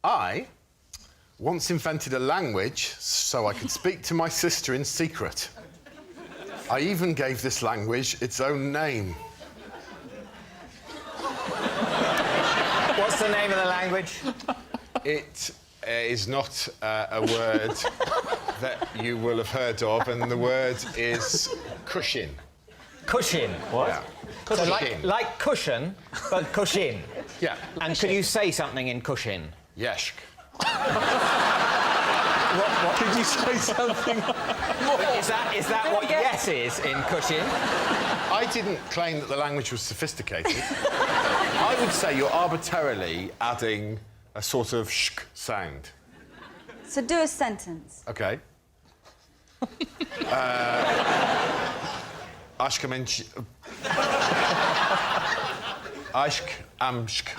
I once invented a language so I could speak to my sister in secret. I even gave this language its own name. What's the name of the language? It is not a word that you will have heard of, and the word is cushion. Cushion. What? Yeah. So like cushion, but cushion. Yeah. And could you say something in cushion? Yeshk. What? Could you say something more? Is that what yes is in cushion? I didn't claim that the language was sophisticated. I would say you're arbitrarily adding a sort of shk sound. So do a sentence. OK. Ashkamench... Ashk amshk.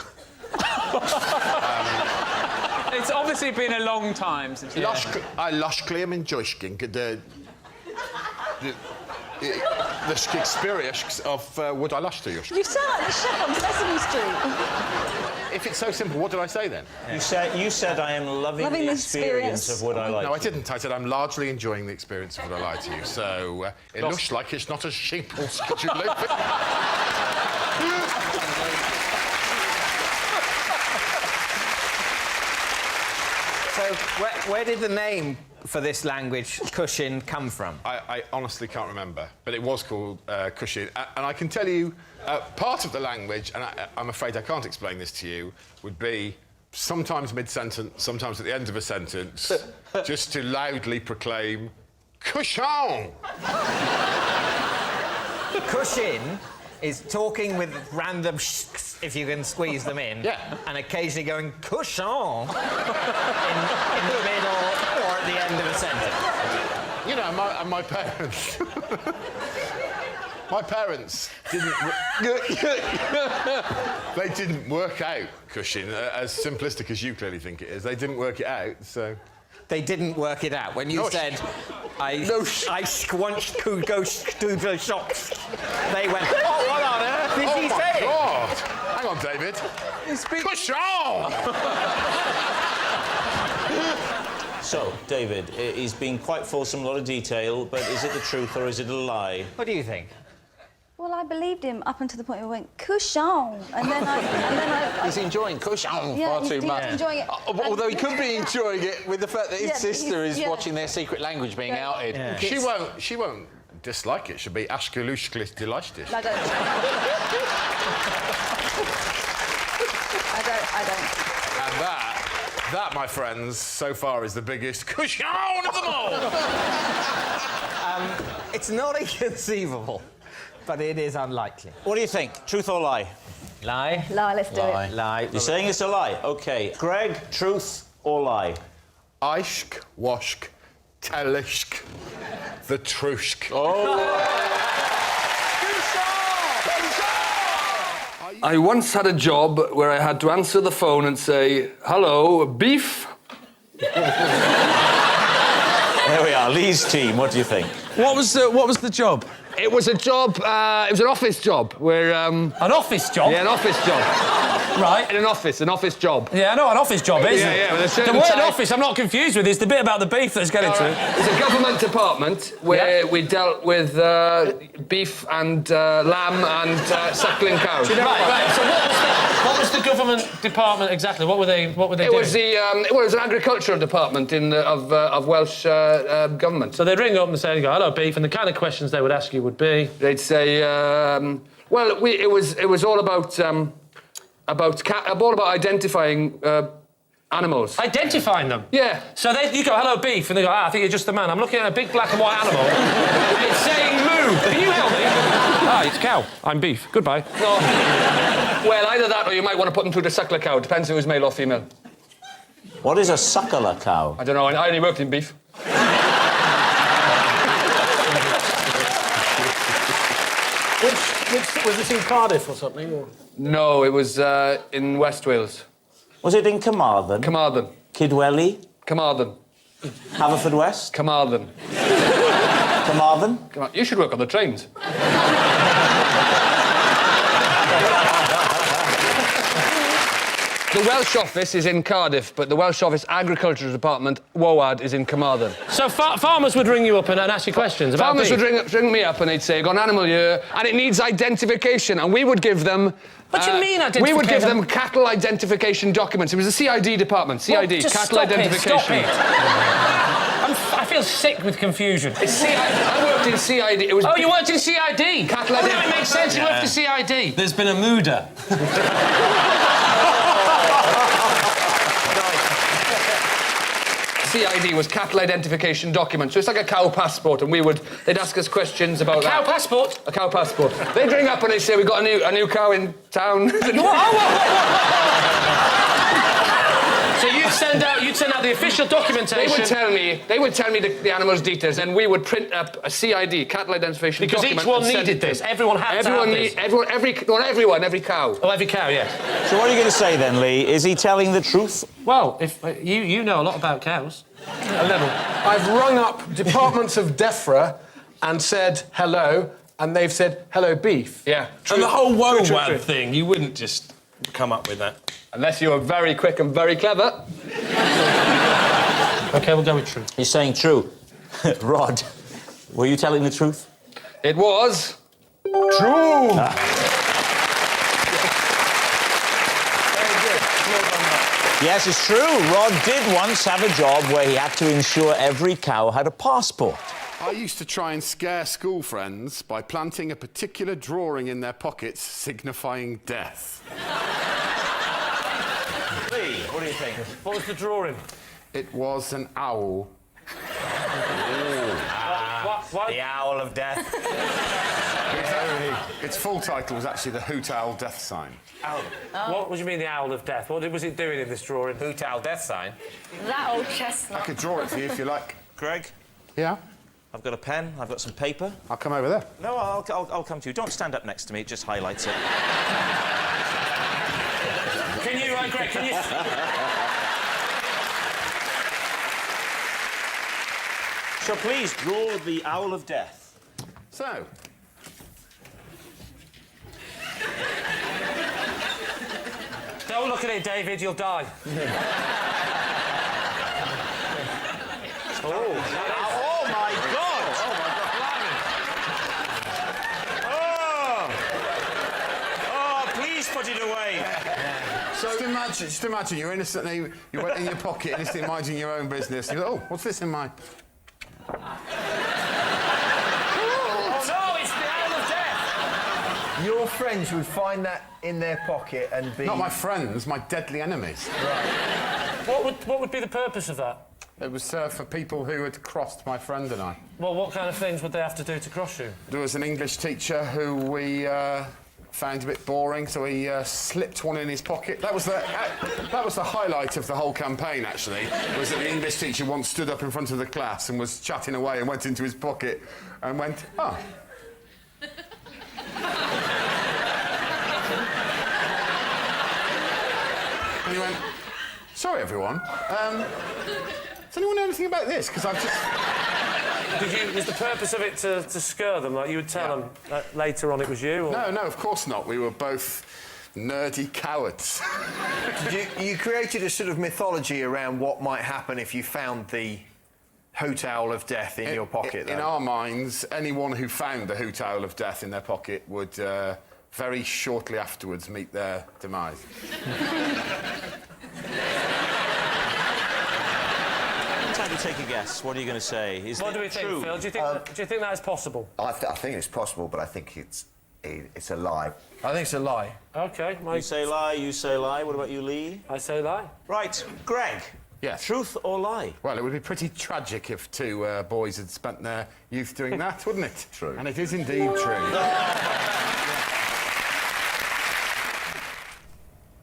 It's obviously been a long time since... I lashkli am in joishking the experience of would I lash to you? You sound like the chef on Sesame Street. If it's so simple, what did I say then? Yeah. You said I am loving the experience of what I like. No, I didn't. I said I'm largely enjoying the experience of what I like to you. So it looks like it's not as shameful as you live. So where did the name for this language, cushion, come from? I honestly can't remember, but it was called cushion. And I can tell you, part of the language, and I'm afraid I can't explain this to you, would be sometimes mid-sentence, sometimes at the end of a sentence, just to loudly proclaim, cushion! Cushion is talking with random shks, if you can squeeze them in, and occasionally going cushion in the middle or at the end of a sentence. You know, my parents... my parents didn't... they didn't work out cushion as simplistic as you clearly think it is. They didn't work it out, so... They didn't work it out. When you said, I want to go to the shops, they went, oh, what on earth is he saying? Oh, my God! Hang on, David. Push on! So, David, he's been quite fulsome, a lot of detail, but is it the truth or is it a lie? What do you think? Well, I believed him up until the point where he went, cushion, and then I... He's enjoying cushion far too much. Enjoying it. Although he could be enjoying it with the fact that his sister is watching their secret language being outed. Yeah. She won't dislike it. She'll be ashkalushklis delishtis. I don't. I don't. And that, my friends, so far is the biggest cushion of them all. It's not inconceivable, but it is unlikely. What do you think? Truth or lie? Lie. Lie, let's do it. Lie. You're saying it's a lie? OK. Greg, truth or lie? Aishk, washk, telishk, the trushk. I once had a job where I had to answer the phone and say, hello, beef? There we are, Lee's team, what do you think? What was the job? It was a job, it was an office job where... An office job? Yeah, an office job. Right. In an office job. Yeah, I know what an office job is. Yeah, with a the certain word type... office I'm not confused with is the bit about the beef that's getting to it. It's a government department where we dealt with beef and lamb and suckling cows. Right. So what was the government department exactly? What were they doing? It was it was an agricultural department of Welsh government. So they'd ring up and say, hello, beef, and the kind of questions they would ask you would be... They'd say, it was all about identifying animals. Identifying them? Yeah. So you go, hello, beef, and they go, I think you're just a man. I'm looking at a big black and white animal. It's saying moo. Can you help me? It's a cow. I'm beef. Goodbye. No. Well, either that or you might want to put them through the suckler cow. Depends if it was male or female. What is a suckler cow? I don't know. I only worked in beef. Was it in Cardiff or something? Or? No, it was in West Wales. Was it in Carmarthen? Carmarthen. Kidwelly? Carmarthen. Haverfordwest? Carmarthen. Carmarthen? You should work on the trains. The Welsh office is in Cardiff, but the Welsh office agriculture department, WOAD, is in Carmarthen. So farmers would ring you up and ask you questions about Farmers beef? would ring me up and they'd say, "I've got an animal here, and it needs identification," and we would give them... What do you mean identification? We would give them cattle identification documents. It was the CID department, CID, Well, just cattle stop identification. It, stop it. I feel sick with confusion. It's CID. I worked in CID. It was... Oh, you worked in CID? Cattle Oh, now it makes sense. You worked in CID. There's been a mooder. CID was cattle identification document, so it's like a cow passport, and they'd ask us questions about Cow passport? A cow passport. They'd ring up and they'd say, "We've got a new cow in town." So you'd send out the official documentation. They would tell me the animal's details, and we would print up a CID, cattle identification because document. each one and send needed it to this. them. Everyone had to have this. Every cow. Oh, every cow, yes. So what are you going to say then, Lee? Is he telling the truth? Well, if you know a lot about cows. A little. I've rung up departments of DEFRA and said hello, and they've said hello beef. Yeah. And the whole true. WOAD thing, you wouldn't just come up with that. Unless you were very quick and very clever. OK, we'll go with true. You're saying true. Rod, were you telling the truth? It was... true! Yes, it's true. Rod did once have a job where he had to ensure every cow had a passport. I used to try and scare school friends by planting a particular drawing in their pockets signifying death. Lee, what do you think? What was the drawing? It was an owl. What? The owl of death. Its full title was actually the Hoot Owl Death Sign. What do you mean, the owl of death? What was it doing in this drawing? Hoot owl death sign. That old chestnut. I could draw it for you if you like. Greg, Yeah? I've got a pen, I've got some paper. I'll come over there. No, I'll come to you. Don't stand up next to me, it just highlights it. Can you, Greg, can you... So please, draw the owl of death. So, Don't look at it, David, you'll die. Oh my God! Oh, please put it away. So just imagine you're innocently, you went in your pocket, innocently minding your own business. You go, "Oh, what's this in my..." Oh, no, it's the owl of death! Your friends would find that in their pocket and be... Not my friends, my deadly enemies. What would be the purpose of that? It was for people who had crossed my friend and I. Well, what kind of things would they have to do to cross you? There was an English teacher who we found a bit boring, so he slipped one in his pocket. That was the highlight of the whole campaign, actually, was that the English teacher once stood up in front of the class and was chatting away and went into his pocket and went, "Oh." And he went, "Sorry, everyone. Does anyone know anything about this? Because I've just..." Was the purpose of it to scare them? Like you would tell them that later on it was you? Or... No, of course not. We were both nerdy cowards. You created a sort of mythology around what might happen if you found the hoot owl of death in your pocket, though. In our minds, anyone who found the hoot owl of death in their pocket would very shortly afterwards meet their demise. Time to take a guess. What are you going to say? Is What it do we think, true? Phil? Do you think that is possible? I think it's possible, but I think it's a lie. I think it's a lie. OK, You say lie, you say lie. What about you, Lee? I say lie. Right, Greg. Yes. Truth or lie? Well, it would be pretty tragic if two boys had spent their youth doing that, wouldn't it? True. And it is indeed true.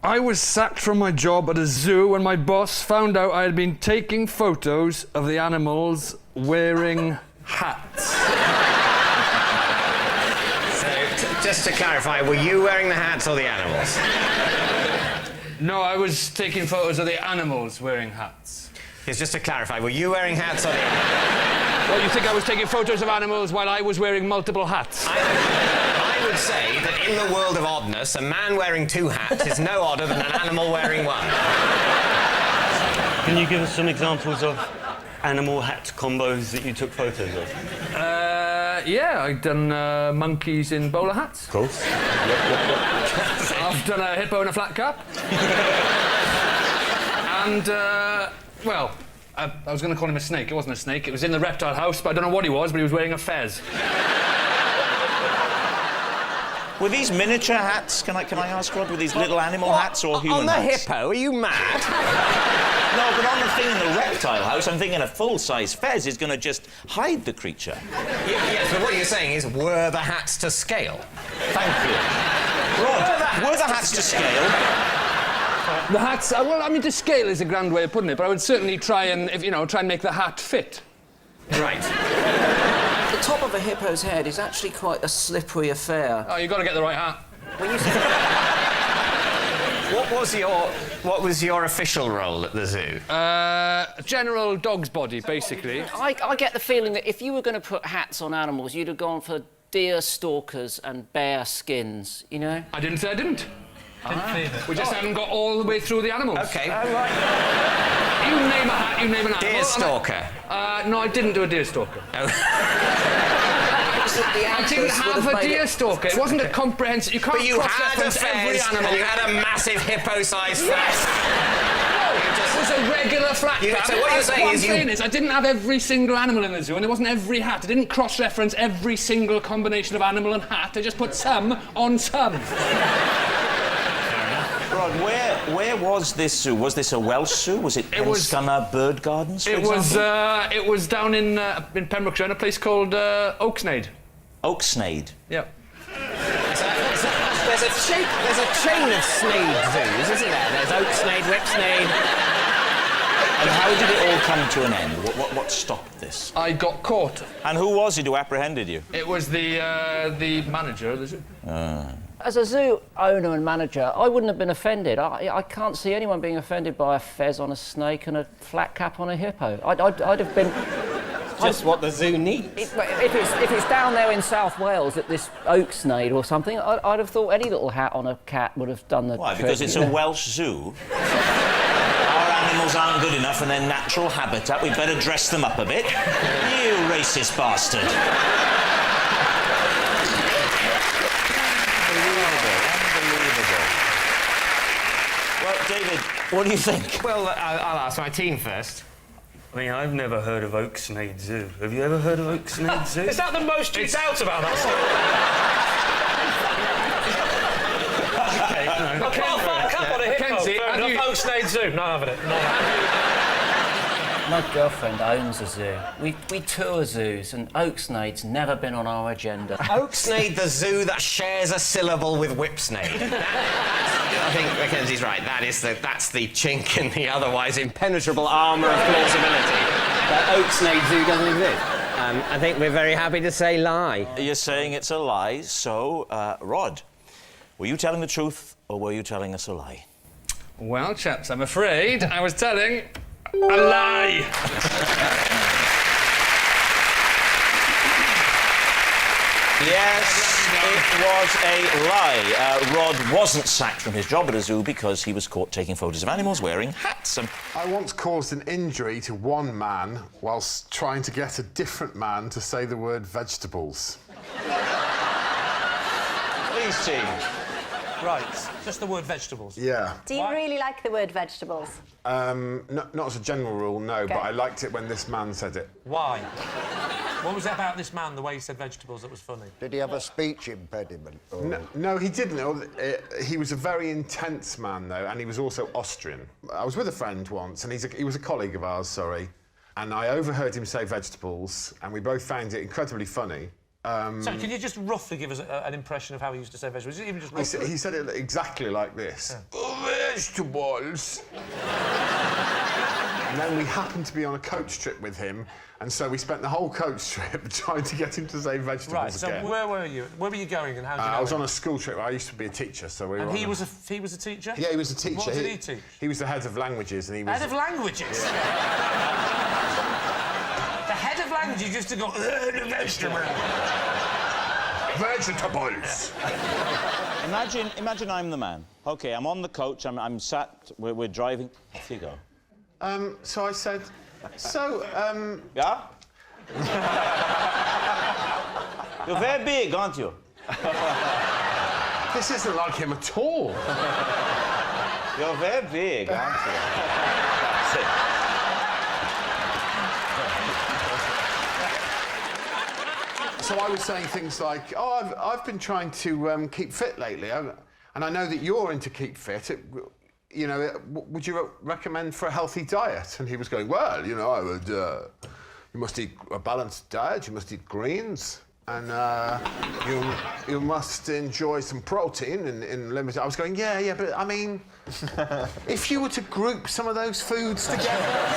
I was sacked from my job at a zoo when my boss found out I had been taking photos of the animals wearing hats. So, just to clarify, were you wearing the hats or the animals? No, I was taking photos of the animals wearing hats. Yes, just to clarify, were you wearing hats or the animals? Well, you think I was taking photos of animals while I was wearing multiple hats? I would say that in the world of oddness, a man wearing 2 hats is no odder than an animal wearing 1. Can you give us some examples of animal hat combos that you took photos of? Yeah, I've done monkeys in bowler hats. Of course. I've done a hippo in a flat cap. And, well, I was going to call him a snake. It wasn't a snake. It was in the reptile house, but I don't know what he was, but he was wearing a fez. Were these miniature hats? Can I ask, Rod? Were these little animal hats or human On the hats? hippo? Are you mad? No, but on the thing in the reptile house, I'm thinking a full-size fez is going to just hide the creature. Yes, but what you're saying is, were the hats to scale? Thank you. Rod, were the hats to scale? The hats, well, I mean, to scale is a grand way of putting it, but I would certainly try and, try and make the hat fit. Right. The top of a hippo's head is actually quite a slippery affair. Oh, you've got to get the right hat. When you say... What was your official role at the zoo? General dog's body, basically. I get the feeling that if you were going to put hats on animals, you'd have gone for deer stalkers and bear skins, you know? I didn't say I didn't. We just haven't got all the way through the animals. OK. Right. You name a hat, you name an animal. Deer stalker? No, I didn't do a deer stalker. Oh. I didn't have a deer stalker. It wasn't a comprehensive... You can't But you had a cross-reference every fez, animal. and you had a massive hippo-sized fez. It was a regular flat cap. So what you're saying is I didn't have every single animal in the zoo, and it wasn't every hat. I didn't cross-reference every single combination of animal and hat. I just put some on some. Rod, where was this zoo? Was this a Welsh zoo? Was it Pennscunner Bird Gardens, for example? It was down in Pembrokeshire, in a place called Oaksnade. Oaksnade? Yep. There's a chain of snade zoos, isn't there? There's Oaksnade, Whipsnade... And how did it all come to an end? What stopped this? I got caught. And who was it who apprehended you? It was the manager of the zoo. As a zoo owner and manager, I wouldn't have been offended. I can't see anyone being offended by a fez on a snake and a flat cap on a hippo. I'd have been... Just what the zoo needs. If it's down there in South Wales at this Oaksnade or something, I'd have thought any little hat on a cat would have done the Why? trick. Because it's a Welsh zoo? Our animals aren't good enough in their natural habitat. We'd better dress them up a bit. You racist bastard. Unbelievable. Well, David, what do you think? Well, I'll ask my team first. I mean, I've never heard of Oaksnade Zoo. Have you ever heard of Oaksnade Zoo? Is that the most you doubt about that song? A flat cap on a hippo. Kenzie, have you... Oaksnade Zoo. No, having it. No. My girlfriend owns a zoo. We tour zoos, and Oaksnade's never been on our agenda. Oaksnade, the zoo that shares a syllable with Whipsnade. I think Mackenzie's right. That's the chink in the otherwise impenetrable armour of plausibility. That Oaksnade Zoo doesn't exist. I think we're very happy to say lie. You're saying it's a lie, so, Rod, were you telling the truth or were you telling us a lie? Well, chaps, I'm afraid I was telling a lie. Yes, it was a lie. Rod wasn't sacked from his job at a zoo because he was caught taking photos of animals wearing hats. I once caused an injury to one man whilst trying to get a different man to say the word vegetables. Please, team. Right, just the word vegetables. Yeah. Do you really like the word vegetables? Not as a general rule, no, but I liked it when this man said it. Why? What was it about this man, the way he said vegetables, that was funny? Did he have a speech impediment? Or... No, he didn't. He was a very intense man, though, and he was also Austrian. I was with a friend once, and he was a colleague of ours, sorry, and I overheard him say vegetables, and we both found it incredibly funny. So, can you just roughly give us an impression of how he used to say vegetables? Even just roughly? He said it exactly like this. Yeah. Vegetables. And then we happened to be on a coach trip with him, and so we spent the whole coach trip trying to get him to say vegetables again. So where were you? Where were you going, and how did you know I was him? on a school trip. I used to be a teacher, so we were. And he was a teacher? Yeah, he was a teacher. What did he teach? He was the head of languages, and he was... Head of languages? Yeah. The head of languages used to go, vegetable. Vegetables. Imagine I'm the man. OK, I'm on the coach, I'm sat, we're driving. Off you go. So I said, Yeah? You're very big, aren't you? This isn't like him at all. You're very big, aren't you? So I was saying things like, oh, I've been trying to keep fit lately, and I know that you're into keep fit. Would you recommend for a healthy diet? And he was going, well, I would... you must eat a balanced diet, you must eat greens, and you must enjoy some protein in limited... I was going, yeah, but I mean, if you were to group some of those foods together...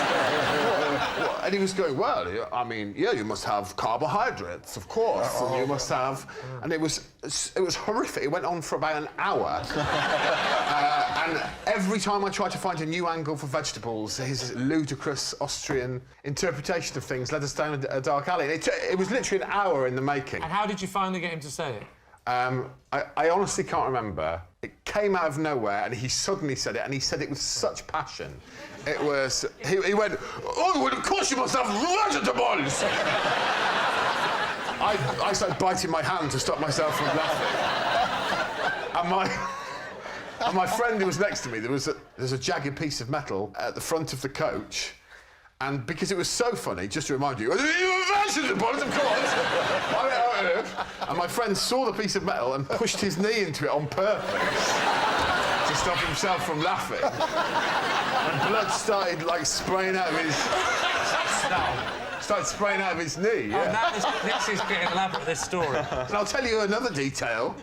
And he was going, well, I mean, yeah, you must have carbohydrates, of course, and you must have... And it was horrific. It went on for about an hour. And every time I tried to find a new angle for vegetables, his ludicrous Austrian interpretation of things led us down a dark alley. It was literally an hour in the making. And how did you finally get him to say it? I honestly can't remember. It came out of nowhere, and he suddenly said it, and he said it with such passion. It was... He went, oh, well, of course you must have vegetables! I started biting my hand to stop myself from laughing. And my friend who was next to me, there's a jagged piece of metal at the front of the coach, and because it was so funny, just to remind you, vegetables, of course! And my friend saw the piece of metal and pushed his knee into it on purpose to stop himself from laughing. And blood started, spraying out of his... Started spraying out of his knee, yeah. This is getting elaborate, this story. And I'll tell you another detail.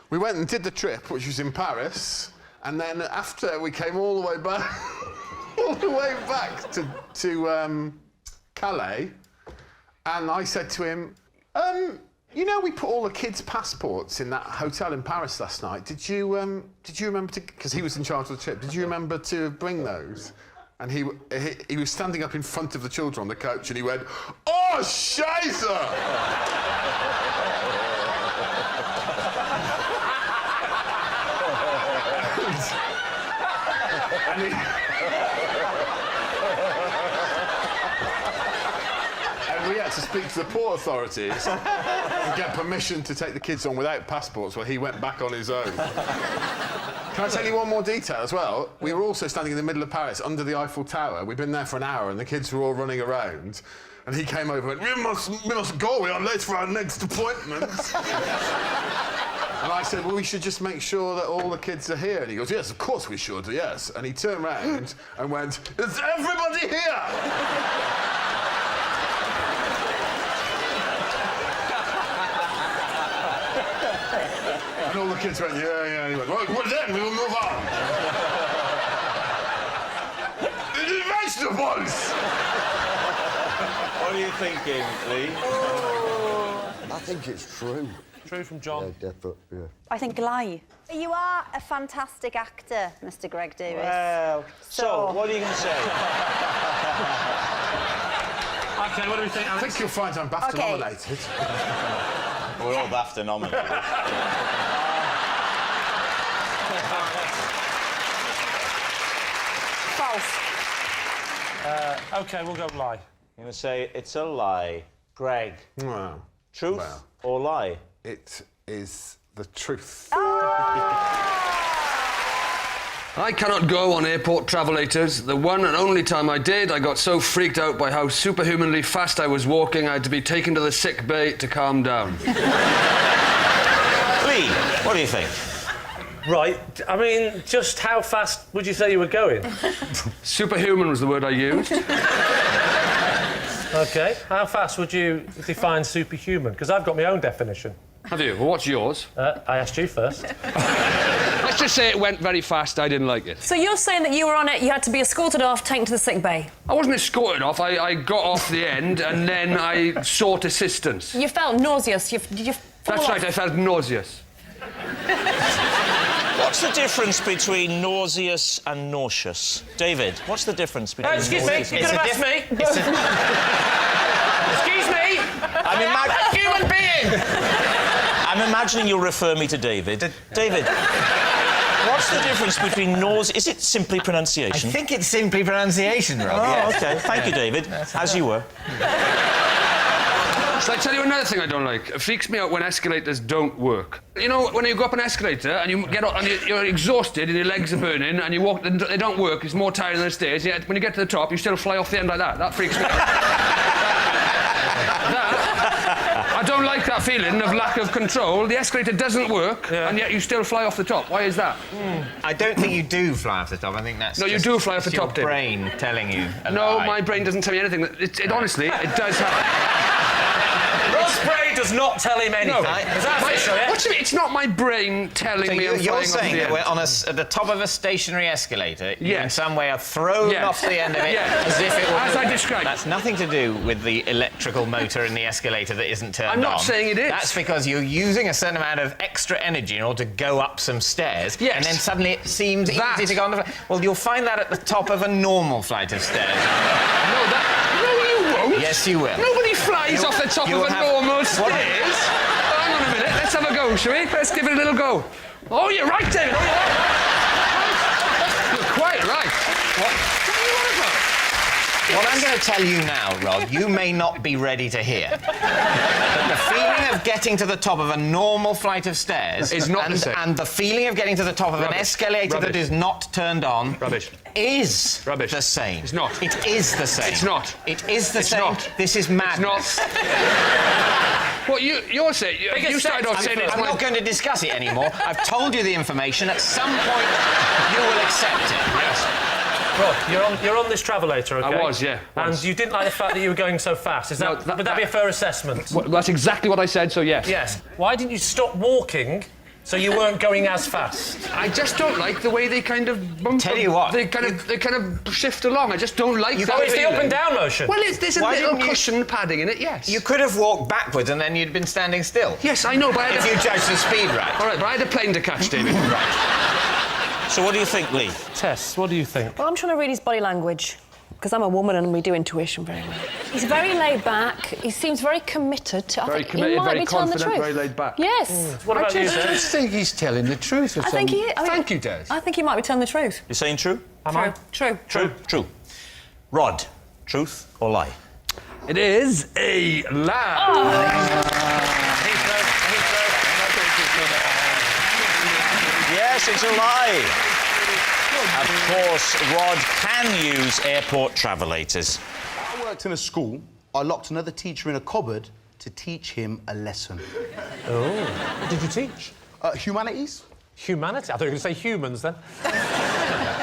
We went and did the trip, which was in Paris, and then after we came all the way back... all the way back to Calais, and I said to him, we put all the kids' passports in that hotel in Paris last night. Did you remember to... Because he was in charge of the trip. Did you remember to bring those? And he was standing up in front of the children on the coach, and he went, oh, Scheiße! And we had to speak to the port authorities and get permission to take the kids on without passports while he went back on his own. Can I tell you one more detail as well? We were also standing in the middle of Paris under the Eiffel Tower. We'd been there for an hour and the kids were all running around. And he came over and went, we must go, we are late for our next appointment. And I said, well, we should just make sure that all the kids are here. And he goes, yes, of course we should, yes. And he turned round and went, is everybody here? And all the kids went, yeah. And he went, well, then we will move on. Vegetables! What are you thinking, Lee? I think it's true. True from John. Yeah, definitely, yeah. I think lie. You are a fantastic actor, Mr. Greg Davies. Well, so what are you going to say? OK, what do we think, Alex? I think you'll find I'm BAFTA nominated. We're all BAFTA nominated. False. OK, we'll go lie. I'm going to say it's a lie. Greg. Well, truth or lie? It is the truth. I cannot go on airport travellators. The one and only time I did, I got so freaked out by how superhumanly fast I was walking, I had to be taken to the sick bay to calm down. Lee, what do you think? Right, I mean, just how fast would you say you were going? Superhuman was the word I used. OK, how fast would you define superhuman? Because I've got my own definition. Have you? Well, what's yours? I asked you first. Let's just say it went very fast, I didn't like it. So you're saying that you were on it, you had to be escorted off, taken to the sick bay? I wasn't escorted off, I got off the end and then I sought assistance. You felt nauseous, did you fall That's off? right, I felt nauseous. What's the difference between nauseous and nauseous? David, what's the difference between excuse me, you could have asked me. Excuse me! I'm a human being! I'm imagining you'll refer me to David. David, what's the difference between nausea... Is it simply pronunciation? I think it's simply pronunciation, Rob. Oh, OK. Thank you, David. As you were. Shall I tell you another thing I don't like? It freaks me out when escalators don't work. You know, when you go up an escalator and you get up and you're exhausted and your legs are burning and you walk, they don't work, it's more tiring than the stairs, yet when you get to the top, you still fly off the end like that. That freaks me out. I don't like that feeling of lack of control. The escalator doesn't work, and yet you still fly off the top. Why is that? I don't think you do fly off the top. I think that's No, you do fly off the top, David. your brain telling you a No, lie. my brain doesn't tell me anything. Honestly, it does happen. Rob's brain does not tell him anything. No. Is that official, yeah? What do you mean? It's not my brain telling me I'm you're flying saying off that the we're end. at the top of a stationary escalator, you in Yes. some way are thrown Yes. off the end of it Yes. as if it were... As I described. That's nothing to do with the electrical motor in the escalator that isn't turned on. I'm not saying it is. That's because you're using a certain amount of extra energy in order to go up some stairs, Yes. and then suddenly it seems easy to go on the... Well, you'll find that at the top of a normal flight of stairs. No, you won't. Yes, you will. Nobody flies off the top of a normal stairs. Hang on a minute, let's have a go, shall we? Let's give it a little go. Oh, you're right, David. Oh, you're quite right. What are you on about? What I'm going to tell you now, Rob, you may not be ready to hear. But the feeling of getting to the top of a normal flight of stairs is not the same. And the feeling of getting to the top of an escalator that is not turned on is the same. It's not. It is the same. It's not. It is the It's same. not. This is madness. It's not. What you're saying? You started off saying it's I'm not going to discuss it anymore. I've told you the information. At some point, you will accept it. Yes. Rob, you're on this travelator, OK? I was, yeah. And you didn't like the fact that you were going so fast. Would that be a fair assessment? Well, that's exactly what I said, so yes. Yes. Why didn't you stop walking so you weren't going as fast? I just don't like the way they kind of bump. Tell you what. They kind of shift along. I just don't like that. Oh, it's the feeling. up and down motion. Well, there's a little cushion padding in it, yes. You could have walked backwards and then you'd been standing still. Yes, I know, but if you judge the speed right. All right, but I had a plane to catch, David. So what do you think, Lee? Tess, what do you think? Well, I'm trying to read his body language, because I'm a woman and we do intuition very well. He's very laid back. He seems very committed. Very he committed, might very be telling the confident, truth. very laid back. Yes. What about you, I just think he's telling the truth. I think he is. Thank you, Des. I think he might be telling the truth. You're saying true? Am I? True. True. Rod, truth or lie? It is a lie. Yes, it's a lie. Of course, Rod can use airport travellators. I worked in a school. I locked another teacher in a cupboard to teach him a lesson. Oh. What did you teach? Humanities. Humanities? I thought you were going to say humans then.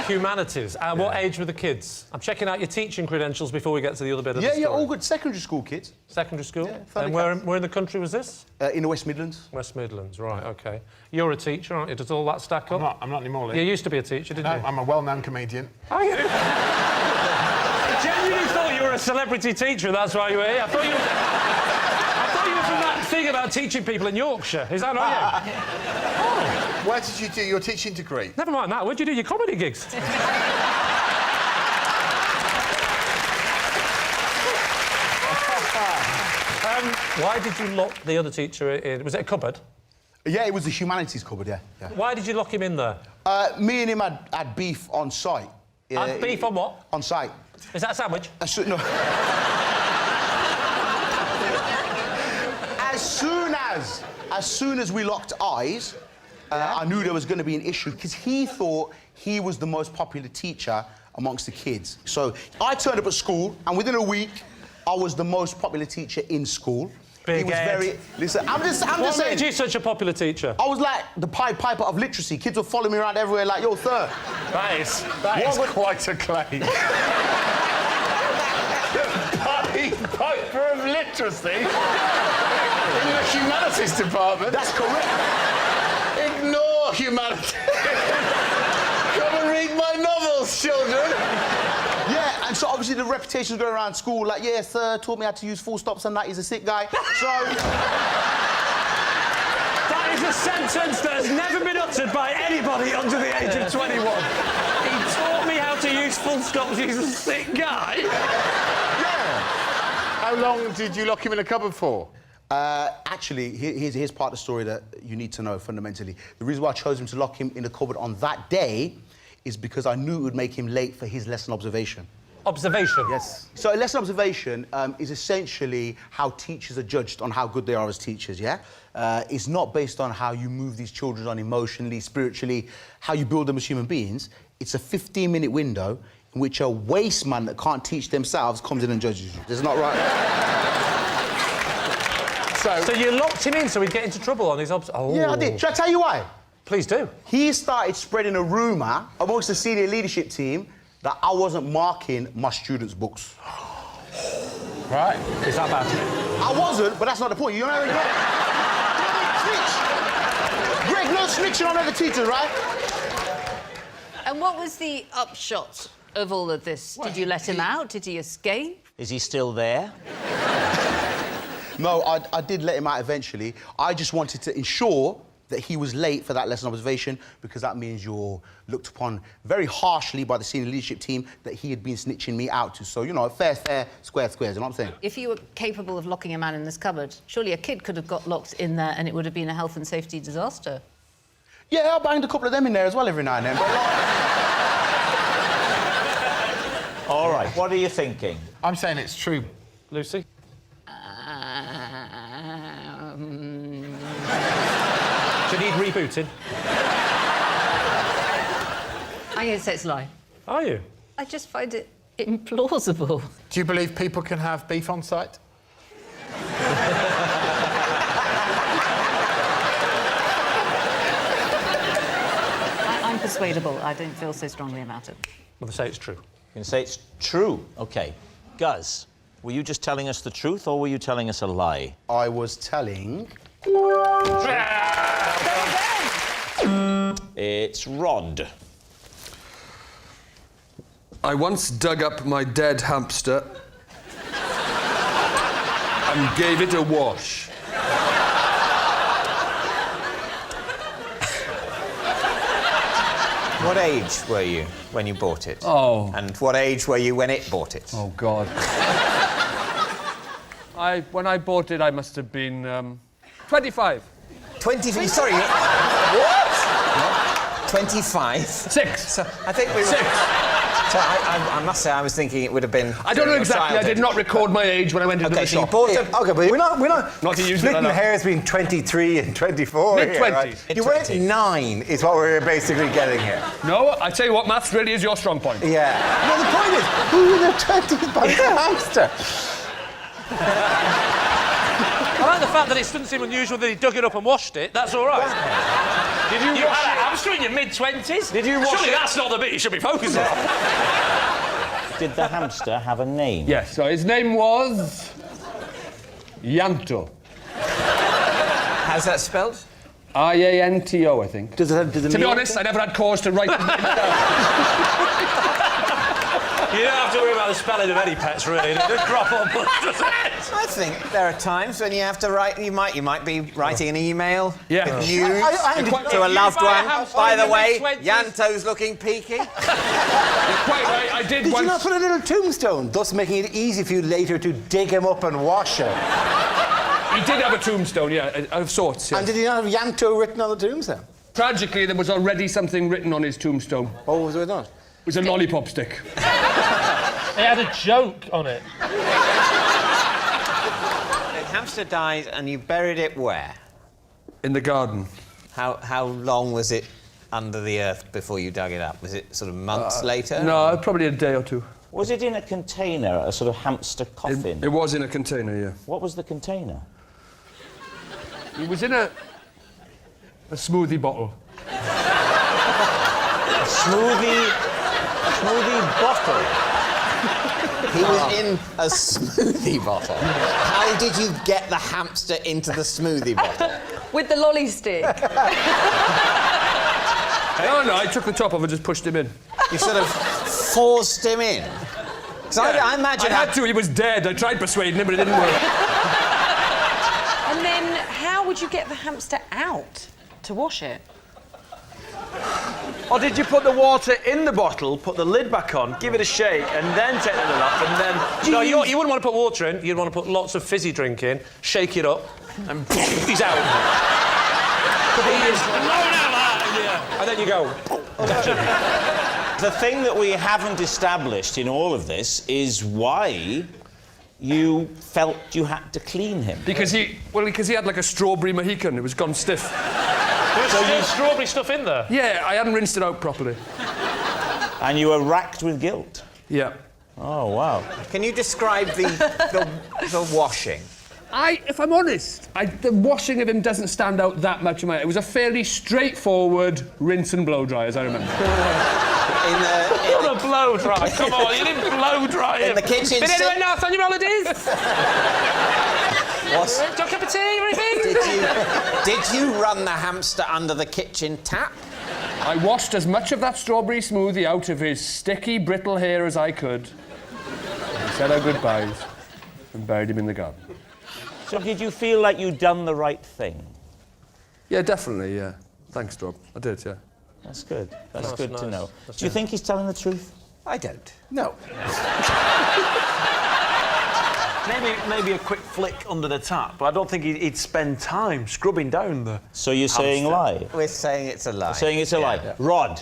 Humanities. What age were the kids? I'm checking out your teaching credentials before we get to the other bit of the story. Yeah, all good. Secondary school kids. Secondary school? Yeah, and where in the country was this? In the West Midlands. West Midlands, right, OK. You're a teacher, aren't you? Does all that stack up? I'm not anymore, Lee. You used to be a teacher, didn't you? I'm a well-known comedian. Are you? I genuinely thought you were a celebrity teacher, that's why you were here. I thought you were from that thing about teaching people in Yorkshire. Is that not you? Where did you do your teaching degree? Never mind that. Where'd you do your comedy gigs? Why did you lock the other teacher in? Was it a cupboard? Yeah, it was the humanities cupboard, yeah. Why did you lock him in there? Me and him had beef on site. Had beef on what? On site. Is that a sandwich? No. As soon as we locked eyes, I knew there was going to be an issue because he thought he was the most popular teacher amongst the kids. So I turned up at school, and within a week, I was the most popular teacher in school. Big he was head. very... Listen, I'm just What saying... made you such a popular teacher? I was like the Pied Piper of literacy. Kids would follow me around everywhere like, yo, sir. That is quite a claim. Pied Piper of literacy? In the humanities department? That's correct. Ignore humanities. Come and read my novels, children. Yeah, and so obviously the reputation's going around school, like, yeah, sir, taught me how to use full stops and that, he's a sick guy. So... That is a sentence that has never been uttered by anybody under the age of 21. He taught me how to use full stops, he's a sick guy. Yeah. How long did you lock him in a cupboard for? Actually, here's part of the story that you need to know fundamentally. The reason why I chose him to lock him in the cupboard on that day is because I knew it would make him late for his lesson observation. Observation? Yes. So a lesson observation is essentially how teachers are judged on how good they are as teachers, yeah? It's not based on how you move these children on emotionally, spiritually, how you build them as human beings. It's a 15-minute window in which a waste man that can't teach themselves comes in and judges you. That's not right. So you locked him in so he'd get into trouble on his Oh. Yeah, I did. Should I tell you why? Please do. He started spreading a rumour amongst the senior leadership team that I wasn't marking my students' books. Right. Is that bad? I wasn't, but that's not the point. You know what I mean? Snitch. Greg, no snitching on other teachers, right? And what was the upshot of all of this? Did you let him out? Did he escape? Is he still there? No, I did let him out eventually. I just wanted to ensure that he was late for that lesson observation because that means you're looked upon very harshly by the senior leadership team that he had been snitching me out to. So, you know, fair, square, squares, you know what I'm saying? If you were capable of locking a man in this cupboard, surely a kid could have got locked in there and it would have been a health and safety disaster. Yeah, I banged a couple of them in there as well every now and then. But All right, what are you thinking? I'm saying it's true. Lucy? Do you need rebooting? I'm going to say it's a lie. Are you? I just find it implausible. Do you believe people can have beef on site? I'm persuadable. I don't feel so strongly about it. Well, they say it's true. You can say it's true. OK. Guz, were you just telling us the truth or were you telling us a lie? I was telling... It's Rod. I once dug up my dead hamster and gave it a wash. What age were you when you bought it? Oh. And what age were you when it bought it? Oh, God. When I bought it, I must have been 25. 25? Sorry, what? 25? 6. So I think we were... 6. So I must say, I was thinking it would have been... I don't know exactly. I did not record my age when I went into the shop. So you bought OK, but we're not Not to use splitting it, hairs between 23 and 24 Mid-20s. here, right? You weren't 9, is what we're basically getting here. No, I tell you what, maths really is your strong point. Yeah. No, the point is, who in their 20s buys a hamster? I like the fact that it doesn't seem unusual that he dug it up and washed it. That's all right. Did you had a hamster in your mid-20s? Did you wash Surely it? that's not the bit you should be focusing on. Did the hamster have a name? Yes, so his name was... Yanto. How's that spelled? I-A-N-T-O, I think. Does it To be honest, I never had cause to write his name down. You don't have to worry about the spelling of any pets, really. Just drop on does it? I think there are times when you have to write... You might be writing an email with news to a loved one. By the way, Yanto's looking peaky. You're quite right, I did Did once... you not put a little tombstone, thus making it easy for you later to dig him up and wash him? He did have a tombstone, yeah, of sorts, yes. And did he not have Yanto written on the tombstone? Tragically, there was already something written on his tombstone. What was it on? It was a lollipop stick. It had a joke on it. The hamster died and you buried it where? In the garden. How long was it under the earth before you dug it up? Was it sort of months later? No, probably a day or two. Was it in a container, a sort of hamster coffin? It was in a container, yeah. What was the container? It was in a smoothie bottle. A smoothie bottle? He was in a smoothie bottle. How did you get the hamster into the smoothie bottle? With the lolly stick. No, I took the top off and just pushed him in. You sort of forced him in? Because I imagine... I had to, he was dead. I tried persuading him, but it didn't work. And then how would you get the hamster out to wash it? Or did you put the water in the bottle, put the lid back on, give it a shake, and then take the lid off, and then... No, you wouldn't want to put water in. You'd want to put lots of fizzy drink in, shake it up, and he's out. He's blown out, and then you go... The thing that we haven't established in all of this is why you felt you had to clean him. Because he had like a strawberry Mohican. It was gone stiff. There's still strawberry stuff in there? Yeah, I hadn't rinsed it out properly. And you were racked with guilt? Yeah. Oh, wow. Can you describe the washing? If I'm honest, the washing of him doesn't stand out that much in my... It was a fairly straightforward rinse and blow dry, as I remember. Not a blow dry. Come on, you didn't blow dry him. In the kitchen... Been anywhere nice on your holidays? What's... Do you want a cup of tea or anything? Did you run the hamster under the kitchen tap? I washed as much of that strawberry smoothie out of his sticky, brittle hair as I could. We said our goodbyes and buried him in the garden. So did you feel like you'd done the right thing? Yeah, definitely, yeah. Thanks, Rob. I did, yeah. That's good. That's good to know. Do you think he's telling the truth? I don't. No. Maybe a quick flick under the tap, but I don't think he'd spend time scrubbing down the... So you're saying lie? We're saying it's a lie. Saying it's a lie. Yeah. Rod,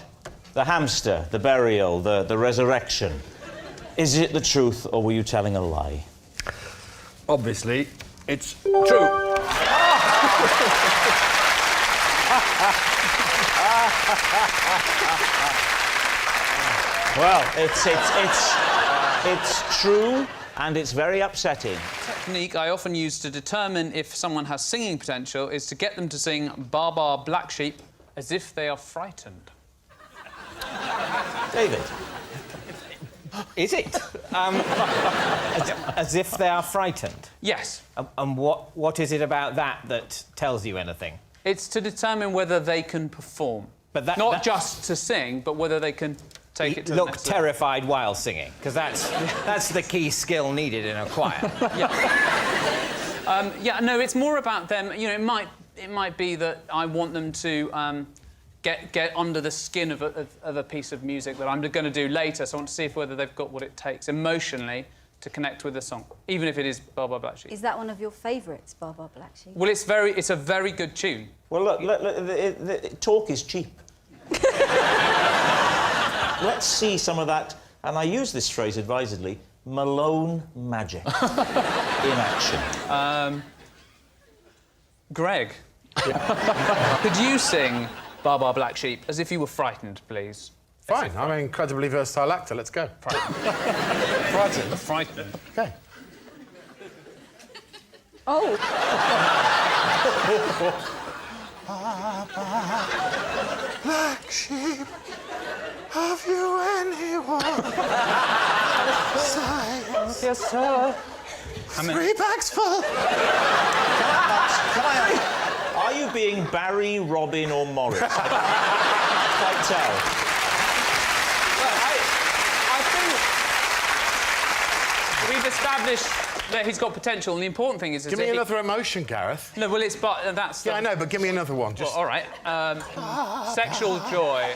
the hamster, the burial, the resurrection. Is it the truth, or were you telling a lie? Obviously, it's true. Well, it's true, and it's very upsetting. Technique I often use to determine if someone has singing potential is to get them to sing "Bar Bar Black Sheep" as if they are frightened. David. Is it? As if they are frightened? Yes. And what is it about that tells you anything? It's to determine whether they can perform. But not just to sing, but whether they can take it to the look next level. terrified while singing, because that's the key skill needed in a choir. No, it's more about them. You know, it might be that I want them to get under the skin of a piece of music that I'm going to do later. So I want to see whether they've got what it takes emotionally to connect with the song, even if it is Bar Bar Black Sheep. Is that one of your favourites, Bar Bar Black Sheep? Well, it's a very good tune. Well, look the talk is cheap. Let's see some of that, and I use this phrase advisedly, Malone magic in action. Greg, could you sing Bar Bar Black Sheep as if you were frightened, please? Fine, I'm an incredibly versatile actor, let's go. Frightened? Frightened. OK. Oh. Black sheep, have you anyone? Science. Yes, sir. 3 bags full. Are you being Barry, Robin, or Morris? I can't quite tell. Well, I think we've established that he's got potential, and the important thing is... Give me another emotion, Gareth. No, well, it's... But that's... Yeah, I know, but give me another one. Just... Well, all right. Sexual joy.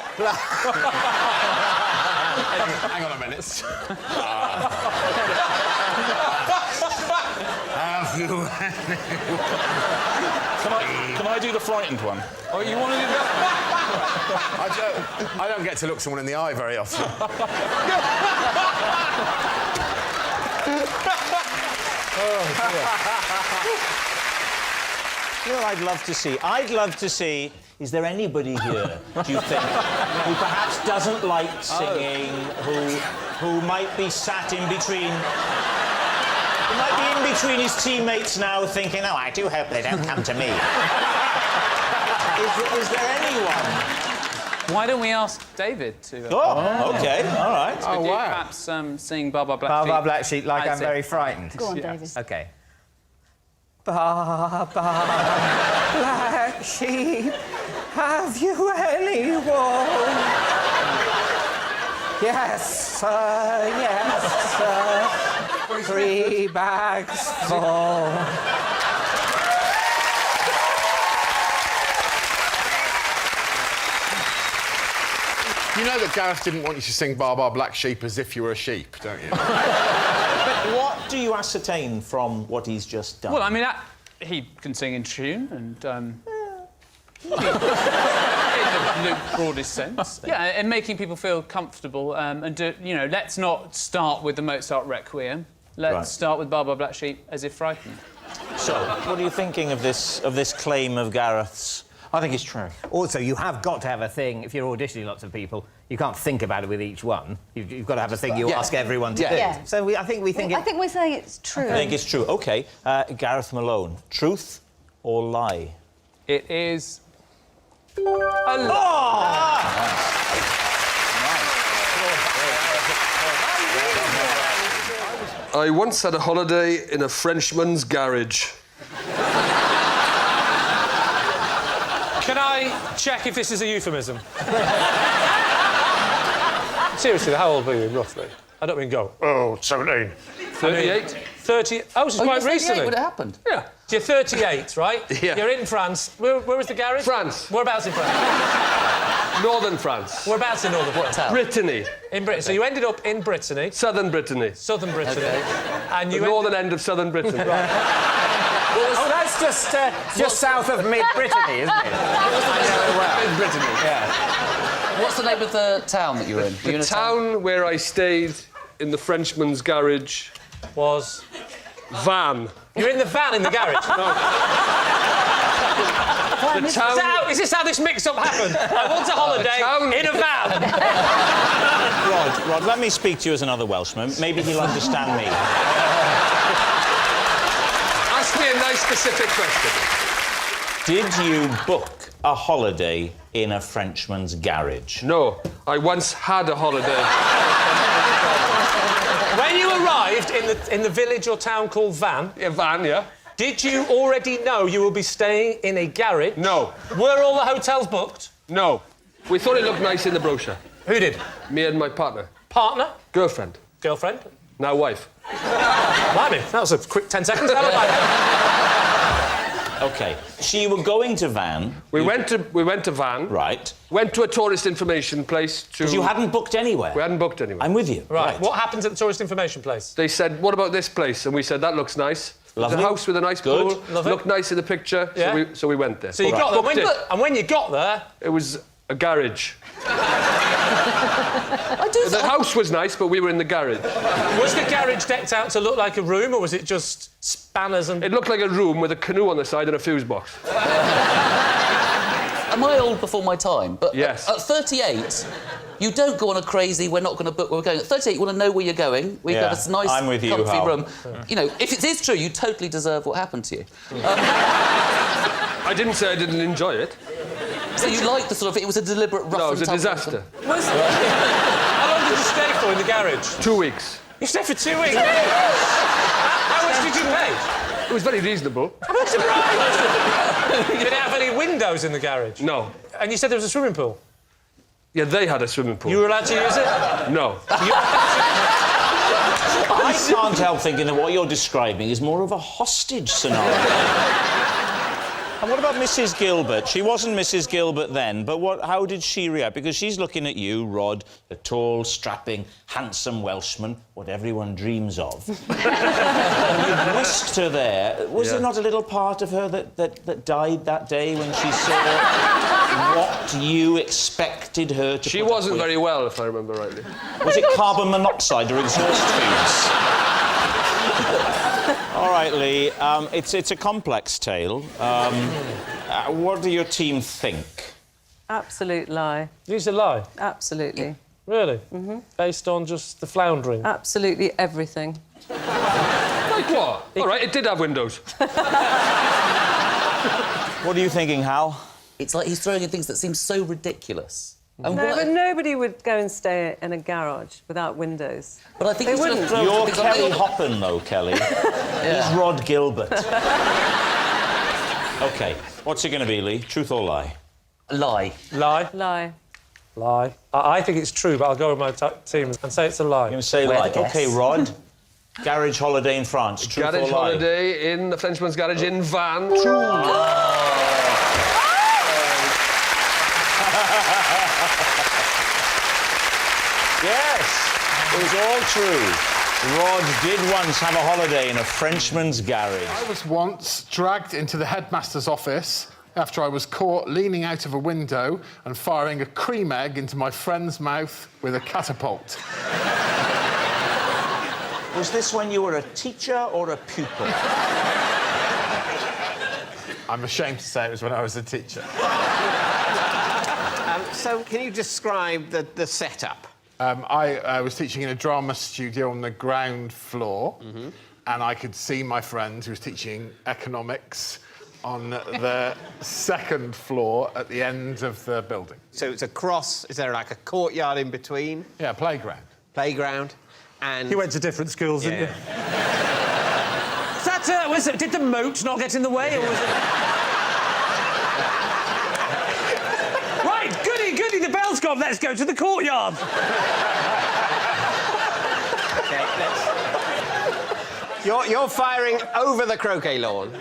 Hang on a minute. Have you Can I do the frightened one? Oh, you want to do that? I don't get to look someone in the eye very often. You know what I'd love to see? I'd love to see, is there anybody here, do you think, who perhaps doesn't like singing, who might be sat in between... Who might be in between his teammates now thinking, oh, I do hope they don't come to me. Is there anyone? Why don't we ask David to... Oh, OK, all right. Could you perhaps sing Bar Bar Black Sheep? Bar Bar Black Sheep, like I'm very frightened. Go on, David. OK. Bar Bar Black Sheep, have you anyone? Yes, sir, yes, sir. 3 bags full. You know that Gareth didn't want you to sing Bar Bar Black Sheep as if you were a sheep, don't you? But what do you ascertain from what he's just done? Well, I mean, he can sing in tune and... in the broadest sense. Yeah, and making people feel comfortable and, you know, let's not start with the Mozart Requiem. Let's start with Bar Bar Black Sheep as if frightened. So, what are you thinking of this claim of Gareth's? I think it's true. Also, you have got to have a thing, if you're auditioning lots of people, you can't think about it with each one. You've got to have a thing you ask everyone to do. Yeah. So I think we're saying it's true. I think it's true. OK, Gareth Malone, truth or lie? It is... a lie. I once had a holiday in a Frenchman's garage. Can I check if this is a euphemism? Seriously, how old were you, roughly? I don't mean go, 17. 38. 30... Oh, this is quite recently. Would it happened? Yeah. So you're 38, right? Yeah. You're in France. Where was the garage? France. Whereabouts in France? Northern France. Whereabouts in northern France? Brittany. In Brittany. So you ended up in Brittany. Southern Brittany. Southern Brittany. Okay. And you the northern end of southern Britain. Oh, that's just south of mid-Brittany, isn't it? Mid-Brittany. Yeah. What's the name of the town that you're in? The town where I stayed in the Frenchman's garage was... Van. You're in the van in the garage? No. The town... Is this how this mix-up happened? I want a holiday in a van. Rod, let me speak to you as another Welshman. Maybe he'll understand me. Ask me a nice specific question. Did you book a holiday in a Frenchman's garage? No, I once had a holiday. When you arrived in the village or town called Van... Yeah, Van, yeah. Did you already know you will be staying in a garage? No. Were all the hotels booked? No. We thought it looked nice in the brochure. Who did? Me and my partner. Partner? Girlfriend. Girlfriend? Now wife. Blimey, that was a quick 10 seconds. OK. So you were going to Van. We went to Van. Right. Went to a tourist information place to... Because you hadn't booked anywhere. We hadn't booked anywhere. I'm with you. Right. What happened at the tourist information place? They said, what about this place? And we said, that looks nice. Lovely. The house with a nice pool. Lovely. Looked nice in the picture. Yeah. So we went there. So you got there. And when you got there... It was a garage. The house was nice, but we were in the garage. Was the garage decked out to look like a room, or was it just spanners and... It looked like a room with a canoe on the side and a fuse box. Am I old before my time? But yes. At 38, you don't go on a crazy, we're not going to book where we're going. At 38, you want to know where you're going. We've got a nice, comfy room. You know, if it is true, you totally deserve what happened to you. I didn't say I didn't enjoy it. So you liked the sort of... It was a deliberate rough No, it was a disaster. How long did you stay for in the garage? 2 weeks. You stayed for 2 weeks? How much did you pay? It was very reasonable. I'm surprised! Did it have any windows in the garage? No. And you said there was a swimming pool? Yeah, they had a swimming pool. You were allowed to use it? No. I can't help thinking that what you're describing is more of a hostage scenario. And what about Mrs. Gilbert? She wasn't Mrs. Gilbert then, but how did she react? Because she's looking at you, Rod, a tall, strapping, handsome Welshman, what everyone dreams of. And you whisked her there. Was there not a little part of her that died that day when she saw what you expected her to She wasn't very well, if I remember rightly. Was it carbon monoxide or exhaust fumes? All right, Lee, it's a complex tale. What do your team think? Absolute lie. It's a lie? Absolutely. Really? Mm-hmm. Based on just the floundering? Absolutely everything. Like what? All right, it did have windows. What are you thinking, Hal? It's like he's throwing in things that seem so ridiculous. No, but nobody would go and stay in a garage without windows. But I think they wouldn't. You're Kelly Hoppen, though, Kelly. He's Rod Gilbert. OK, what's it going to be, Lee? Truth or lie? Lie. Lie? Lie. Lie. I think it's true, but I'll go with my team and say it's a lie. You're going to say lie. OK, Rod. Garage holiday in France. Truth or lie? Garage holiday in the Frenchman's garage in Van. True. Oh. 1 It was all true. Rod did once have a holiday in a Frenchman's garage. I was once dragged into the headmaster's office after I was caught leaning out of a window and firing a cream egg into my friend's mouth with a catapult. Was this when you were a teacher or a pupil? I'm ashamed to say it was when I was a teacher. So, can you describe the setup? I was teaching in a drama studio on the ground floor, and I could see my friend who was teaching economics on the second floor at the end of the building. So it's across, is there like a courtyard in between? Yeah, playground. Playground, and... You went to different schools, didn't you? Did the moat not get in the way, or was it... Right, goody, the bell's gone, let's go to the courtyard. OK, let's... You're firing over the croquet lawn.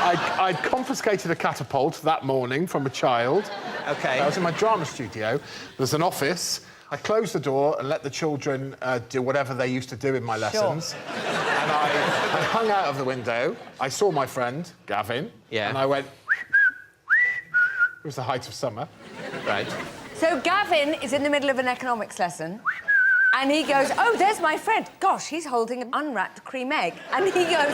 I'd confiscated a catapult that morning from a child. OK. I was in my drama studio. There's an office. I closed the door and let the children do whatever they used to do in my lessons. Sure. And I hung out of the window. I saw my friend, Gavin. Yeah. And I went... It was the height of summer. Right. So Gavin is in the middle of an economics lesson, and he goes, oh, there's my friend. Gosh, he's holding an unwrapped cream egg. And he goes...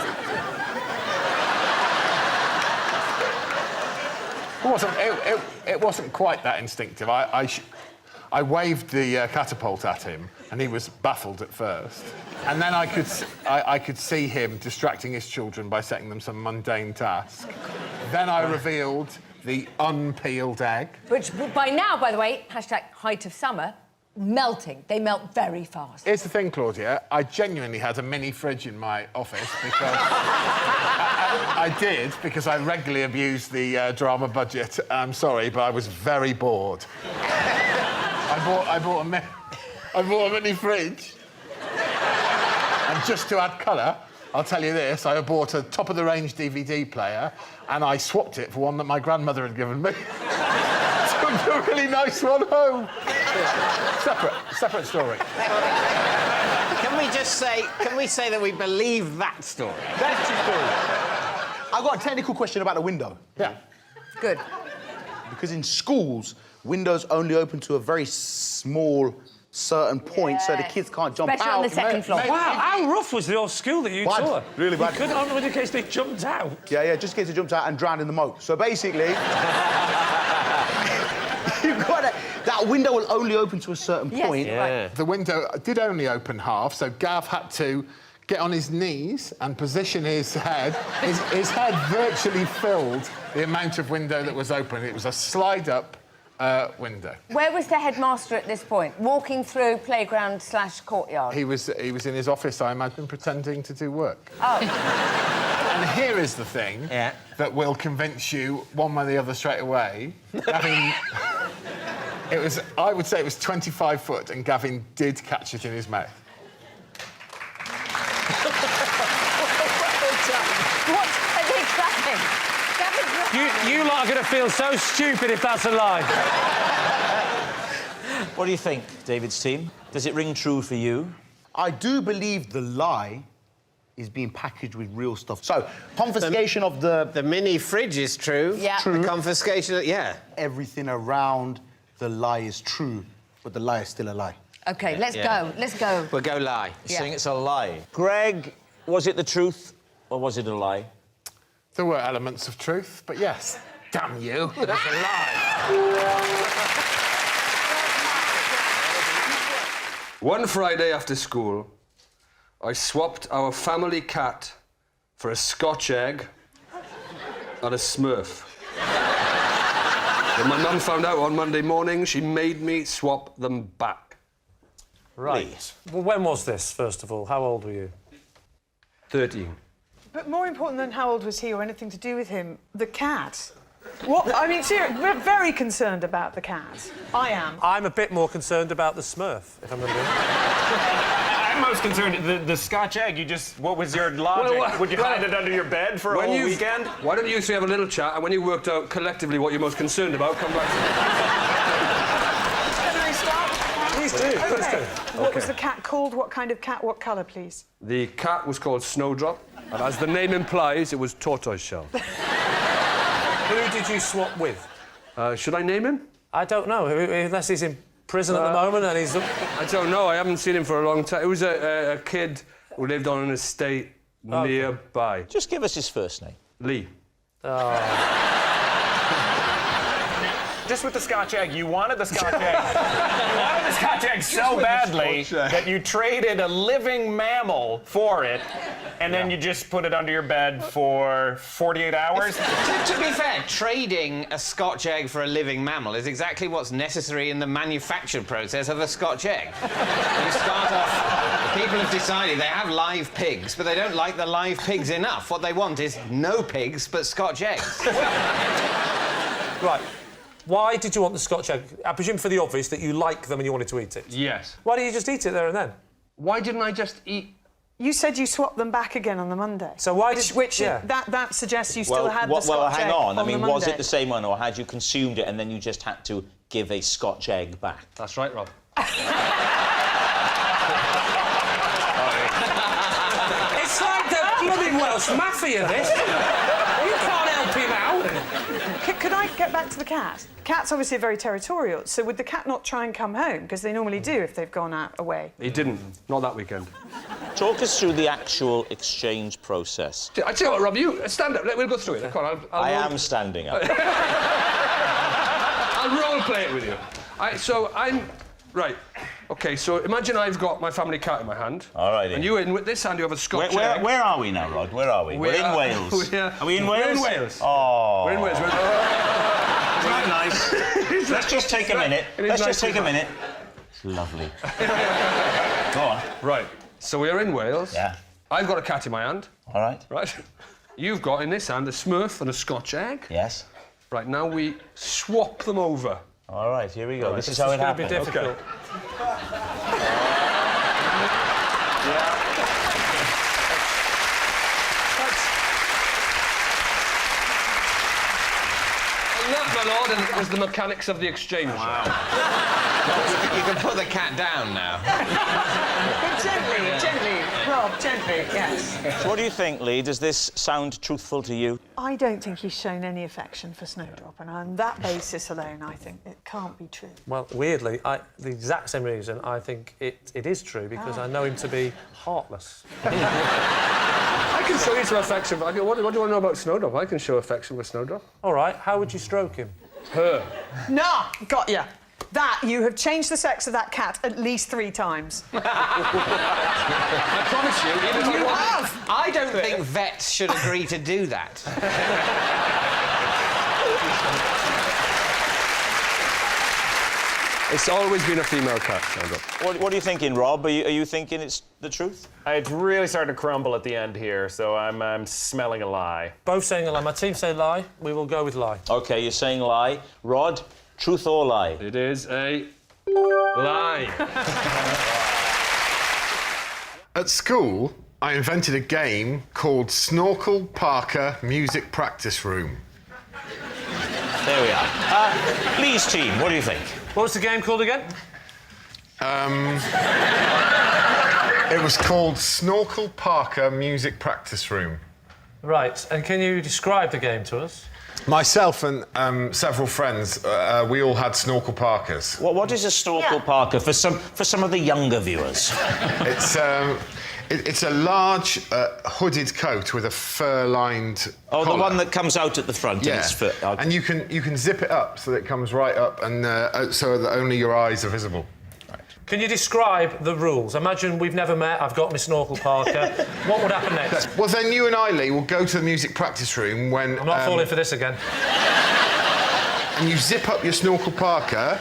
It wasn't quite that instinctive. I waved the catapult at him, and he was baffled at first. And then I could see him distracting his children by setting them some mundane task. Then I revealed the unpeeled egg. Which, by now, by the way, hashtag height of summer, melting. They melt very fast. Here's the thing, Claudia. I genuinely had a mini fridge in my office because... I did, because I regularly abused the drama budget. I'm sorry, but I was very bored. I bought a mini fridge. And just to add colour, I'll tell you this, I bought a top-of-the-range DVD player and I swapped it for one that my grandmother had given me. Took a really nice one home. Separate story. Can we say that we believe that story? That's the story. I've got a technical question about the window. Yeah. Good. Because in schools, windows only open to a very small certain point, so the kids can't jump Especially out. on the second floor. Wow, how rough was your school that you taught? Really bad. You couldn't, only in case they jumped out. Yeah, just in case they jumped out and drowned in the moat. So basically, that window will only open to a certain point. Yeah. The window did only open half, so Gav had to get on his knees and position his head. His head virtually filled the amount of window that was open. It was a slide-up window. Where was the headmaster at this point? Walking through playground/courtyard? He was in his office, I imagine, pretending to do work. Oh. And here is the thing that will convince you one way or the other straight away. Gavin... I would say it was 25 foot, and Gavin did catch it in his mouth. What are they clapping? You lot are going to feel so stupid if that's a lie. What do you think, David's team? Does it ring true for you? I do believe the lie is being packaged with real stuff. So, confiscation of the mini fridge is true. Yeah. True. The confiscation, yeah. Everything around the lie is true, but the lie is still a lie. OK, let's go. Let's go. We'll go lie. You're saying it's a lie. Greg, was it the truth or was it a lie? There were elements of truth, but yes, damn you, it was a lie. One Friday after school, I swapped our family cat for a Scotch egg and a Smurf. When my mum found out on Monday morning, she made me swap them back. Right. Well, when was this, first of all? How old were you? 13. But more important than how old was he or anything to do with him, the cat. What? I mean, seriously, we're very concerned about the cat. I am. I'm a bit more concerned about the Smurf, if I'm going to be I'm most concerned, the Scotch egg, what was your logic? Would you hide it under your bed for a whole weekend? Why don't you three have a little chat, and when you worked out collectively what you're most concerned about, come back to me. Can I start? Please do. Okay. What was the cat called? What kind of cat? What colour, please? The cat was called Snowdrop, and as the name implies, it was tortoiseshell. Who did you swap with? Should I name him? I don't know, unless he's in prison at the moment and he's... I don't know, I haven't seen him for a long time. It was a kid who lived on an estate nearby. Just give us his first name. Lee. Just with the Scotch egg, you wanted the Scotch egg. You wanted the Scotch egg so badly that you traded a living mammal for it, and then you just put it under your bed for 48 hours. To be fair, trading a Scotch egg for a living mammal is exactly what's necessary in the manufacture process of a Scotch egg. You start off, people have decided they have live pigs, but they don't like the live pigs enough. What they want is no pigs, but Scotch eggs. Right. Why did you want the Scotch egg? I presume for the obvious that you like them and you wanted to eat it. Yes. Why didn't you just eat it there and then? Why didn't I just eat... You said you swapped them back again on the Monday. So why did... That suggests you still had the Scotch well, egg hang on. I mean, the was it Monday. the same one, or had you consumed it and then you just had to give a Scotch egg back? That's right, Rob. It's like the bloody Welsh mafia, this. You can't help him out. Could I get back to the cat? Cats obviously are very territorial, so would the cat not try and come home? Because they normally do if they've gone out away. He didn't. Not that weekend. Talk us through the actual exchange process. I tell you what, Rob, you stand up. We'll go through it. Come on, I am standing up. I'll role play it with you. Right. OK, so imagine I've got my family cat in my hand. All right. And you in with this hand, you have a Scotch egg. Where are we now, Rod? Where are we? We're in Wales. Are we in Wales? We're in Wales. Oh. We're in Wales. Isn't that nice? Let's just take a minute. Let's just take a minute. It's lovely. Go on. Right. So we're in Wales. Yeah. I've got a cat in my hand. All right. Right. You've got in this hand a Smurf and a Scotch egg. Yes. Right, now we swap them over. All right, here we go. Right, this is how it happens. It's going to be difficult. And that, my lord, was the mechanics of the exchange. Wow. You can put the cat down now. Gently, Rob, gently, yes. So what do you think, Lee? Does this sound truthful to you? I don't think he's shown any affection for Snowdrop, and on that basis alone, I think it can't be true. Well, weirdly, the exact same reason, I think it is true, because I know him to be heartless. I can show you some affection. What do you want to know about Snowdrop? I can show affection with Snowdrop. All right, how would you stroke him? Her. No, got ya. That, you have changed the sex of that cat at least 3 times. I promise you, even You have! I don't think vets should agree to do that. It's always been a female cat, Snowdrop. What are you thinking, Rob? Are you thinking it's the truth? It's really starting to crumble at the end here, so I'm smelling a lie. Both saying a lie. My team say lie. We will go with lie. OK, you're saying lie. Rod, truth or lie? It is a lie. At school, I invented a game called Snorkel Parker Music Practice Room. There we are. Lee's team, what do you think? What was the game called again? It was called Snorkel Parker Music Practice Room. Right, and can you describe the game to us? Myself and several friends, we all had Snorkel Parkers. What is a Snorkel Parker for some of the younger viewers? It's a large hooded coat with a fur-lined Oh, collar. the one that comes out at the front. Yeah, and it's fur. Okay. and you can zip it up so that it comes right up, and so that only your eyes are visible. Can you describe the rules? Imagine we've never met, I've got my Snorkel Parker. What would happen next? Well, then you and I, Lee, will go to the music practice room when... I'm not falling for this again. And you zip up your Snorkel Parker,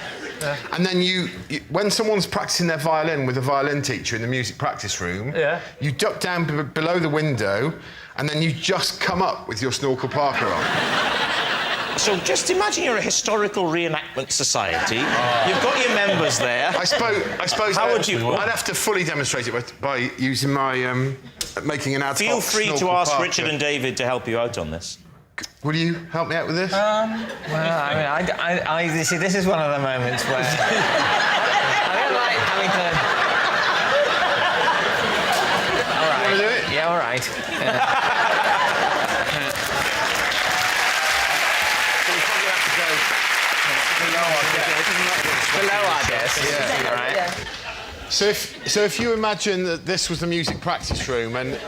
and then you when someone's practicing their violin with a violin teacher in the music practice room, you duck down below the window, and then you just come up with your Snorkel Parker on. So just imagine you're a historical reenactment society. You've got your members there. I suppose. How would you? I'd have to fully demonstrate it by using my making an ad hoc. Feel free to Snorkel ask Parker. Richard and David to help you out on this. Will you help me out with this? Well, I mean, you see, this is one of the moments where... I right. Below our desk. Yeah. All right. So if you imagine that this was the music practice room and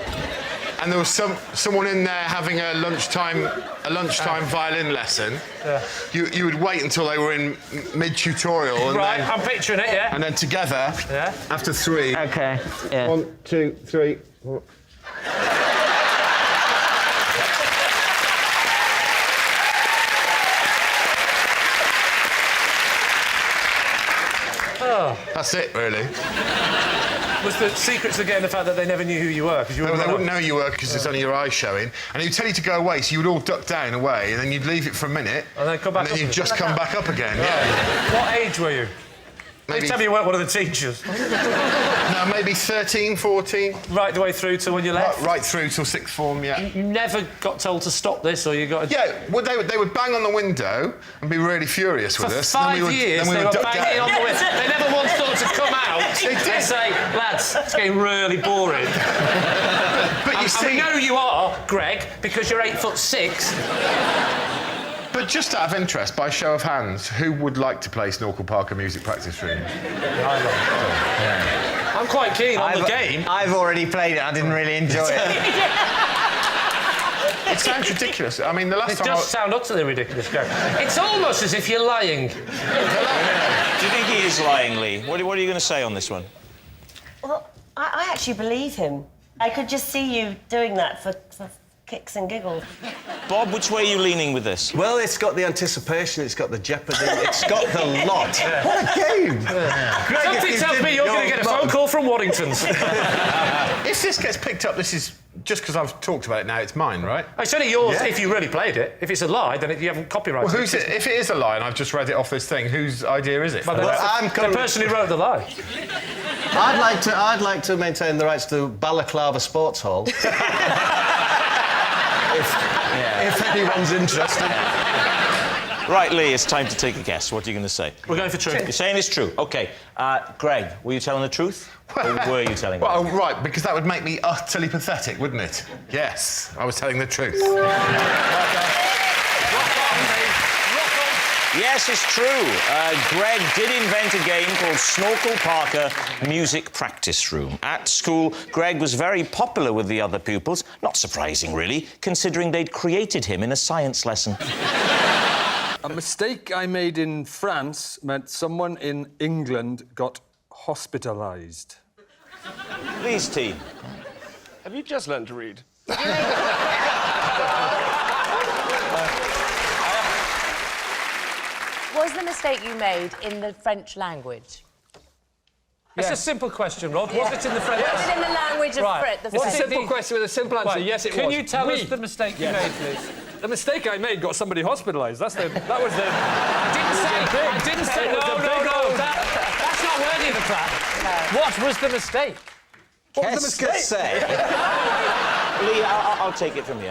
there was someone in there having a lunchtime violin lesson, you would wait until they were in mid-tutorial. And right, then, I'm picturing it, yeah. And then together, after 3. Okay, yeah. 1, 2, 3, 4. Oh. That's it, really. Was the secret to getting the fact that they never knew who you were? Because you they wouldn't know who you were because it's only your eyes showing. And he'd tell you to go away, so you would all duck down away, and then you'd leave it for a minute. And then come back and then you'd just come back up again, right. yeah. What age were you? Maybe... Tell me you weren't one of the teachers. No, maybe 13, 14. Right the way through to when you left? Right through till sixth form, yeah. You never got told to stop this, or you got... Yeah, well, they would bang on the window and be really furious with us. For 5 years, they were banging on the window. They never once thought to come out and say, lads, it's getting really boring. But you see... And we know you are, Greg, because you're 8'6". But just out of interest, by show of hands, who would like to play Snorkel Parker music practice room? I'm quite keen on the game. I've already played it. I didn't really enjoy it. It sounds ridiculous. I mean, the last time... It does sound utterly ridiculous, Greg. It's almost as if you're lying. Do you think he is lying, Lee? What are you going to say on this one? Well, I actually believe him. I could just see you doing that for kicks and giggles. Bob, which way are you leaning with this? Well, it's got the anticipation, it's got the jeopardy, it's got the lot. Yeah. What a game! Greg, something tells me you're going to get a phone call from Waddington's. If this gets picked up, this is... Just because I've talked about it now, it's mine, right? It's only yours if you really played it. If it's a lie, then you haven't copyrighted it. Well, who's it? If it is a lie and I've just read it off this thing, whose idea is it? Well, the person who wrote the lie. I'd like to maintain the rights to Balaclava Sports Hall. if anyone's interested. Right, Lee, it's time to take a guess. What are you going to say? We're going for truth. You're saying it's true. OK. Greg, were you telling the truth? Or were you telling the truth? Well, right, because that would make me utterly pathetic, wouldn't it? Yes, I was telling the truth. Yes, it's true. Greg did invent a game called Snorkel Parker Music Practice Room. At school, Greg was very popular with the other pupils. Not surprising, really, considering they'd created him in a science lesson. A mistake I made in France meant someone in England got hospitalised. Lee's tea. Have you just learned to read? Was the mistake you made in the French language? It's a simple question, Rod. Was it in the French Was it in the language of Right. the It's a simple question with a simple answer. Right. Yes, it Can was. you tell us the mistake you made, please? The mistake I made got somebody hospitalised. That was the... I didn't say... No. That's not worthy of a clap. No. What was the mistake? What was the mistake? Lee, I'll take it from you.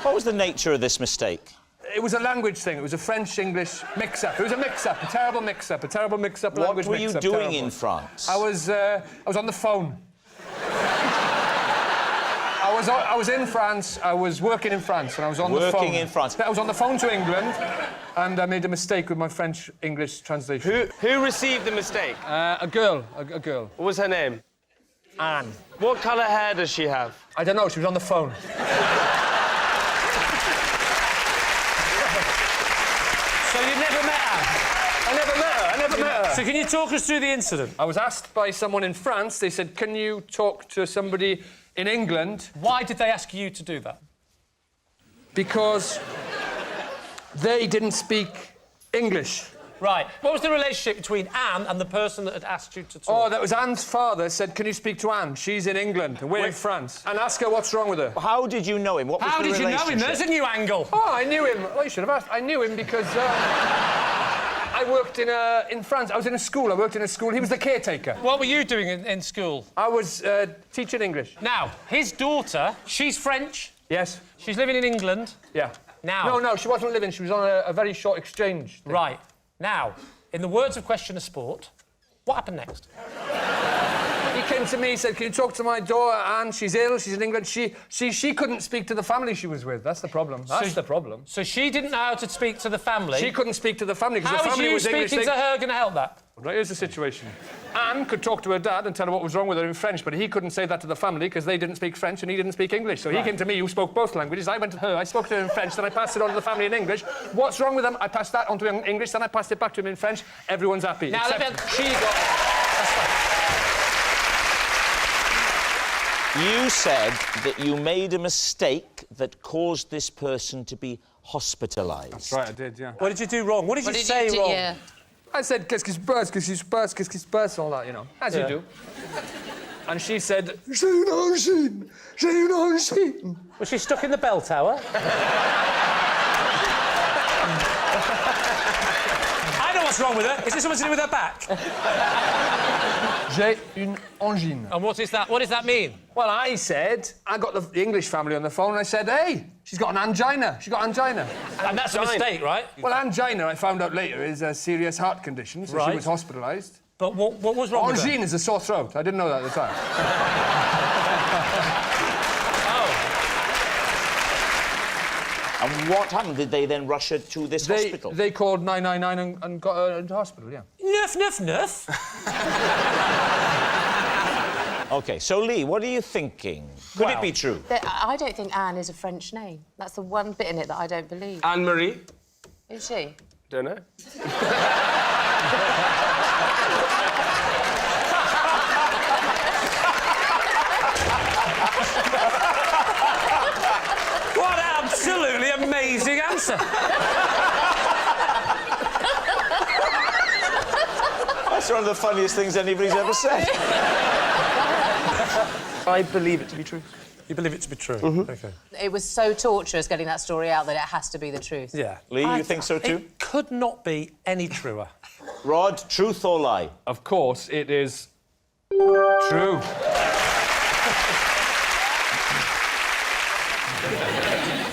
What was the nature of this mistake? It was a language thing. It was a French-English mix-up. It was a mix-up, a terrible mix-up, language mix-up. What were you doing in France? I was on the phone. I was in France. I was working in France, and I was on the phone. Working in France. I was on the phone to England, and I made a mistake with my French-English translation. Who received the mistake? A girl. What was her name? Anne. What colour hair does she have? I don't know. She was on the phone. So you never met her? I never met her. So can you talk us through the incident? I was asked by someone in France. They said, "Can you talk to somebody in England?" Why did they ask you to do that? Because they didn't speak English. Right. What was the relationship between Anne and the person that had asked you to talk? Oh, that was Anne's father said, "Can you speak to Anne? She's in England and we're in France." And ask her what's wrong with her. How did you know him? What was How the did you know relationship? him? There's a new angle. Oh, I knew him. Oh, you should have asked. I knew him because I worked in France. I was in a school. I worked in a school. He was the caretaker. What were you doing in school? I was teaching English. Now, his daughter, she's French. Yes. She's living in England. Yeah. Now. No, she wasn't living. She was on a very short exchange thing. Right. Now, in the words of Question of Sport, What happened next? He came to me, he said, can you talk to my daughter, Anne? She's ill, she's in England. She couldn't speak to the family she was with. That's the problem. That's the problem. So she didn't know how to speak to the family? She couldn't speak to the family because the How family was was you English. speaking to her going to help that? Right, here's the situation. Anne could talk to her dad and tell her what was wrong with her in French, but he couldn't say that to the family because they didn't speak French and he didn't speak English. So he came to me, who spoke both languages. I went to her, I spoke to her in French, then I passed it on to the family in English. What's wrong with them? I passed that on to him in English, then I passed it back to him in French. Everyone's happy. Now, she got... That's fine. You said that you made a mistake that caused this person to be hospitalised. That's right, I did, yeah. What did you do wrong? What did you say wrong? Yeah. I said, qu'est-ce qui se passe, all that, you know, as you do. And she said, j'ai une angine, j'ai une angine. Was she stuck in the bell tower? I know what's wrong with her. Is it something to do with her back? J'ai une angine. And what is that? What does that mean? Well, I got the English family on the phone and I said, hey, she's got an angina. She's got angina. And that's a mistake, right? Well, angina, I found out later, is a serious heart condition, so she was hospitalised. But what was wrong with her? Angine is a sore throat. I didn't know that at the time. And what happened? Did they then rush her to this hospital? They called 999 and got her into hospital, yeah. Nuff. OK, so, Lee, what are you thinking? Could it be true? I don't think Anne is a French name. That's the one bit in it that I don't believe. Anne-Marie? Is she? Don't know. What an absolutely amazing answer. That's one of the funniest things anybody's ever said. I believe it to be true. You believe it to be true? Mm-hmm. OK. It was so torturous getting that story out that it has to be the truth. Yeah. Lee, you think so too? It could not be any truer. Rod, truth or lie? Of course, it is true.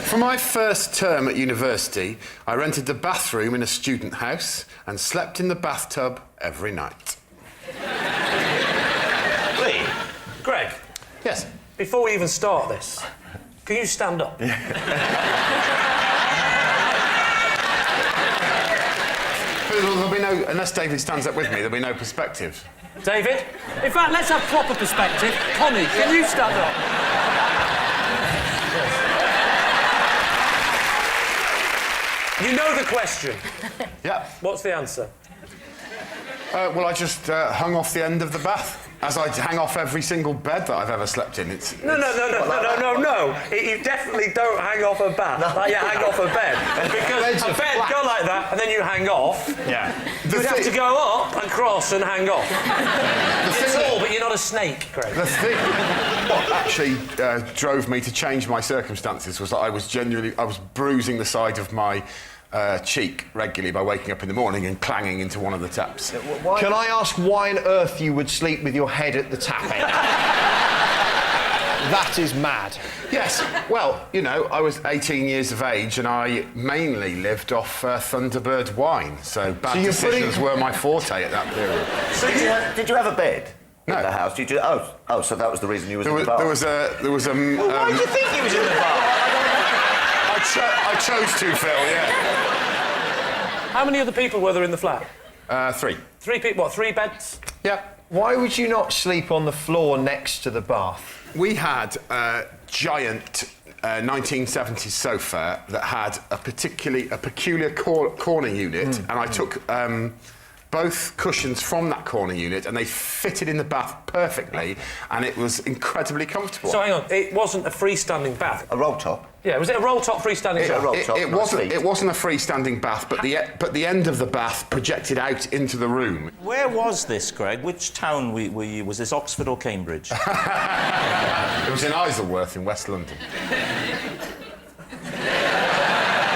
For my first term at university, I rented the bathroom in a student house and slept in the bathtub every night. Lee? Greg? Yes? Before we even start this, can you stand up? There'll be no... Unless David stands up with me, there'll be no perspective. David? In fact, let's have proper perspective. Connie, can you stand up? You know the question. Yeah. What's the answer? Well, I just hung off the end of the bath, as I hang off every single bed that I've ever slept in. No. You definitely don't hang off a bath like you hang off a bed. Because a bed go like that and then you hang off. Yeah. You'd have to go up and cross and hang off. You're tall, but you're not a snake, Greg. The thing what actually drove me to change my circumstances was that I was bruising the side of my cheek regularly by waking up in the morning and clanging into one of the taps. Can I ask why on earth you would sleep with your head at the tap end? That is mad. Yes, well, you know, I was 18 years of age and I mainly lived off Thunderbird wine, so bad decisions were my forte at that period. So did you have a bed in the house? Did you? Oh, so that was the reason you was in the bath. There was a... why did you think he was in the bath? I chose to, Phil, yeah. How many other people were there in the flat? 3. 3 people, what, 3 beds? Yeah. Why would you not sleep on the floor next to the bath? We had a giant 1970s sofa that had a peculiar corner unit, and I took both cushions from that corner unit and they fitted in the bath perfectly, and it was incredibly comfortable. So hang on, it wasn't a freestanding bath? A roll top? Yeah, was it a roll top freestanding bath? It wasn't a freestanding bath, but the end of the bath projected out into the room. Where was this, Greg? Which town were you? Was this Oxford or Cambridge? It was in Isleworth in West London.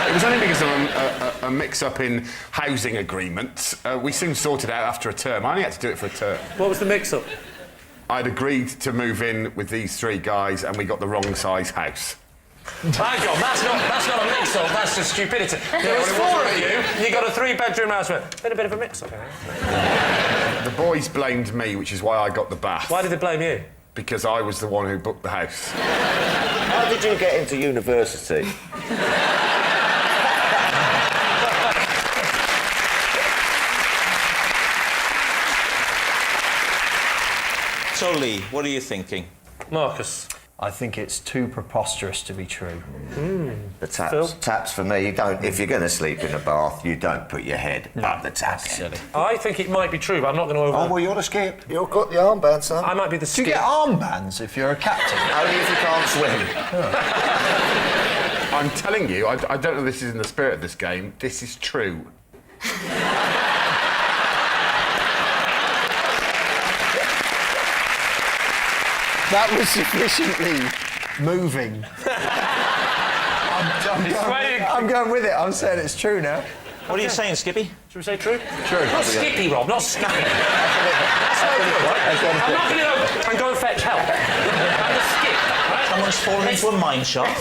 It was only because of a mix-up in housing agreements. We soon sorted it out after a term. I only had to do it for a term. What was the mix-up? I'd agreed to move in with these 3 guys and we got the wrong size house. Hang on, that's not a mix-up, that's just stupidity. There was 4 of you, and you got a 3-bedroom house with a bit of a mix-up. The boys blamed me, which is why I got the bath. Why did they blame you? Because I was the one who booked the house. How did you get into university? So, Lee, what are you thinking? Marcus? I think it's too preposterous to be true. The taps for me. You don't. If you're going to sleep in a bath, you don't put your head up the tap. I think it might be true, but I'm not going to over... Oh, well, you're the skip. You've got the armband, son. I might be the skip. Do you get armbands if you're a captain? Only if you can't swim. I'm telling you, I don't know if this is in the spirit of this game. This is true. That was sufficiently moving. I'm going with it. I'm saying it's true now. What are you saying, Skippy? Should we say true? True. Not Skippy, Rob, not Skippy. That's not good, right? I'm not going to go and go and fetch help. I'm the skip, right? Someone's fallen into a mine shaft.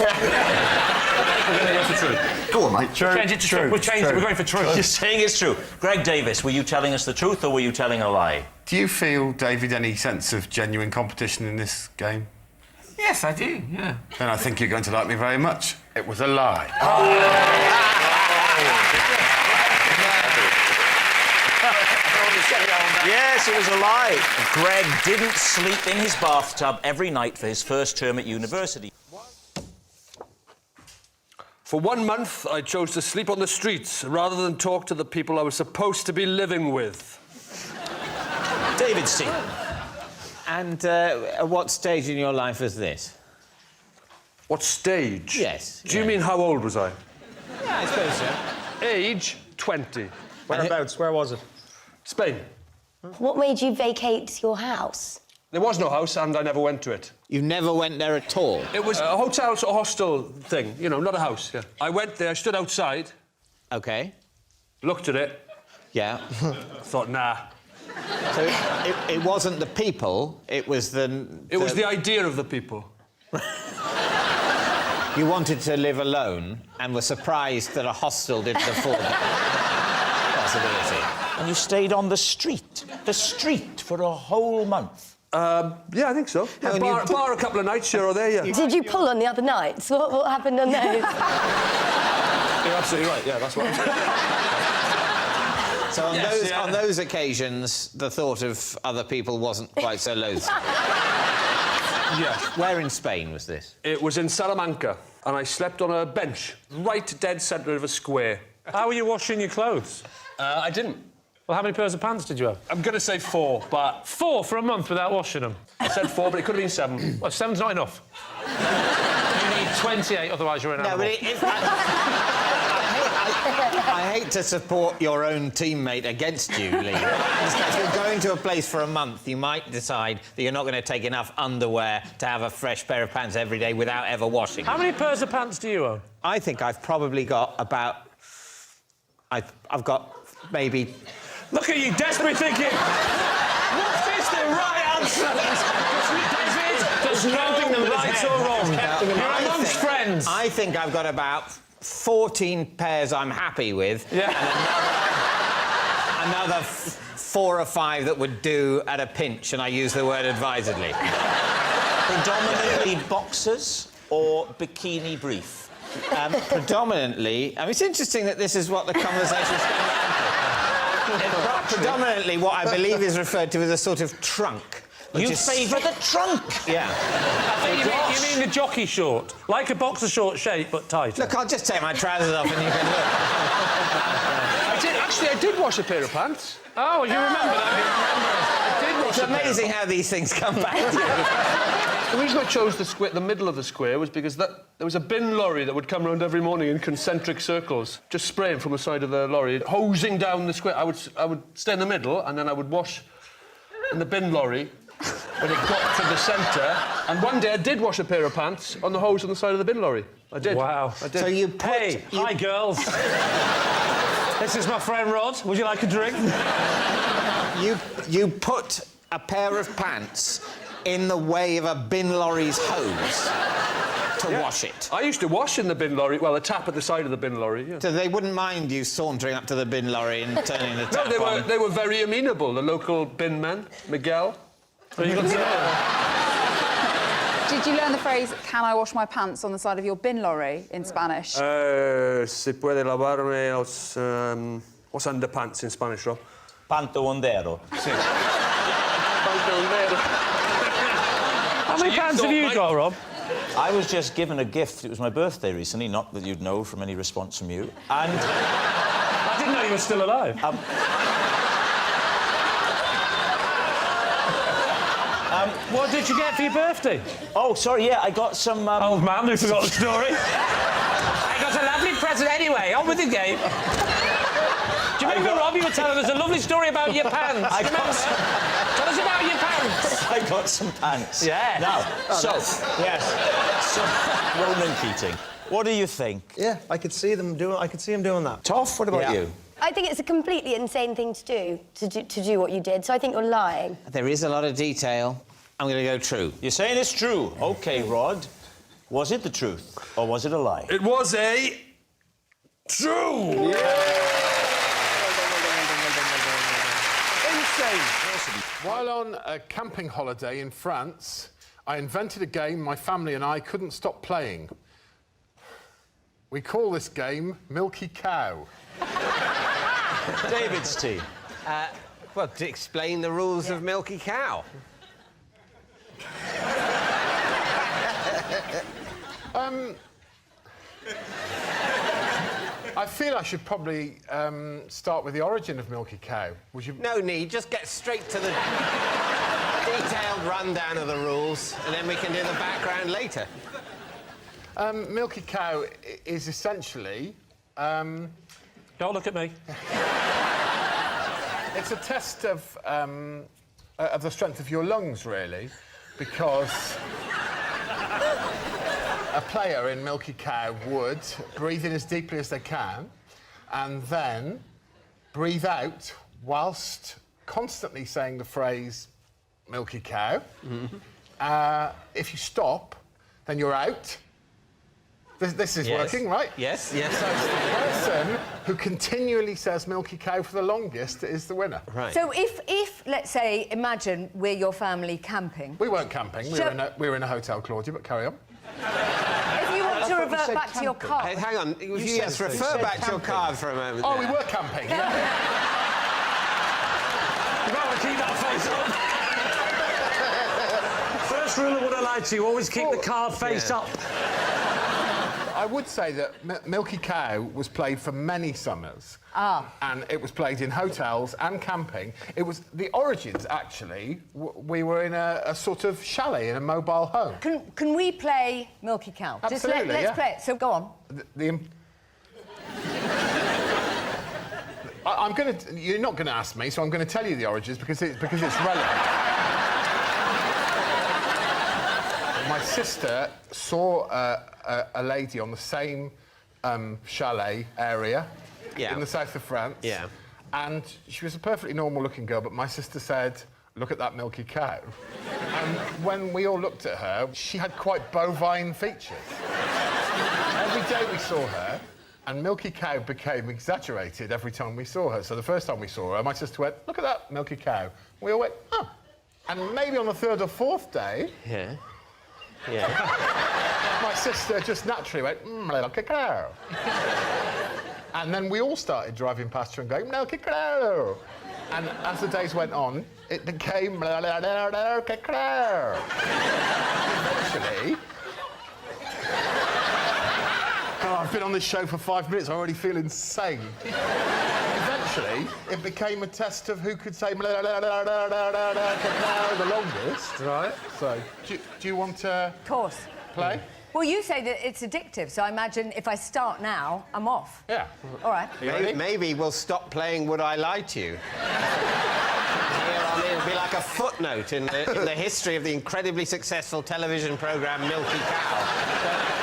We're going to go for true. Go on, mate. True. Change it to true. We've changed it. We're going for true. You're saying it's true. Greg Davis, were you telling us the truth or were you telling a lie? Do you feel, David, any sense of genuine competition in this game? Yes, I do, yeah. Then I think you're going to like me very much. It was a lie. Yes, it was a lie. Greg didn't sleep in his bathtub every night for his first term at university. For 1 month, I chose to sleep on the streets rather than talk to the people I was supposed to be living with. David Steele. And at what stage in your life was this? What stage? Yes. Do you mean how old was I? Yeah, I suppose so. Age 20. Whereabouts? Where was it? Spain. What made you vacate your house? There was no house and I never went to it. You never went there at all? It was a hotel or hostel thing, you know, not a house. Yeah. I went there, stood outside. OK. Looked at it. Yeah. Thought, nah. So it wasn't the people, it was the... It was the idea of the people. You wanted to live alone and were surprised that a hostel didn't afford that possibility. And you stayed on the street for a whole month. Yeah, I think so. Yeah, bar a couple of nights here or there, yeah. Did you pull on the other nights? What happened on those? You're absolutely right, yeah, that's what I'm saying. So on those occasions, the thought of other people wasn't quite so loathsome. Yes. Where in Spain was this? It was in Salamanca, and I slept on a bench, right dead centre of a square. How were you washing your clothes? I didn't. Well, how many pairs of pants did you have? I'm going to say 4, but... 4 for a month without washing them? I said 4, but it could have been 7. Well, 7's not enough. You need 28, otherwise you're an animal. No, but I hate to support your own teammate against you, Lee. If you're going to a place for a month, you might decide that you're not going to take enough underwear to have a fresh pair of pants every day without ever washing them. How many pairs of pants do you own? I think I've probably got about... I've got maybe... Look at you, desperately thinking... Was this the right answer? Does nothing them right or wrong. You're amongst friends. I think I've got about 14 pairs I'm happy with. Yeah. And another 4 or 5 that would do at a pinch, and I use the word advisedly. Predominantly boxers or bikini brief? Predominantly... I mean, it's interesting that this is what the conversation's going on. Predominantly what I believe is referred to as a sort of trunk. You favour the trunk? Yeah. I think you mean the jockey short. Like a boxer short shape, but tighter. Look, I'll just take my trousers off and you can look. I did wash a pair of pants. Oh, you remember that? I did wash It's amazing how these things come back to you. The reason I chose the middle of the square was because there was a bin lorry that would come around every morning in concentric circles, just spraying from the side of the lorry, hosing down the square. I would stay in the middle, and then I would wash in the bin lorry when it got to the centre. And one day I did wash a pair of pants on the hose on the side of the bin lorry. I did. Wow. I did. So you hi, girls. This is my friend Rod. Would you like a drink? You put a pair of pants in the way of a bin lorry's hose to wash it. I used to wash in the bin lorry, well, the tap at the side of the bin lorry, yeah. So they wouldn't mind you sauntering up to the bin lorry and turning the tap on? No, they were very amenable, the local bin men, Miguel. Did you learn the phrase, can I wash my pants on the side of your bin lorry in Spanish? Se puede lavarme los underpants in Spanish, Rob? Pantalondero. Sí. Pantalondero. How many pants have you got, Rob? I was just given a gift. It was my birthday recently, not that you'd know from any response from you. And... I didn't know you were still alive. What did you get for your birthday? Oh, sorry, yeah, I got some... Old man who forgot the story. I got a lovely present anyway. On with the game. Do you remember, Rob, you were telling us a lovely story about your pants? Tell us about your pants. I got some pants. Yeah. Now, Ronan Keating, what do you think? Yeah, I could see him doing that. Toff, what about you? I think it's a completely insane thing to do what you did, so I think you're lying. There is a lot of detail. I'm going to go true. You're saying it's true. OK, Rod. Was it the truth, or was it a lie? It was a... true! Insane. While on a camping holiday in France, I invented a game my family and I couldn't stop playing. We call this game Milky Cow. David's team. Well, to explain the rules of Milky Cow. I feel I should probably start with the origin of Milky Cow. Would you? No need, just get straight to the detailed rundown of the rules, and then we can do the background later. Milky Cow is essentially... Don't look at me. It's a test of the strength of your lungs, really, because a player in Milky Cow would breathe in as deeply as they can and then breathe out whilst constantly saying the phrase Milky Cow. If you stop, then you're out. This is working, right? Yes. So it's the person who continually says Milky Cow for the longest is the winner. Right. So if let's say, imagine we're your family camping. We weren't camping. We were in a hotel, Claudia, but carry on. If you want to revert back to your car. Hey, hang on. Yes, refer back to your card for a moment. Oh, we were camping, yeah. You might want to keep that face up. First rule of what I like to you, always keep the card face up. I would say that Milky Cow was played for many summers. And it was played in hotels and camping. It was the origins, actually. We were in a sort of chalet in a mobile home. Can we play Milky Cow? Absolutely, let's play it. So go on. I'm going to... You're not going to ask me, so I'm going to tell you the origins because it's relevant. My sister saw a lady on the same chalet area in the south of France. Yeah. And she was a perfectly normal-looking girl, but my sister said, look at that Milky Cow. And when we all looked at her, she had quite bovine features. Every day we saw her, and Milky Cow became exaggerated every time we saw her. So the first time we saw her, my sister went, look at that Milky Cow. We all went, oh. And maybe on the third or fourth day... Yeah. My sister just naturally went, Milky Cow. And then we all started driving past her and going, Milky Cow. And as the days went on, it became Milky Cow. Eventually... Oh, I've been on this show for 5 minutes, I already feel insane. Eventually, it became a test of who could say the longest. Right. So, do you want to... Of course. Play? Well, you say that it's addictive, so I imagine if I start now, I'm off. Yeah. All right. Maybe we'll stop playing Would I Lie to You? Here on it'll be like a footnote in the history of the incredibly successful television programme Milky Cow.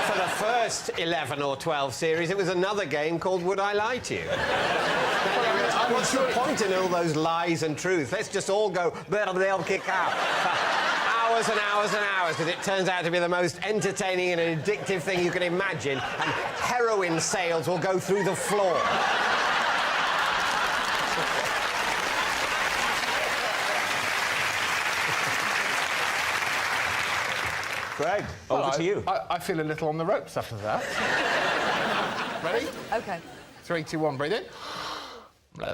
For the first 11 or 12 series, it was another game called Would I Lie to You? What's the point in all those lies and truths? Let's just all go Milky Cow for hours and hours and hours because it turns out to be the most entertaining and addictive thing you can imagine, and heroin sales will go through the floor. Greg, over to you. I feel a little on the ropes after that. Ready? OK. 3, 2, 1, breathe in. Quite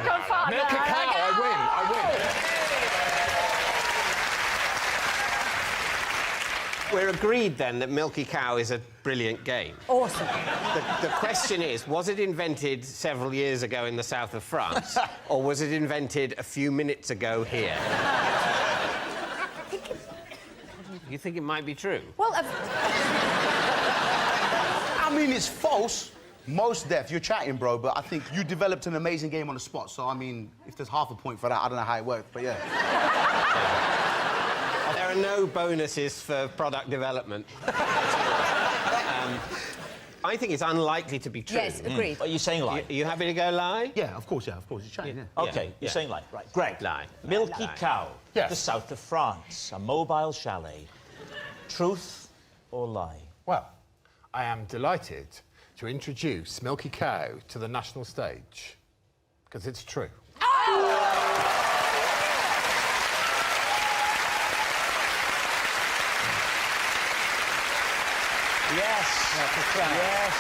good fun. Milky Cow, I win. We're agreed then that Milky Cow is a brilliant game. Awesome. The question is, was it invented several years ago in the south of France, or was it invented a few minutes ago here? You think it might be true? Well, I mean, it's false. Most deaf. You're chatting, bro, but I think you developed an amazing game on the spot. So, I mean, if there's half a point for that, I don't know how it worked, but yeah. There are no bonuses for product development. I think it's unlikely to be true. Yes, agreed. Are you saying lie? You happy to go lie? Yeah, of course, You're chatting, yeah. OK, you're saying lie. Right. Greg. Lie. Milky Lie. Cow. Yes. The south of France. A mobile chalet. Truth or lie? Well, I am delighted to introduce Milky Cow to the national stage, because it's true. Yes. Yes.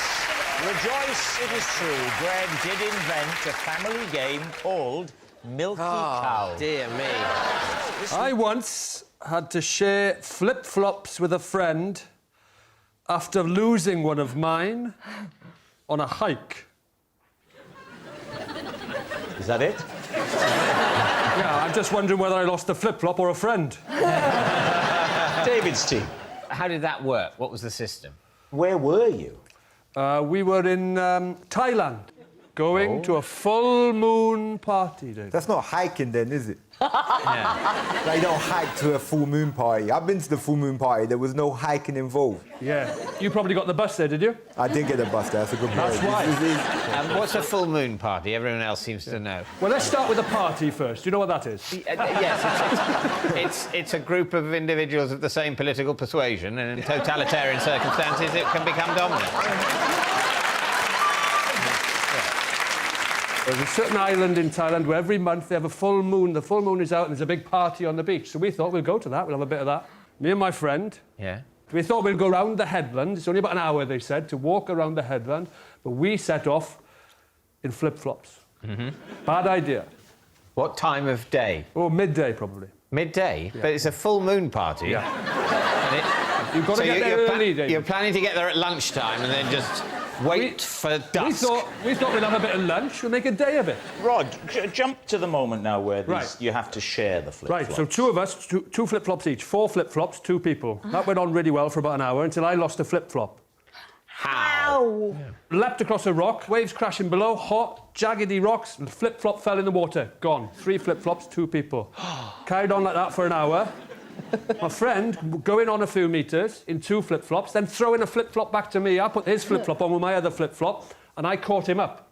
Rejoice, it is true. Greg did invent a family game called Milky Cow. Dear me. I once had to share flip-flops with a friend after losing one of mine on a hike. Is that it? Yeah, I'm just wondering whether I lost a flip-flop or a friend. David's team. How did that work? What was the system? Where were you? We were in Thailand, going to a full moon party, Dave. That's not hiking then, is it? Yeah. They don't hike to a full moon party. I've been to the full moon party. There was no hiking involved. Yeah. You probably got the bus there, did you? I did get the bus there. That's a good point. That's why. What's a full moon party? Everyone else seems to know. Well, let's start with the party first. Do you know what that is? Yes, it's a group of individuals of the same political persuasion, and in totalitarian circumstances, it can become dominant. There's a certain island in Thailand where every month they have a full moon. The full moon is out and there's a big party on the beach. So we thought we'll go to that. We'll have a bit of that. Me and my friend. Yeah. We thought we'd go round the headland. It's only about an hour, they said, to walk around the headland. But we set off in flip-flops. Bad idea. What time of day? Oh, midday, probably. Midday? Yeah. But it's a full moon party. Yeah. You've got to get there early, David. You're planning to get there at lunchtime and then just wait for dusk. We thought we'd have a bit of lunch. We'll make a day of it. Rod, jump to the moment now where you have to share the flip-flops. Right, so two of us, two flip-flops each. 4 flip-flops, 2 people. That went on really well for about an hour until I lost a flip-flop. How? Leapt across a rock, waves crashing below, hot, jaggedy rocks, and flip-flop fell in the water. Gone. 3 flip-flops, 2 people. Carried on like that for an hour. My friend going on a few metres in 2 flip-flops, then throwing a flip-flop back to me. I put his flip-flop on with my other flip-flop, and I caught him up.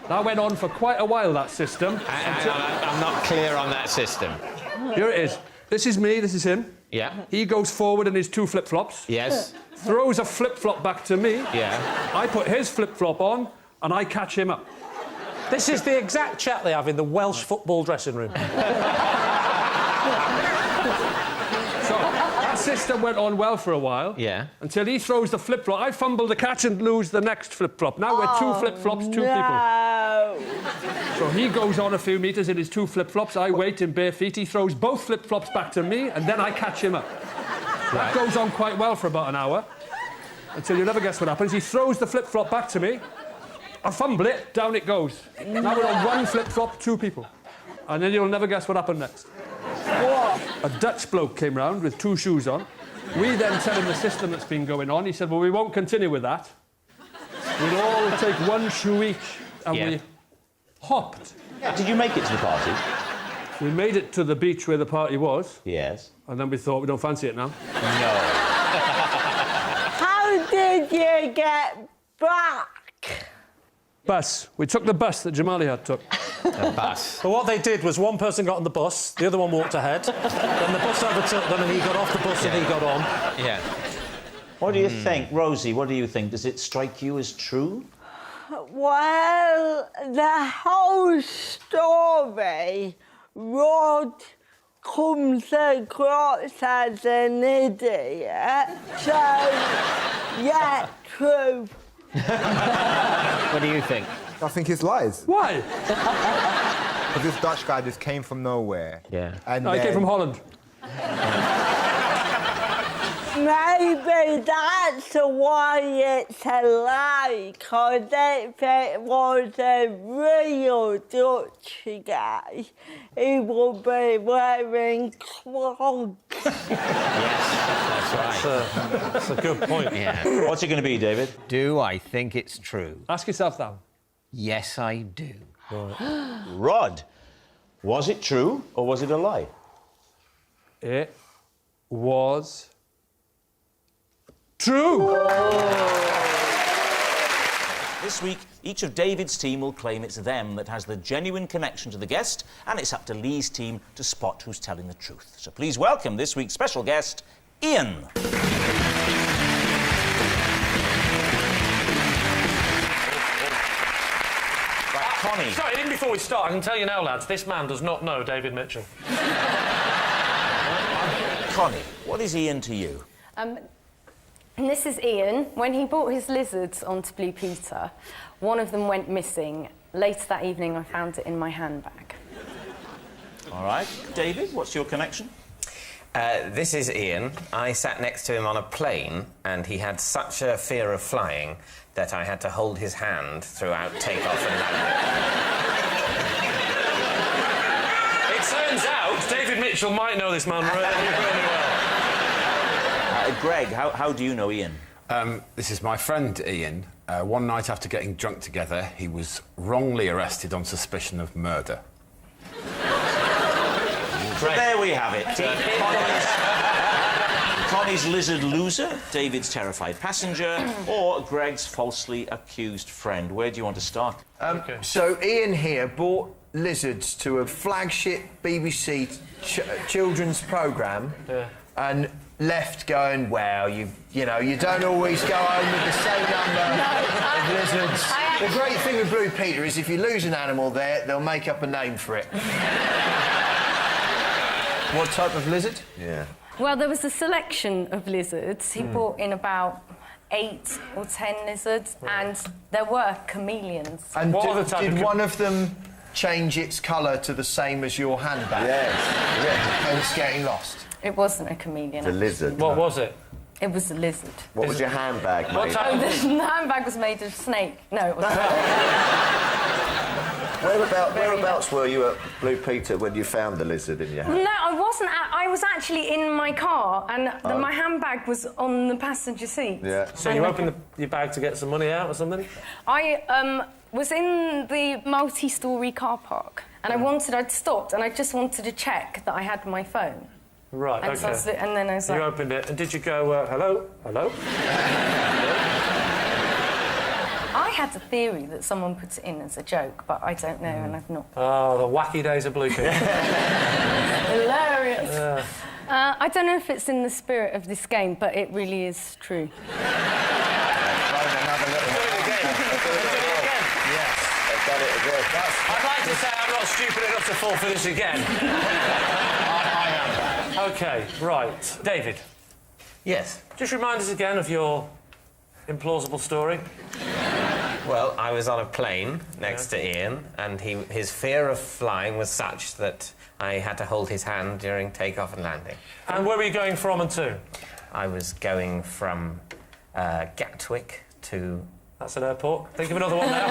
That went on for quite a while, that system. I'm not clear on that system. Here it is. This is me, this is him. Yeah. He goes forward in his 2 flip-flops. Yes. Throws a flip-flop back to me. Yeah. I put his flip-flop on, and I catch him up. This is the exact chat they have in the Welsh football dressing room. System went on well for a while. Yeah. Until he throws the flip-flop. I fumble the catch and lose the next flip-flop. Now we're 2 flip-flops, 2 people. So he goes on a few metres in his 2 flip-flops. I wait in bare feet. He throws both flip-flops back to me, and then I catch him up. That goes on quite well for about an hour. Until you never guess what happens. He throws the flip-flop back to me. I fumble it, down it goes. Now we're on 1 flip-flop, 2 people. And then you'll never guess what happened next. A Dutch bloke came round with 2 shoes on. We then tell him the system that's been going on. He said, well, we won't continue with that. We'll all take 1 shoe each. And we hopped. Did you make it to the party? We made it to the beach where the party was. Yes. And then we thought, we don't fancy it now. No. How did you get back? Bus. We took the bus that Jamali took. The bus. But what they did was one person got on the bus, the other one walked ahead, then the bus overtook them and he got off the bus and he got on. Yeah. What do you think, Rosie? What do you think? Does it strike you as true? Well, the whole story, Rod comes across as an idiot, so, yeah, true. What do you think? I think it's lies. Why? Because this Dutch guy just came from nowhere. Yeah. And No, he came from Holland. Maybe that's why it's a lie, because if it was a real Dutch guy, he would be wearing clogs. That's right. That's a good point. Yeah. What's it going to be, David? Do I think it's true? Ask yourself that. Yes, I do. Rod, was it true or was it a lie? It was true. This week, each of David's team will claim it's them that has the genuine connection to the guest, and it's up to Lee's team to spot who's telling the truth. So please welcome this week's special guest, Ian. Connie. Sorry, even before we start, I can tell you now, lads, this man does not know David Mitchell. Connie, what is Ian to you? And this is Ian. When he brought his lizards onto Blue Peter, one of them went missing. Later that evening, I found it in my handbag. All right. David, what's your connection? This is Ian. I sat next to him on a plane, and he had such a fear of flying that I had to hold his hand throughout takeoff and landing. It turns out David Mitchell might know this man really, really well. Greg, how do you know Ian? This is my friend Ian. One night after getting drunk together, he was wrongly arrested on suspicion of murder. So there we have it. Connie's lizard loser, David's terrified passenger, or Greg's falsely accused friend. Where do you want to start? So Ian here brought lizards to a flagship BBC children's programme and left going, well, you know, you don't always go home with the same number of lizards. The great thing with Blue Peter is if you lose an animal there, they'll make up a name for it. What type of lizard? Yeah. Well, there was a selection of lizards. He brought in about 8 or 10 lizards, and there were chameleons. And did one of them change its colour to the same as your handbag? Yes. Hence getting lost. It wasn't a chameleon. The lizard. What was it? It was a lizard. What was your handbag made? The handbag was made of snake. No, it wasn't. Whereabouts were you at Blue Peter when you found the lizard in your hand? No, I wasn't. I was actually in my car, and my handbag was on the passenger seat. Yeah. So you opened your bag to get some money out or something? I was in the multi-storey car park, and I'd stopped, and I just wanted to check that I had my phone. Right, and OK. So and then I was you like... opened it, and did you go, hello? Hello? I had a theory that someone put it in as a joke, but I don't know, and I've not... Oh, the wacky days of Blue Peter. Hilarious. Yeah. I don't know if it's in the spirit of this game, but it really is true. I'd like to say I'm not stupid enough to fall for this again. I am. OK, right. David. Yes? Just remind us again of your implausible story. Well, I was on a plane next to Ian, and his fear of flying was such that I had to hold his hand during takeoff and landing. And where were you going from and to? I was going from Gatwick to... That's an airport. Think of another one now.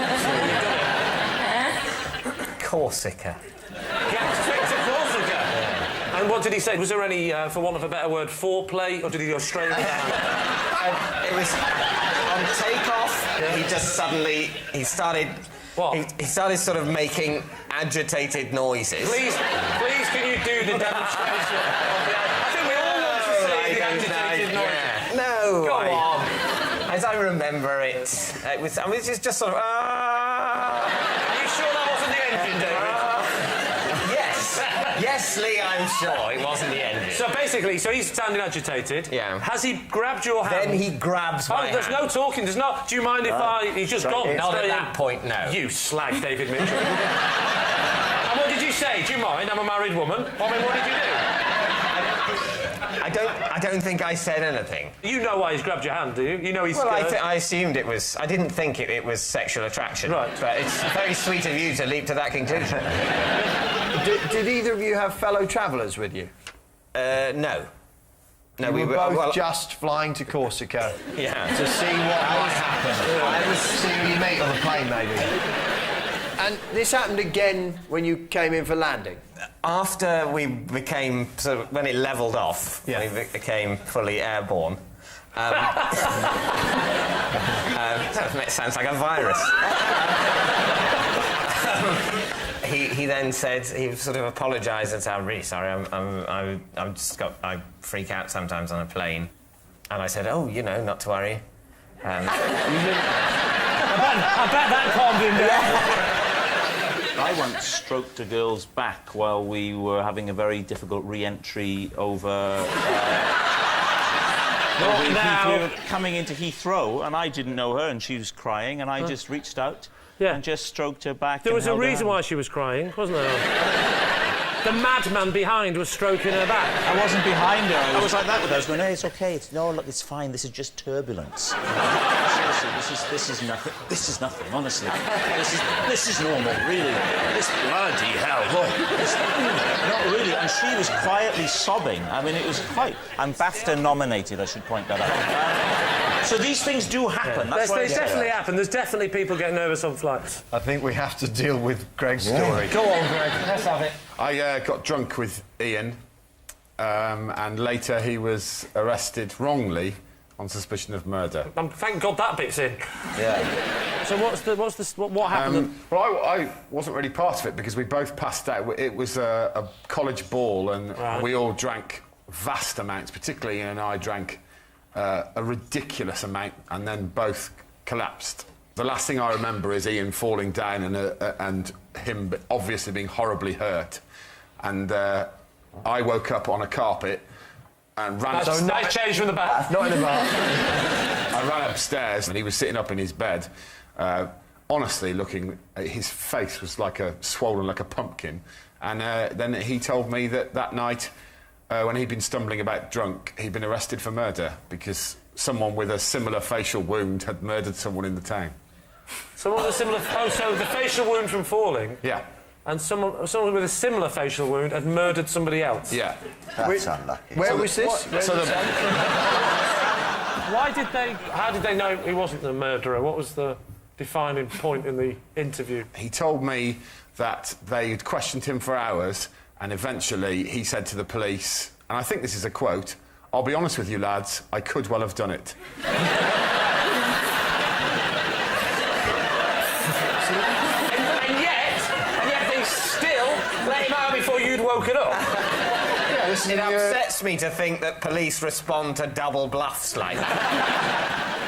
Corsica. Gatwick to Corsica? Yeah. And what did he say? Was there any, for want of a better word, foreplay, or did he go straight into It was on takeoff. Yeah. He just suddenly started. What? He started sort of making agitated noises. Please, can you do the demonstration? I think we all want to see the agitated noises. No. Go on. As I remember it, it was just sort of. engine, David? Yes. Yes, Lee, I'm sure it wasn't the engine. So basically, he's standing agitated. Yeah. Has he grabbed your hand? Then he grabs my There's hand. no talking. There's not. Do you mind if he's just gone? Not at that point, no. You slag, David Mitchell. And what did you say? Do you mind? I'm a married woman. I mean, what did you do? I don't think I said anything. You know why he's grabbed your hand, do you? You know he's Well, scared. I assumed it was... I didn't think it was sexual attraction. Right. But it's very sweet of you to leap to that conclusion. Did either of you have fellow travellers with you? No. No, we were both just flying to Corsica. Yeah. To see what might happen. See who you meet on the plane, maybe. And this happened again when you came in for landing? After we became... So when it levelled off, we became fully airborne. That sounds like a virus. He then said, he sort of apologised and said, I'm really sorry, I freak out sometimes on a plane. And I said, oh, you know, not to worry. I bet that calmed him down. I once stroked a girl's back while we were having a very difficult re-entry over... we were coming into Heathrow, and I didn't know her, and she was crying, and I just reached out and just stroked her back. There was a reason why she was crying, wasn't there? The madman behind was stroking her back. I wasn't behind her. I was like that with her. I was going, hey, it's OK. No, look, it's fine. This is just turbulence. Seriously, this is nothing. This is nothing, honestly. This is normal, really. This bloody hell. Look, not really. And she was quietly sobbing. I mean, it was quite... I'm BAFTA nominated, I should point that out. So these things do happen. They definitely happen. There's definitely people get nervous on flights. I think we have to deal with Greg's story. Go on, Greg. Let's have it. I got drunk with Ian, and later he was arrested wrongly on suspicion of murder. Thank God that bit's in. Yeah. So what happened? Well, I wasn't really part of it because we both passed out. It was a college ball, and we all drank vast amounts. Particularly Ian and I drank a ridiculous amount, and then both collapsed. The last thing I remember is Ian falling down and him obviously being horribly hurt. And I woke up on a carpet and ran... Nice change from the bath. Not in the bath. I ran upstairs and he was sitting up in his bed, honestly looking... His face was swollen like a pumpkin. And then he told me that night, when he'd been stumbling about drunk, he'd been arrested for murder because someone with a similar facial wound had murdered someone in the town. Someone with a similar... Oh, so the facial wound from falling... Yeah. And someone with a similar facial wound had murdered somebody else. Yeah. That's unlucky. Where was this? How did they know he wasn't the murderer? What was the defining point in the interview? He told me that they'd questioned him for hours, and eventually he said to the police, and I think this is a quote, "I'll be honest with you, lads, I could well have done it." Let him out before you'd woken up. It upsets me to think that police respond to double bluffs like that.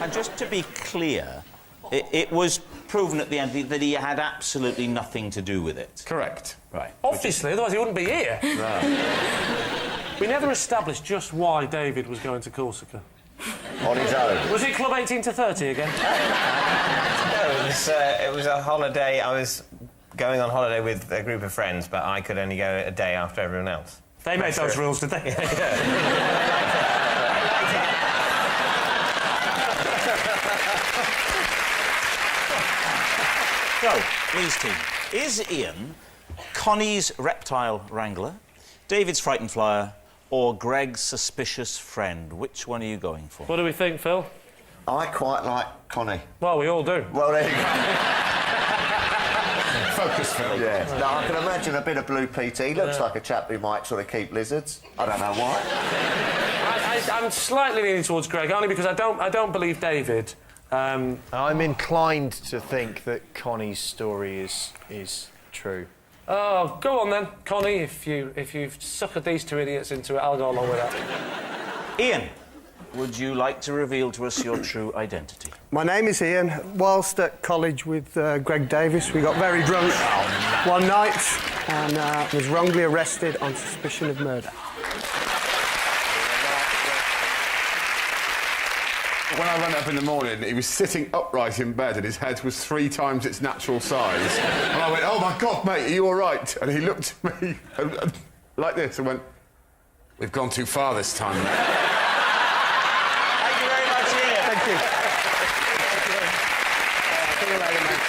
And just to be clear, it was proven at the end that he had absolutely nothing to do with it. Correct. Right. Obviously, otherwise he wouldn't be here. No. We never established just why David was going to Corsica. On his own. Was it Club 18 to 30 again? No, it was a holiday. I was going on holiday with a group of friends, but I could only go a day after everyone else. They made those rules, did they? So, Lee's team. Is Ian Connie's reptile wrangler, David's frightened flyer, or Greg's suspicious friend? Which one are you going for? What do we think, Phil? I quite like Connie. Well, we all do. Well, there you go. Focus, Phil. Yeah. No, I can imagine a bit of blue PT. He looks like a chap who might sort of keep lizards. I don't know why. I'm slightly leaning towards Greg, only because I don't believe David. I'm inclined to think that Connie's story is true. Oh, go on then, Connie. If you've suckered these two idiots into it, I'll go along with that. Ian, would you like to reveal to us your true identity? My name is Ian. Whilst at college with Greg Davies, we got very drunk one night and was wrongly arrested on suspicion of murder. When I ran up in the morning, he was sitting upright in bed and his head was 3 times its natural size. And I went, "Oh my God, mate, are you all right?" And he looked at me like this and went, "We've gone too far this time." Thank you very much, Ian. Thank you. See you later, mate.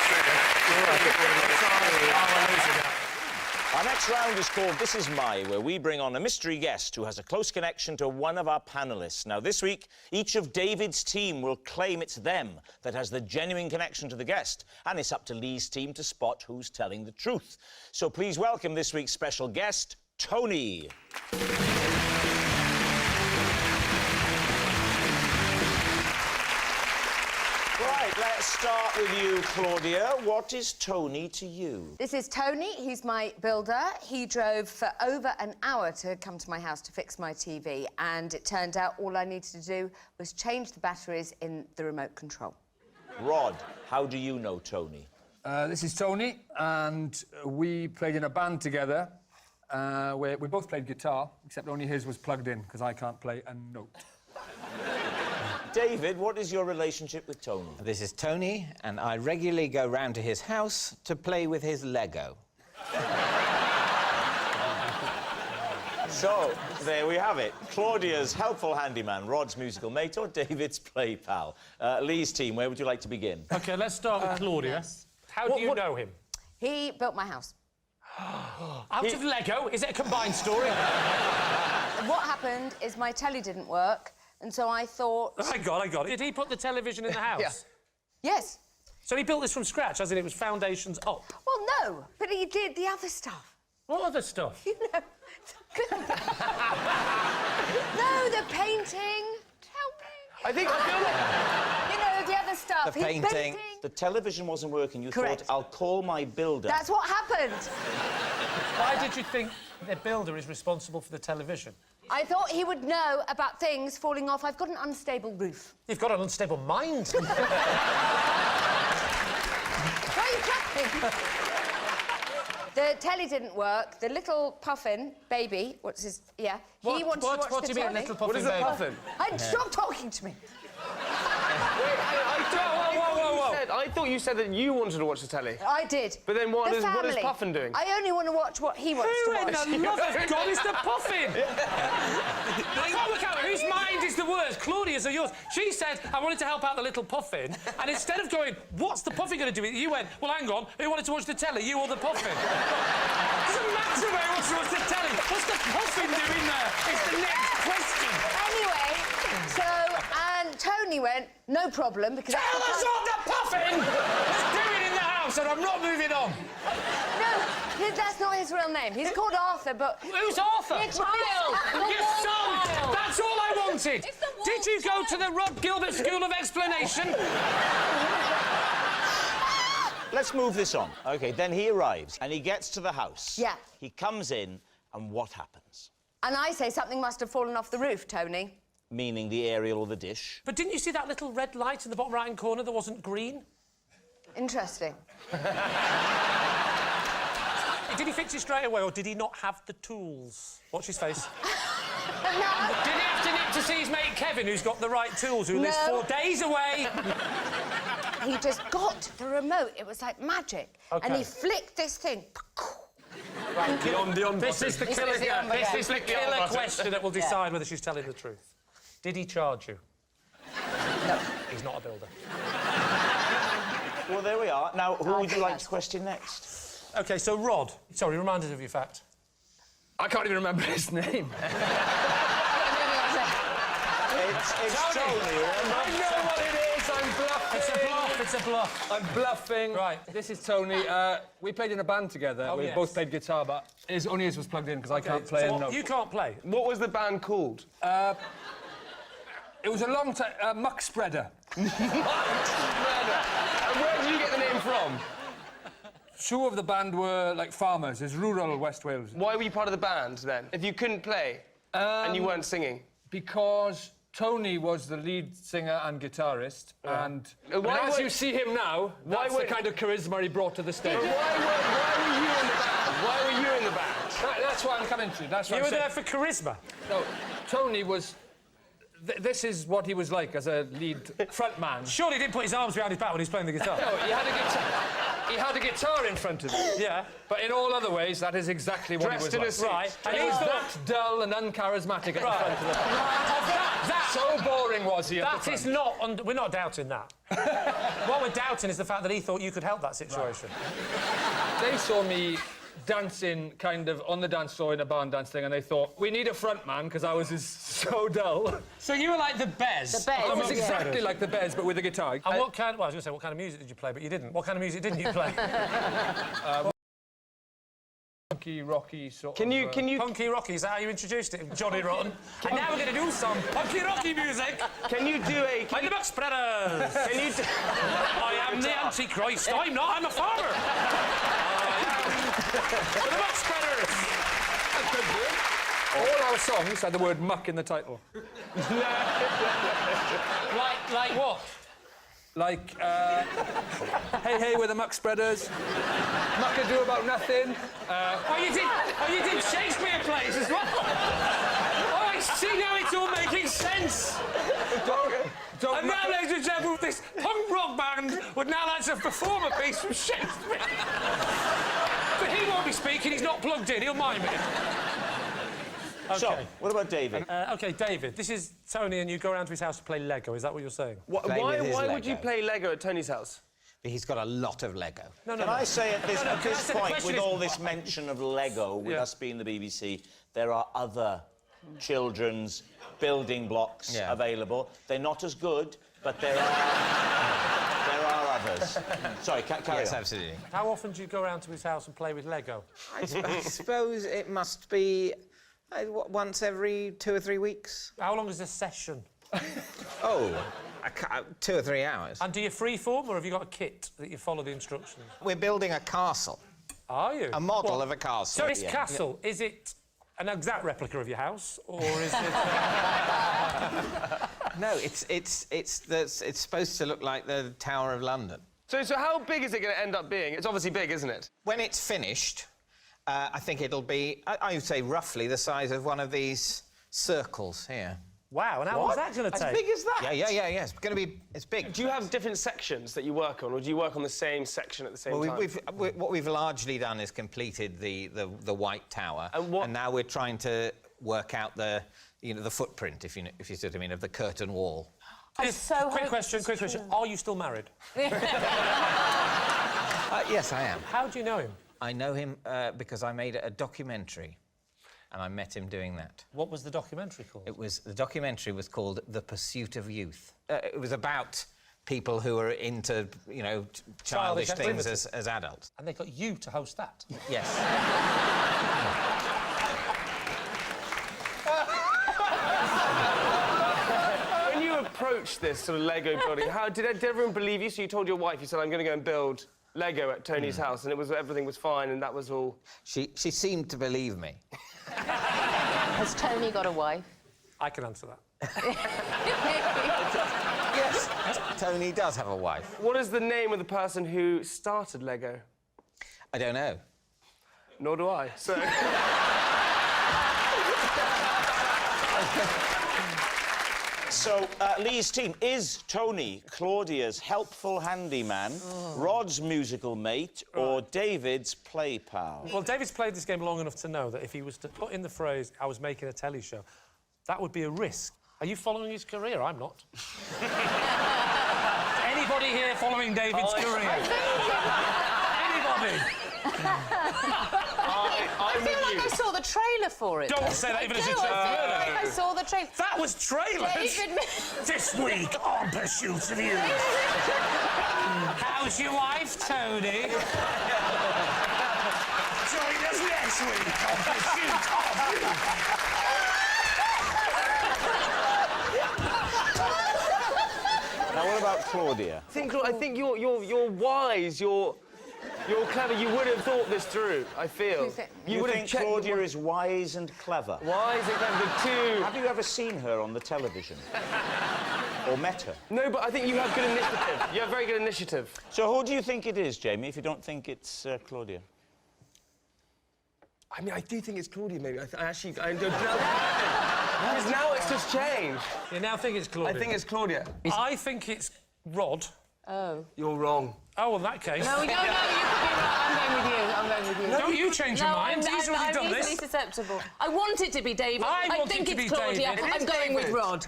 Our next round is called This Is My, where we bring on a mystery guest who has a close connection to one of our panellists. Now, this week, each of David's team will claim it's them that has the genuine connection to the guest, and it's up to Lee's team to spot who's telling the truth. So please welcome this week's special guest, Tony. Right, let's start with you, Claudia. What is Tony to you? This is Tony. He's my builder. He drove for over an hour to come to my house to fix my TV, and it turned out all I needed to do was change the batteries in the remote control. Rod, how do you know Tony? This is Tony, and we played in a band together where we both played guitar, except only his was plugged in, because I can't play a note. David, what is your relationship with Tony? This is Tony, and I regularly go round to his house to play with his Lego. So, there we have it. Claudia's helpful handyman, Rod's musical mate, or David's play pal. Lee's team, where would you like to begin? OK, let's start with Claudia. How do you know him? He built my house. Out of Lego? Is it a combined story? What happened is my telly didn't work, and so I thought... I got it. Did he put the television in the house? Yeah. Yes. So he built this from scratch, as in it was foundations up? Well, no, but he did the other stuff. What other stuff? You know... No, the painting. Help me. I feel like... You know, the other stuff. The painting. The television wasn't working. You Correct. thought, I'll call my builder. That's what happened. Why did you think the builder is responsible for the television? I thought he would know about things falling off. I've got an unstable roof. You've got an unstable mind. Why are you clapping? The telly didn't work. The little puffin baby, what's his... Yeah. He wanted to watch what the do you mean, telly. little puffin baby? What is a puffin? Stop talking to me. I thought you said that you wanted to watch the telly. I did. But then what is family. Puffin doing? I only want to watch what he wants to watch. Who in the love of God is the puffin? I can't work out whose mind is the worst, Claudia's or yours. She said, I wanted to help out the little puffin, and instead of going, what's the puffin going to do with it, you went, well, hang on, who wanted to watch the telly, you or the puffin? Doesn't matter who wants to watch the telly. What's the puffin doing there? It's the next question. Anyway, and Tony went, no problem, because... Tell us what the puffin was doing in the house, and I'm not moving on. No, that's not his real name. He's called Arthur, but... Who's Arthur? Your child. Your son! That's all I wanted. Did you go to the Rhod Gilbert School of Explanation? Let's move this on. OK, then he arrives, and he gets to the house. Yeah. He comes in, and what happens? And I say something must have fallen off the roof, Tony. Meaning the aerial or the dish. But didn't you see that little red light in the bottom right-hand corner that wasn't green? Interesting. Did he fix it straight away, or did he not have the tools? Watch his face. No. Did he have to nip to see his mate Kevin, who's got the right tools, who lives 4 days away? He just got the remote. It was like magic. OK. And he flicked this thing. Right, this is the This killer, is the on this again. is the killer question that will decide whether she's telling the truth. Did he charge you? No. He's not a builder. Well, there we are. Now, who would you like to question next? OK, so Rod. Sorry, remind us of your fact. I can't even remember his name. It's Tony. I know what it is. I'm bluffing. It's a bluff. It's a bluff. I'm bluffing. Right, this is Tony. We played in a band together. We both played guitar, but only his was plugged in because I can't play a note. You can't play? What was the band called? It was a long time... Muck Spreader. Muck Spreader. And where did you get the name from? 2 of the band were, like, farmers. It's rural West Wales. Why were you part of the band, then, if you couldn't play and you weren't singing? Because Tony was the lead singer and guitarist, and Why as were- you see him now, that's the kind of charisma he brought to the stage. Why were you in the band? Why were you in the band? That's what I'm coming to. That's what You I'm were there saying. for charisma. No, Tony was... this is what he was like as a lead frontman. Surely he didn't put his arms behind his back when he was playing the guitar. No, he had a guitar. He had a guitar in front of him. Yeah. But in all other ways, that is exactly what Dressed he in a was suit. like. Right. And he was that dull and uncharismatic at the front of the That So boring was he at the That front. is not... we're not doubting that. What we're doubting is the fact that he thought you could help that situation. They saw me dancing kind of on the dance floor in a barn dance thing, and they thought, we need a front man, because I was so dull. So you were like the Bez. The Bez, I was yeah. exactly like the Bez, but with a guitar. And what kind... Well, I was going to say, what kind of music did you play? But you didn't. What kind of music didn't you play? Punky, rocky sort Can of... you... Punky rocky, is that how you introduced it, Johnny Rotten? And now we're going to do some punky rocky music. Can you do a... I'm the Buck Spreaders. Can you do... I am the Antichrist. I'm not, I'm a farmer. I am the Buck Spreaders. All our songs had the word muck in the title. Like what? Like, hey, hey, we're the muck spreaders. Muckadoo about nothing. You did Shakespeare plays as well. Oh, I see now it's all making sense. And now, ladies and gentlemen, this punk rock band would now like to perform a piece from Shakespeare. But he won't be speaking, he's not plugged in, he'll mime it. Okay. So, what about David? OK, David, this is Tony and you go around to his house to play Lego, is that what you're saying? Why would you play Lego at Tony's house? He's got a lot of Lego. Can I say at this, Can I say the point, question with is- all this mention of Lego, with us being the BBC, there are other children's building blocks available. They're not as good, but there are others. Sorry, carry on. Yes, absolutely. How often do you go around to his house and play with Lego? I suppose it must be once every 2 or 3 weeks. How long is a session? 2 or 3 hours. And do you freeform, or have you got a kit that you follow the instructions? We're building a castle. Are you? A model of a castle. So this castle, is it an exact replica of your house, or is it... No, it's supposed to look like the Tower of London. So how big is it going to end up being? It's obviously big, isn't it? When it's finished, I think it'll be, I would say, roughly the size of one of these circles here. Wow, and how long's that going to take? As big as that? Yeah. It's big. Do you have different sections that you work on, or do you work on the same section at the same time? What we've largely done is completed the White Tower, and now we're trying to work out the footprint, if you see what I mean, of the curtain wall. Quick question. Are you still married? Yes, I am. How do you know him? I know him because I made a documentary, and I met him doing that. What was the documentary called? The documentary was called The Pursuit of Youth. It was about people who are into, childish things as adults. And they got you to host that? Yes. When you approached this sort of Lego building, did everyone believe you? So you told your wife, you said, I'm going to go and build Lego at Tony's house, and everything was fine, and that was all... She seemed to believe me. Has Tony got a wife? I can answer that. Yes, Tony does have a wife. What is the name of the person who started Lego? I don't know. Nor do I, so... So, Lee's team, is Tony Claudia's helpful handyman, Rod's musical mate, or David's play pal? Well, David's played this game long enough to know that if he was to put in the phrase, I was making a telly show, that would be a risk. Are you following his career? I'm not. Anybody here following David's career? Anybody? I feel like I saw the trailer for it. Don't say that even as a I feel like I saw the trailer. That was trailers? David... This week on Pursuit of Youth. How's your wife, Tony? Join us next week on Pursuit of Youth. Now, what about Claudia? I think you're wise, you're You're clever. You would have thought this through, I feel. You would have think checked... Claudia is wise and clever? Wise and clever, too. Have you ever seen her on the television? Or met her? No, but I think you have good initiative. You have very good initiative. So who do you think it is, Jamie, if you don't think it's Claudia? I mean, I do think it's Claudia, maybe. I don't know. Because now it's just changed. You now think it's Claudia? I think it's Claudia. I think it's Rod. Oh. You're wrong. Oh, well, in that case... No, you could be right. I'm going with you. No, you change your mind. He's already done this. I'm easily susceptible. I want it to be David. I think it's Claudia. I'm going with Rod.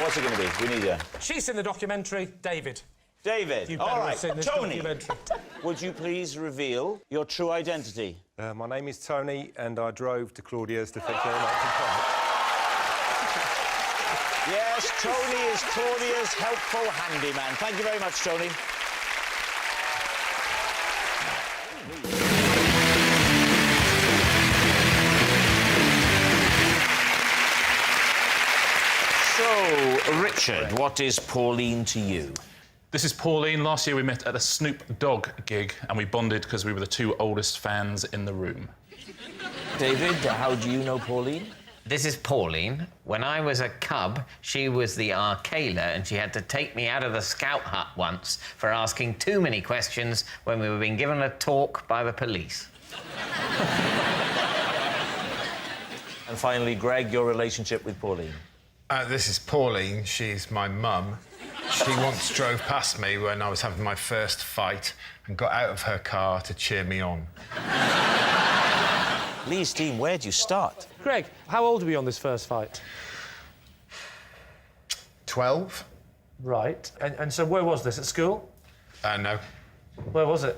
What's it going to be? We need her. She's seen the documentary, David. David. You All better right. have seen this Tony, documentary. would you please reveal your true identity? My name is Tony, and I drove to Claudia's to fix her electric car. Yes, Tony is Claudia's helpful handyman. Thank you very much, Tony. So, Richard, what is Pauline to you? This is Pauline. Last year we met at a Snoop Dogg gig and we bonded because we were the two oldest fans in the room. David, how do you know Pauline? This is Pauline. When I was a cub, she was the Arcala and she had to take me out of the scout hut once for asking too many questions when we were being given a talk by the police. And finally, Greg, your relationship with Pauline? This is Pauline. She's my mum. She once drove past me when I was having my first fight and got out of her car to cheer me on. Lee's team, where'd you start? Greg, how old were you on this first fight? 12. Right. And so where was this, at school? No. Where was it?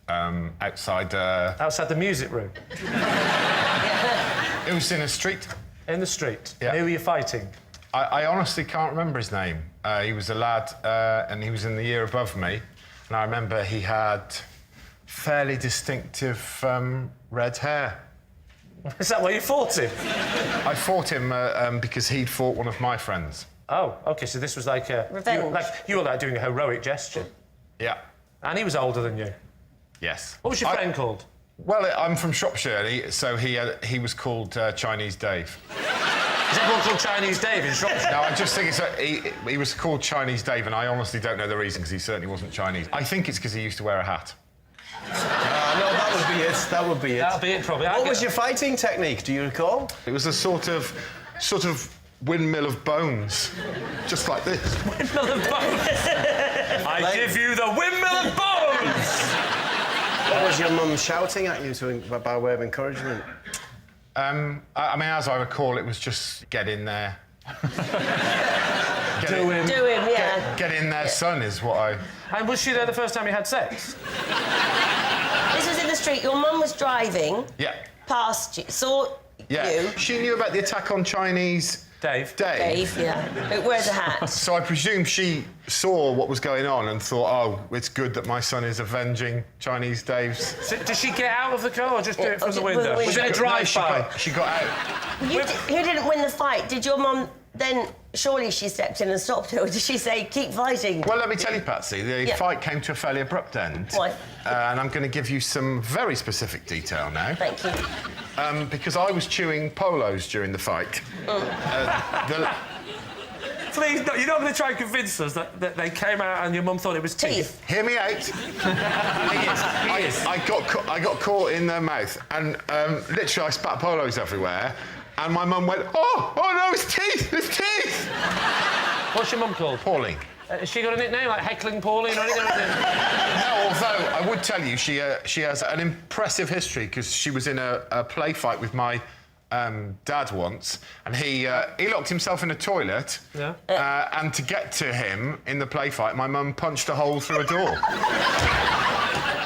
Outside... Outside the music room? It was in a street. In the street? Yeah. Who were you fighting? I honestly can't remember his name. He was a lad, and he was in the year above me. And I remember he had fairly distinctive red hair. Is that why you fought him? I fought him because he'd fought one of my friends. Oh, OK, so this was like a... Revenge. You were like doing a heroic gesture. Yeah. And he was older than you? Yes. What was your friend called? Well, I'm from Shropshire, so he was called Chinese Dave. Is everyone called Chinese Dave in Shropshire? No, I just think he was called Chinese Dave, and I honestly don't know the reason, because he certainly wasn't Chinese. I think it's because he used to wear a hat. No, that would be it. That would be it. That'll be it, probably. What was your fighting technique, do you recall? It was a sort of windmill of bones, just like this. Windmill of bones? I give you the windmill of bones! What was your mum shouting at you by way of encouragement? I mean, as I recall, it was just get in there. Do him, yeah. Get in there, son, is what I... And was she there the first time you had sex? This was in the street. Your mum was driving. Yeah. Past you, saw you. She knew about the attack on Chinese... Dave, yeah. Who wears a hat. So I presume she saw what was going on and thought, oh, it's good that my son is avenging Chinese Dave's... So, did she get out of the car or just do it from the window? Was it a drive-by? No, she got out. Who didn't win the fight? Did your mum then... Surely she stepped in and stopped her, or did she say, keep fighting? Well, let me tell you, Patsy, the fight came to a fairly abrupt end. Why? And I'm going to give you some very specific detail now. Thank you. Because I was chewing polos during the fight. Please, no, you're not going to try and convince us that they came out and your mum thought it was teeth. Hear me out. He is. I got caught in their mouth, and literally I spat polos everywhere. And my mum went, oh no, it's teeth, it's teeth! What's your mum called? Pauline. Has she got a nickname, like Heckling Pauline or anything? No, although I would tell you, she has an impressive history, because she was in a play fight with my dad once, and he locked himself in a toilet, and to get to him in the play fight, my mum punched a hole through a door.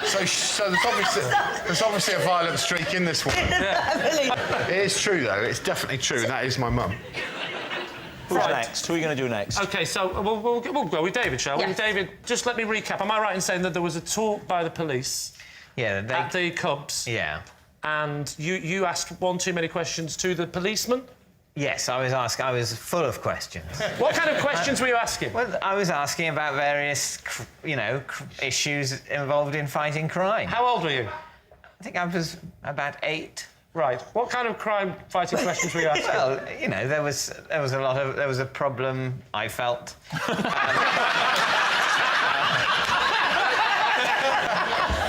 So there's obviously a violent streak in this one. It is true, though. It's definitely true, and that is my mum. Who's next? Who are you going to do next? OK, so we'll go with David, shall we? Yes. David, just let me recap. Am I right in saying that there was a talk by the police at the Cubs? Yeah. And you asked one too many questions to the policeman? Yes, I was full of questions. What kind of questions were you asking? Well, I was asking about various, issues involved in fighting crime. How old were you? I think I was about 8. Right. What kind of crime-fighting questions were you asking? Well, there was a problem I felt.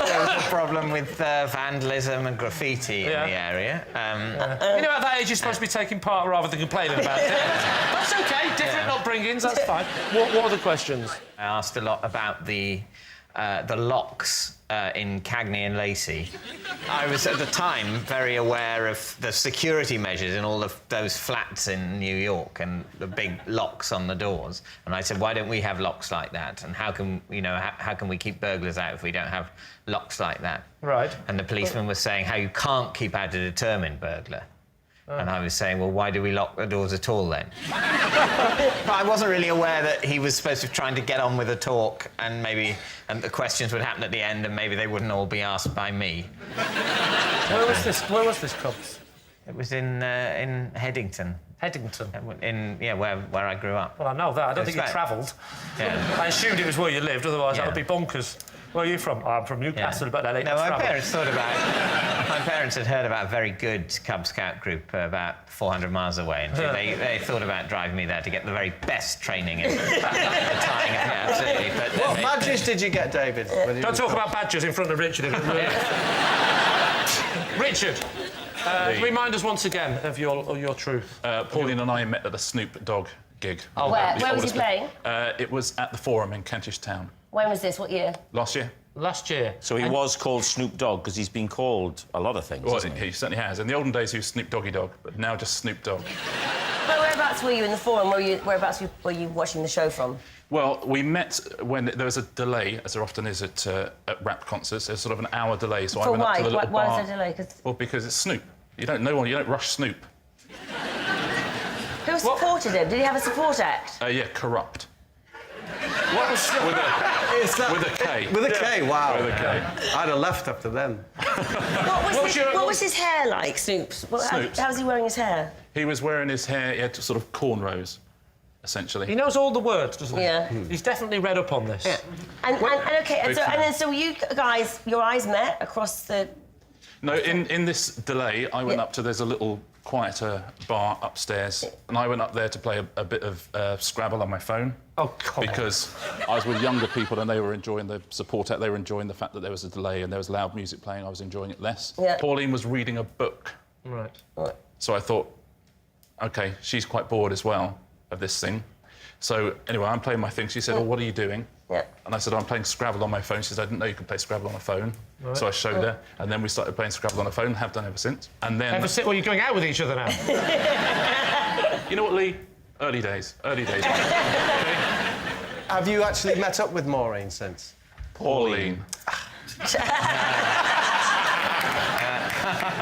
There was a problem with vandalism and graffiti in the area. At that age, you're supposed to be taking part rather than complaining about it. That's OK. Different upbringings. That's fine. What are the questions? I asked a lot about the locks in Cagney and Lacey. I was at the time very aware of the security measures in all of those flats in New York and the big locks on the doors. And I said, why don't we have locks like that? And how can we keep burglars out if we don't have locks like that? Right. And the policeman was saying how you can't keep out a determined burglar. And I was saying, well, why do we lock the doors at all then? But I wasn't really aware that he was supposed to be trying to get on with the talk and the questions would happen at the end and maybe they wouldn't all be asked by me. Where was this Cubs? It was in Headington. Headington? Where I grew up. Well, I know that. I don't think you travelled. Yeah. I assumed it was where you lived, otherwise that would be bonkers. Where are you from? Oh, I'm from Newcastle, but that ain't No, my travel. parents had heard about a very good Cub Scout group about 400 miles away, and they thought about driving me there to get the very best training and tying. Yeah, absolutely. But what badges did you get, David? Don't talk about badges in front of Richard. Richard, remind us once again of your truth. Pauline and I met at the Snoop Dogg gig. Oh, where was he playing? It was at the Forum in Kentish Town. When was this? What year? Last year. Last year. So he was called Snoop Dogg because he's been called a lot of things. Well, he certainly has. In the olden days, he was Snoop Doggy Dogg, but now just Snoop Dogg. But whereabouts were you in the Forum? Whereabouts were you watching the show from? Well, we met when there was a delay, as there often is at rap concerts. There's sort of an hour delay, so I went up to the little bar. Why is there a delay? Well, because it's Snoop. You don't rush Snoop. Who supported him? Did he have a support act? Yeah, Corrupt. What was with a K. With a K, wow. With a K. I'd have left after them. What was his hair like, Snoop's? How was he wearing his hair? He was wearing his hair, he had sort of cornrows, essentially. He knows all the words, doesn't he? Yeah. He's definitely read up on this. Yeah. And so you guys, your eyes met across the... No, in this delay, I went up to, there's a little quieter bar upstairs, and I went up there to play a bit of Scrabble on my phone. Oh, come Because I was with younger people and they were enjoying the support act, they were enjoying the fact that there was a delay and there was loud music playing, I was enjoying it less. Yeah. Pauline was reading a book. Right. So I thought, OK, she's quite bored as well of this thing. So, anyway, I'm playing my thing. She said, well, what are you doing? Yeah. And I said, I'm playing Scrabble on my phone. She said, I didn't know you could play Scrabble on a phone. Right. So I showed her, and then we started playing Scrabble on a phone, have done ever since. And then... Ever since? Well, you're going out with each other now. You know what, Lee? Early days. Okay? Have you actually met up with Maureen since? Pauline.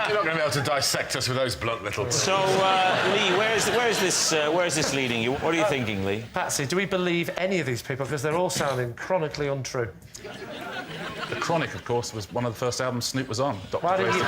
You're not going to be able to dissect us with those blunt little... So, Lee, where is this leading you? What are you thinking, Lee? Patsy, do we believe any of these people? Because they're all sounding chronically untrue. The Chronic, of course, was one of the first albums Snoop was on. Why did you...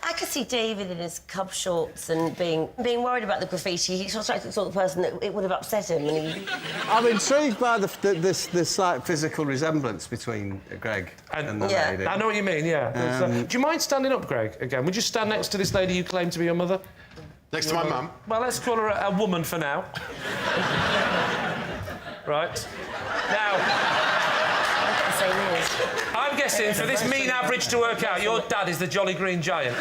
I could see David in his Cub shorts and being worried about the graffiti. He sort of the sort of person that it would have upset him. And I'm intrigued by this slight physical resemblance between Greg and the lady. I know what you mean, yeah. Do you mind standing up, Greg, again? Would you stand next to this lady you claim to be your mother? Next to my mum? Well, let's call her a woman for now. Right. Now... I'm guessing, for this mean average to work out, your dad is the Jolly Green Giant.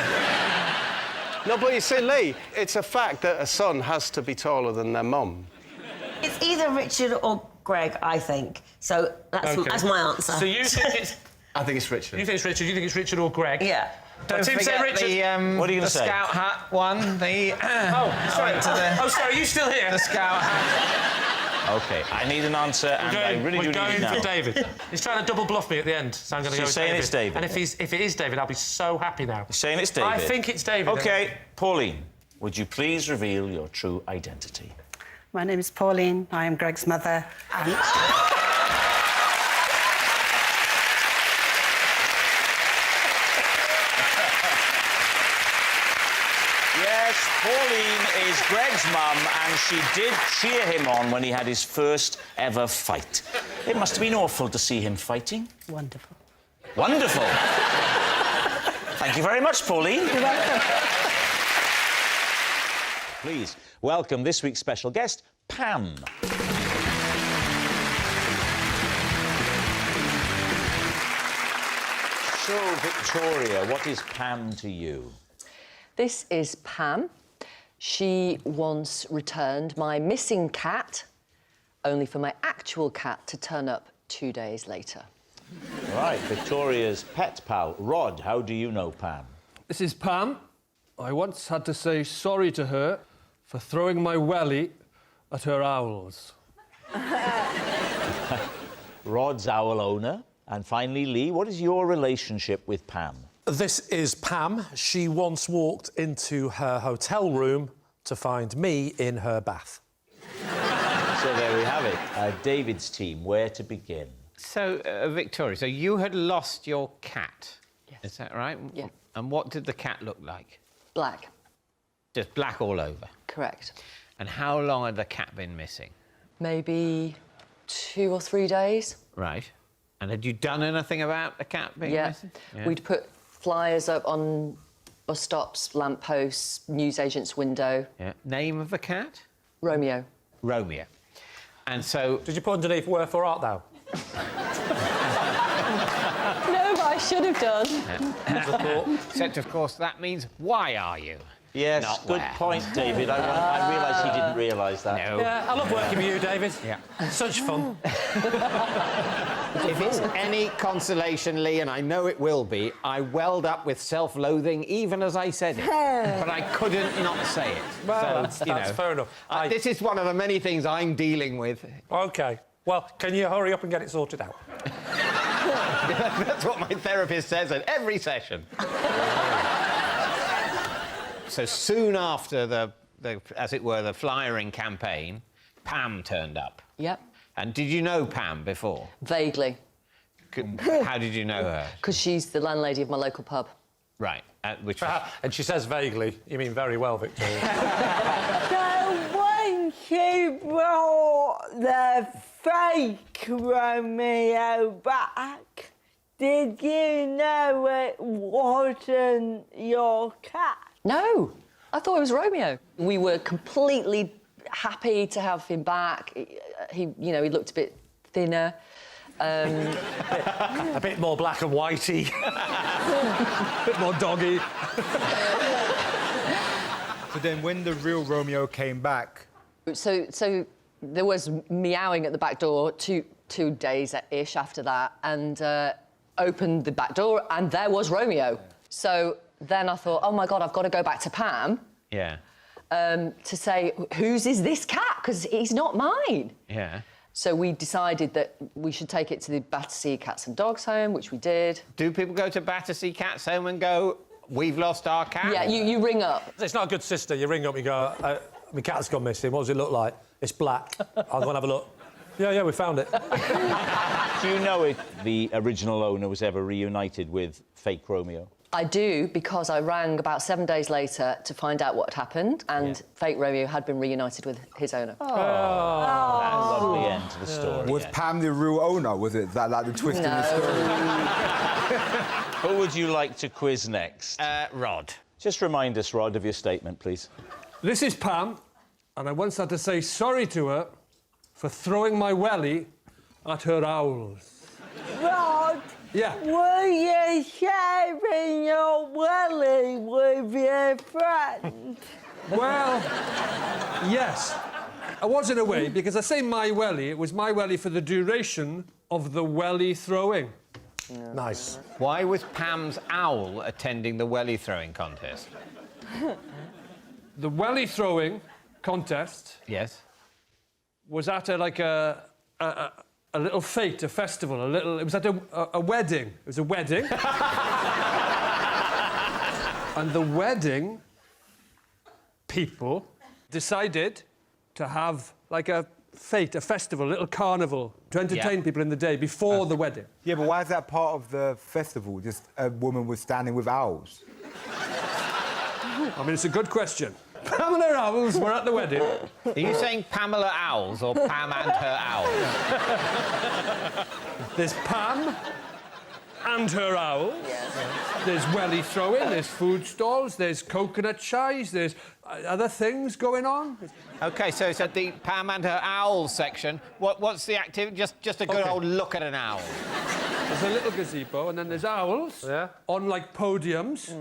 No, but you see, Lee, it's a fact that a son has to be taller than their mum. it's either Richard or Greg, I think. So that's my answer. So you think it's... I think it's Richard. You think it's Richard? You think it's Richard or Greg? Yeah. Don't forget Richard. What are you going to say? The Scout hat one, the... sorry. Oh, sorry, are you still here? The Scout hat. OK, I need an answer, and I really do need it now. We're going for David. He's trying to double bluff me at the end, so I'm going to go with David. You're saying it's David? And if it is David, I'll be so happy now. You're saying it's David? I think it's David. OK, Pauline, would you please reveal your true identity? My name is Pauline. I am Greg's mother. And... is Greg's mum, and she did cheer him on when he had his first ever fight. It must have been awful to see him fighting. Wonderful. Wonderful. Thank you very much, Pauline. You're welcome. Please welcome this week's special guest, Pam. So, Victoria, what is Pam to you? This is Pam. She once returned my missing cat, only for my actual cat to turn up 2 days later. Right, Victoria's pet pal. Rod, how do you know Pam? This is Pam. I once had to say sorry to her for throwing my welly at her owls. Rod's owl owner. And finally, Lee, what is your relationship with Pam? This is Pam. She once walked into her hotel room to find me in her bath. So there we have it. David's team, where to begin? So, Victoria, so you had lost your cat. Yes. Is that right? Yeah. And what did the cat look like? Black. Just black all over? Correct. And how long had the cat been missing? Maybe 2 or 3 days. Right. And had you done anything about the cat being missing? Yeah. We'd put flyers up on bus stops, lampposts, newsagents' window. Yeah. Name of the cat? Romeo. Romeo. And so... Did you put underneath where for art, though? No, but I should have done. Except, of course, that means, why are you? Yes, Not good where. point, David. I realise he didn't realise that. No. Yeah, I love working with you, David. Yeah. Such fun. If it's any consolation, Lee, and I know it will be, I welled up with self-loathing even as I said it. But I couldn't not say it. Well, so, that's fair enough. This is one of the many things I'm dealing with. OK. Well, can you hurry up and get it sorted out? That's what my therapist says at every session. So soon after the, as it were, the flyering campaign, Pam turned up. Yep. And did you know Pam before? Vaguely. How did you know her? Because she's the landlady of my local pub. Right. Which and she says vaguely. You mean very well, Victoria. So when she brought the fake Romeo back, did you know it wasn't your cat? No, I thought it was Romeo. We were completely happy to have him back. He he looked a bit thinner. A bit more black and whitey. A bit more doggy. So then when the real Romeo came back... So there was meowing at the back door 2 days-ish after that, and opened the back door, and there was Romeo. So then I thought, oh, my God, I've got to go back to Pam. Yeah. To say, whose is this cat? Because he's not mine. Yeah. So we decided that we should take it to the Battersea Cats and Dogs Home, which we did. Do people go to Battersea Cats Home and go, we've lost our cat? Yeah, you ring up. It's not a good sister. You ring up, you go, my cat's gone missing. What does it look like? It's black. I'll go and have a look. Yeah, we found it. Do you know if the original owner was ever reunited with fake Romeo? I do, because I rang about 7 days later to find out what had happened, and fake Romeo had been reunited with his owner. That's a lovely end to the story. Was Pam the real owner? Was it that like the twist in the story? Who would you like to quiz next? Rod. Just remind us, Rod, of your statement, please. This is Pam, and I once had to say sorry to her for throwing my welly at her owls. Rod, yeah. Were you sharing your welly with your friend? Well, yes. I was in a way, because I say my welly, it was my welly for the duration of the welly throwing. Yeah. Nice. Why was Pam's owl attending the welly throwing contest? The welly throwing contest... Yes. ...was at a little fete, a festival, it was at a wedding. It was a wedding. And the wedding people decided to have, like, a fete, a festival, a little carnival, to entertain people in the day before the wedding. Yeah, but why is that part of the festival? Just a woman was standing with owls? I mean, it's a good question. Pam and her owls were at the wedding. Are you saying Pamela Owls or Pam and her owls? There's Pam and her owls. Yes. There's welly throwing, there's food stalls, there's coconut shies, there's other things going on. OK, so it's at the Pam and her owls section. What's the activity? Just a good old look at an owl. There's a little gazebo, and then there's owls on, like, podiums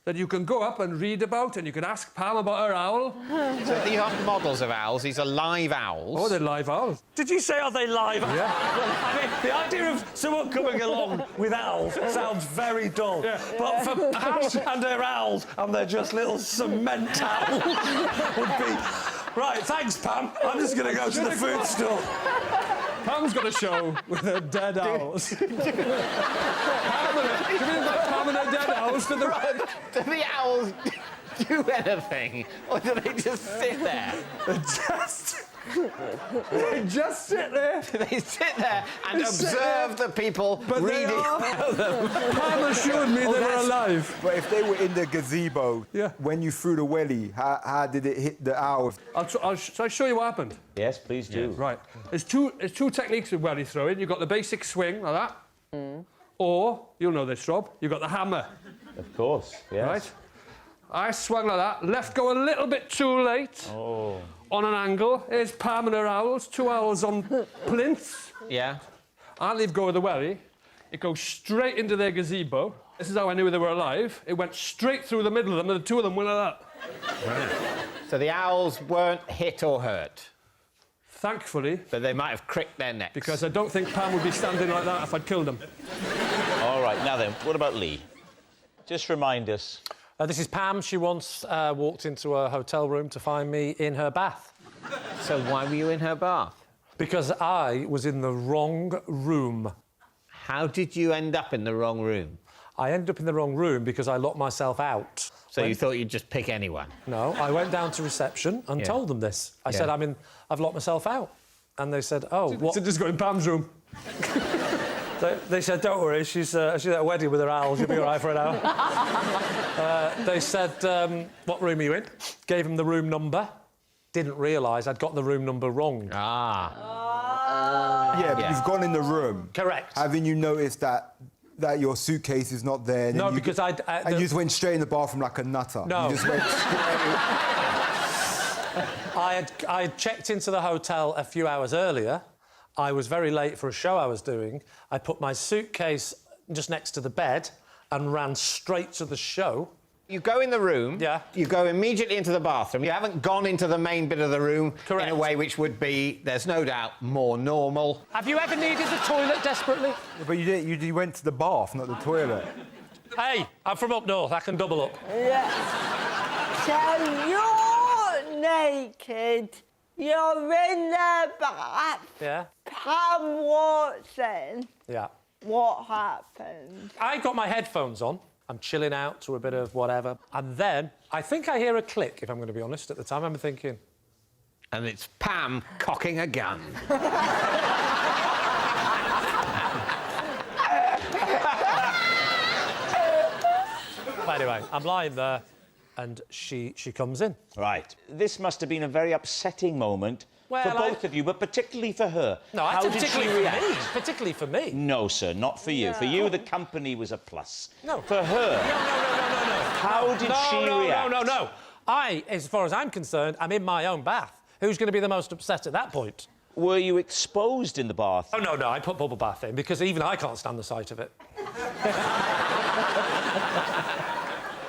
that you can go up and read about, and you can ask Pam about her owl. So these aren't models of owls, these are live owls. Oh, they're live owls. Did you say, are they live? Yeah. Well, I mean, the idea of someone coming along with owls sounds very dull. Yeah. But for Pam and her owls, and they're just little cement owls, would be... Right, thanks, Pam. I'm just going to go to the food store. Pam's got a show with her dead owls. Pam and her dead owls to the right. Do the owls do anything? Or do they just sit there? They just sit there. They sit there and observe the people reading about them. Pam assured me they were alive. But if they were in the gazebo, when you threw the welly, how did it hit the owls? Shall I show you what happened? Yes, please do. Right. There's two techniques of welly throwing. You've got the basic swing, like that. Or, you'll know this, Rob, you've got the hammer. Of course, yes. Right? I swung like that, left go a little bit too late. Oh. On an angle. Here's Pam and her owls, 2 owls on plinths. Yeah. I leave go of the welly. It goes straight into their gazebo. This is how I knew they were alive. It went straight through the middle of them, and the two of them went like that. Right. So the owls weren't hit or hurt? Thankfully. But they might have cricked their necks. Because I don't think Pam would be standing like that if I'd killed them. All right, now then, what about Lee? Just remind us. This is Pam. She once walked into a hotel room to find me in her bath. So why were you in her bath? Because I was in the wrong room. How did you end up in the wrong room? I ended up in the wrong room because I locked myself out. So you thought you'd just pick anyone? No, I went down to reception and told them this. I said, I've locked myself out. And they said, oh, what? So just go in Pam's room. They said, don't worry, she's at a wedding with her owls, you'll be all right for an hour. They said, what room are you in? Gave them the room number. Didn't realise I'd got the room number wrong. Yeah, but you've gone in the room. Correct. Haven't you noticed that your suitcase is not there? And No, you because and you just went straight in the bathroom like a nutter. No. You just went I had checked into the hotel a few hours earlier. I was very late for a show I was doing. I put my suitcase just next to the bed and ran straight to the show. You go in the room, you go immediately into the bathroom. You haven't gone into the main bit of the room in a way which would be, there's no doubt, more normal. Have you ever needed the toilet desperately? Yeah, but you went to the bath, not the toilet. Hey, I'm from up north, I can double up. Yeah. So you're naked, you're in the bath. Yeah. Pam walks in. Yeah. What happened? I got my headphones on. I'm chilling out to a bit of whatever. And then I think I hear a click, if I'm going to be honest. At the time, I'm thinking... And it's Pam cocking a gun. Anyway, I'm lying there and she comes in. Right. This must have been a very upsetting moment Well, for both of you, but particularly for her. No, How did she react? Particularly for me. No, sir, not for you. No. For you, the company was a plus. No. For her. No. How did she react? No. As far as I'm concerned, I'm in my own bath. Who's going to be the most upset at that point? Were you exposed in the bath? Oh, no, I put bubble bath in because even I can't stand the sight of it.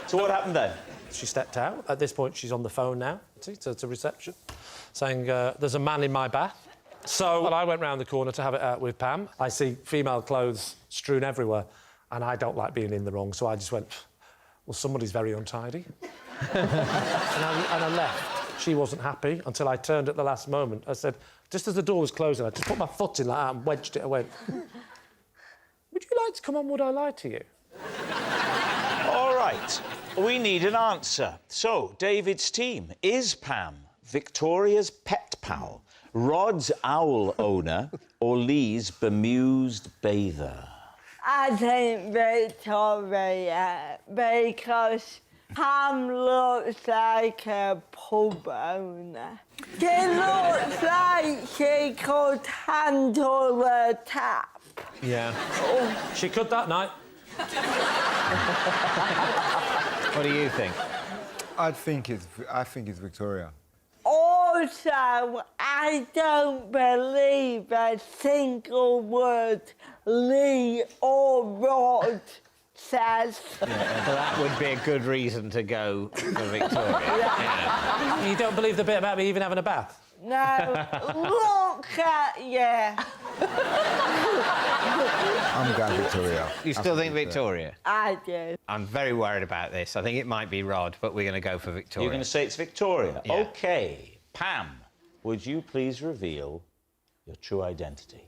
So what happened then? She stepped out. At this point, she's on the phone now to reception, saying, there's a man in my bath. So I went round the corner to have it out with Pam. I see female clothes strewn everywhere, and I don't like being in the wrong, so I just went, well, somebody's very untidy. and I left. She wasn't happy until I turned at the last moment. I said, just as the door was closing, I just put my foot in like that and wedged it. I went, would you like to come on Would I Lie to You? All right. We need an answer. So, David's team, is Pam Victoria's pet pal, Rod's owl owner, or Lee's bemused bather? I think Victoria, because Pam looks like a pub owner. She looks like she could handle a tap. Yeah. She could that night. What do you think? I think it's Victoria. Also, I don't believe a single word Lee or Rod says. Well, that would be a good reason to go for Victoria. Yeah. You don't believe the bit about me even having a bath? No, look at you. I'm going Victoria. You still think Victoria? I do. I'm very worried about this. I think it might be Rod, but we're going to go for Victoria. You're going to say it's Victoria? Yeah. OK. Pam, would you please reveal your true identity?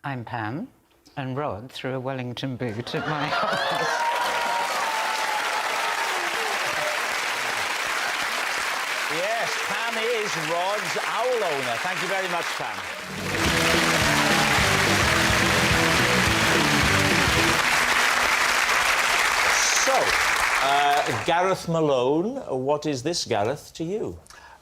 I'm Pam, and Rod threw a Wellington boot at my house. Yes, Pam is Rod's owl owner. Thank you very much, Pam. So, Gareth Malone, what is this, Gareth, to you?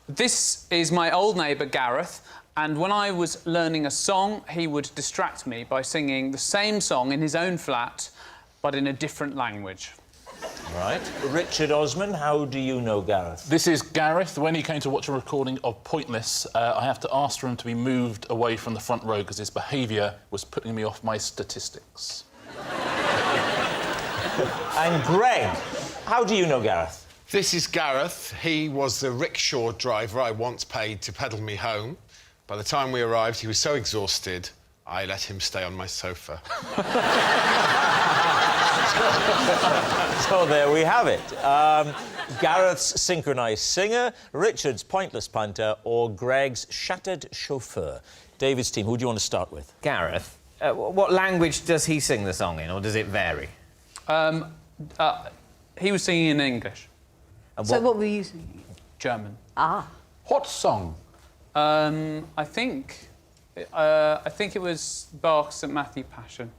This is my old neighbour, Gareth, and when I was learning a song, he would distract me by singing the same song in his own flat, but in a different language. Right. Richard Osman, how do you know Gareth? This is Gareth. When he came to watch a recording of Pointless, I have to ask for him to be moved away from the front row because his behaviour was putting me off my statistics. And Greg, how do you know Gareth? This is Gareth. He was the rickshaw driver I once paid to pedal me home. By the time we arrived, he was so exhausted, I let him stay on my sofa. So there we have it. Gareth's synchronised singer, Richard's pointless punter, or Greg's shattered chauffeur. David's team, who do you want to start with? Gareth, what language does he sing the song in, or does it vary? He was singing in English. So what were you singing? German. Ah. What song? I think it was Bach's St. Matthew Passion.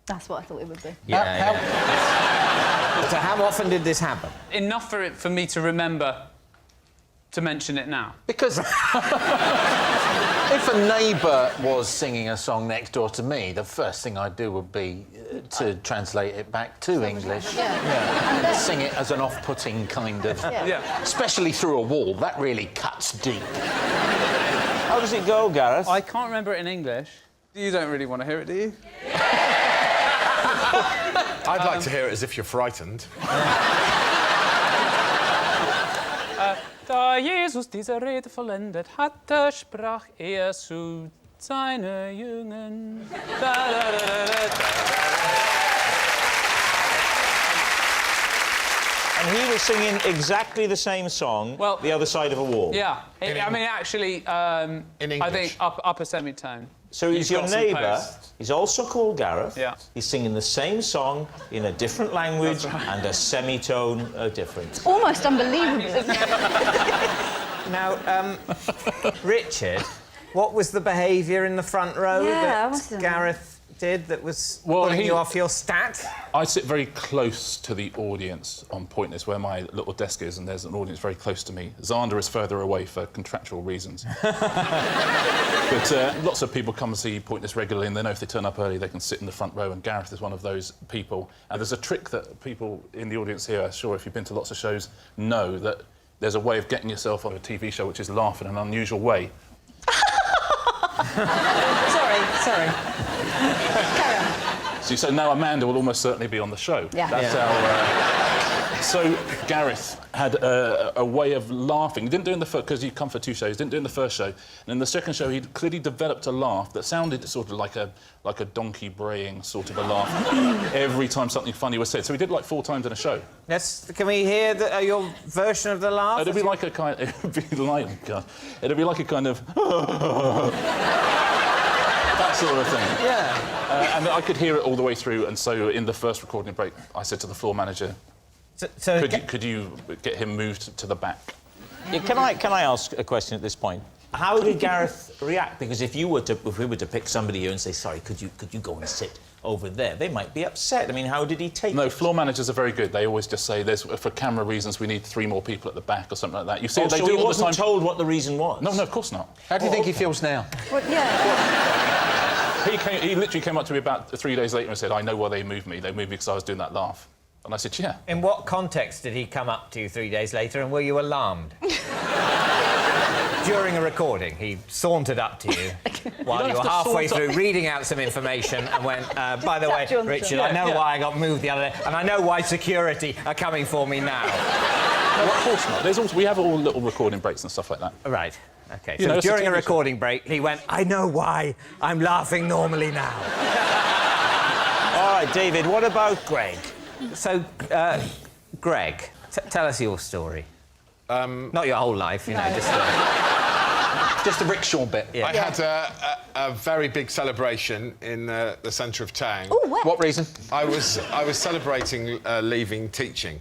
That's what I thought it would be. Yeah. So how often did this happen? Enough for me to remember to mention it now. Because if a neighbour was singing a song next door to me, the first thing I'd do would be to translate it back to English. Yeah. And sing it as an off-putting kind of... Yeah. Especially through a wall. That really cuts deep. How does it go, Gareth? I can't remember it in English. You don't really want to hear it, do you? I'd like to hear it as if you're frightened. Da Jesus diese Rede vollendet hatte, sprach zu seine Jüngern. And he was singing exactly the same song, the other side of a wall. Yeah, I mean, actually, I think upper semitone. So he's your got some neighbour. post. He's also called Gareth. Yeah. He's singing the same song in a different language and a semitone difference. Almost unbelievable. Now, Richard, what was the behaviour in the front row that Gareth did that was pulling you off your stat? I sit very close to the audience on Pointless, where my little desk is, and there's an audience very close to me. Xander is further away for contractual reasons. But lots of people come and see Pointless regularly, and they know if they turn up early, they can sit in the front row, and Gareth is one of those people. And there's a trick that people in the audience here, I'm sure if you've been to lots of shows, know that there's a way of getting yourself on a TV show which is laugh in an unusual way. Sorry. So now Amanda will almost certainly be on the show. Yeah. That's our... So Gareth had a way of laughing. He didn't do it in the first... Because he'd come for 2 shows. Didn't do it in the first show. And in the second show, he'd clearly developed a laugh that sounded sort of like a donkey braying sort of a laugh every time something funny was said. So he did like 4 times in a show. Can we hear your version of the laugh? It'd be like a kind... It'd be like a kind of... that sort of thing. Yeah. And I could hear it all the way through, and so in the first recording break, I said to the floor manager, could you get him moved to the back? Yeah, can I ask a question at this point? How did Gareth react? Because if we were to pick somebody here and say, sorry, could you go and sit over there. They might be upset. I mean, how did he take it? No, floor managers are very good. They always just say, for camera reasons, we need 3 more people at the back or something like that. You see, they so do he all the wasn't time. told what the reason was? No, of course not. How do you think he feels now? Well, yeah. He literally came up to me about 3 days later and said, I know why they moved me. They moved me because I was doing that laugh. And I said, yeah. In what context did he come up to you 3 days later and were you alarmed? During a recording, he sauntered up to you while you were halfway through reading out some information and went, by the way, Richard, I know why I got moved the other day and I know why security are coming for me now. No, of course not. We have all little recording breaks and stuff like that. Right. OK, so during a recording break, he went, I know why I'm laughing normally now. All right, David, what about Greg? So, Greg, tell us your story. Not your whole life, you know, just the rickshaw bit. Yeah. I had a very big celebration in the centre of town. Oh, where? What reason? I was celebrating leaving teaching.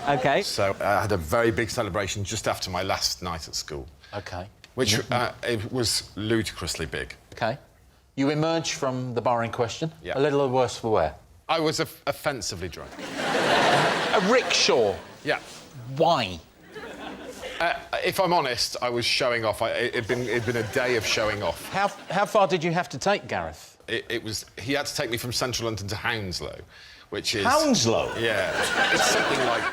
OK. So I had a very big celebration just after my last night at school. OK. Which it was ludicrously big. OK. You emerge from the bar in question, Yeah. a little worse for wear. I was offensively drunk. A rickshaw? Yeah. Why? If I'm honest, I was showing off. It'd been a day of showing off. How far did you have to take Gareth? He had to take me from central London to Hounslow, which is... Hounslow? Yeah. It's something like...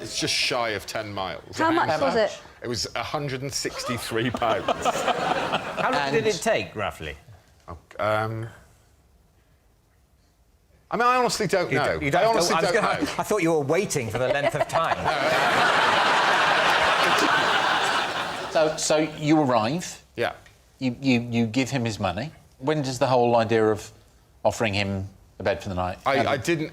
It's just shy of 10 miles. How much was it? It was £163. How long did it take, roughly? I mean, I honestly don't know. You don't, I honestly don't know. I thought you were waiting for the length of time. So you arrive. Yeah. You give him his money. When does the whole idea of offering him a bed for the night?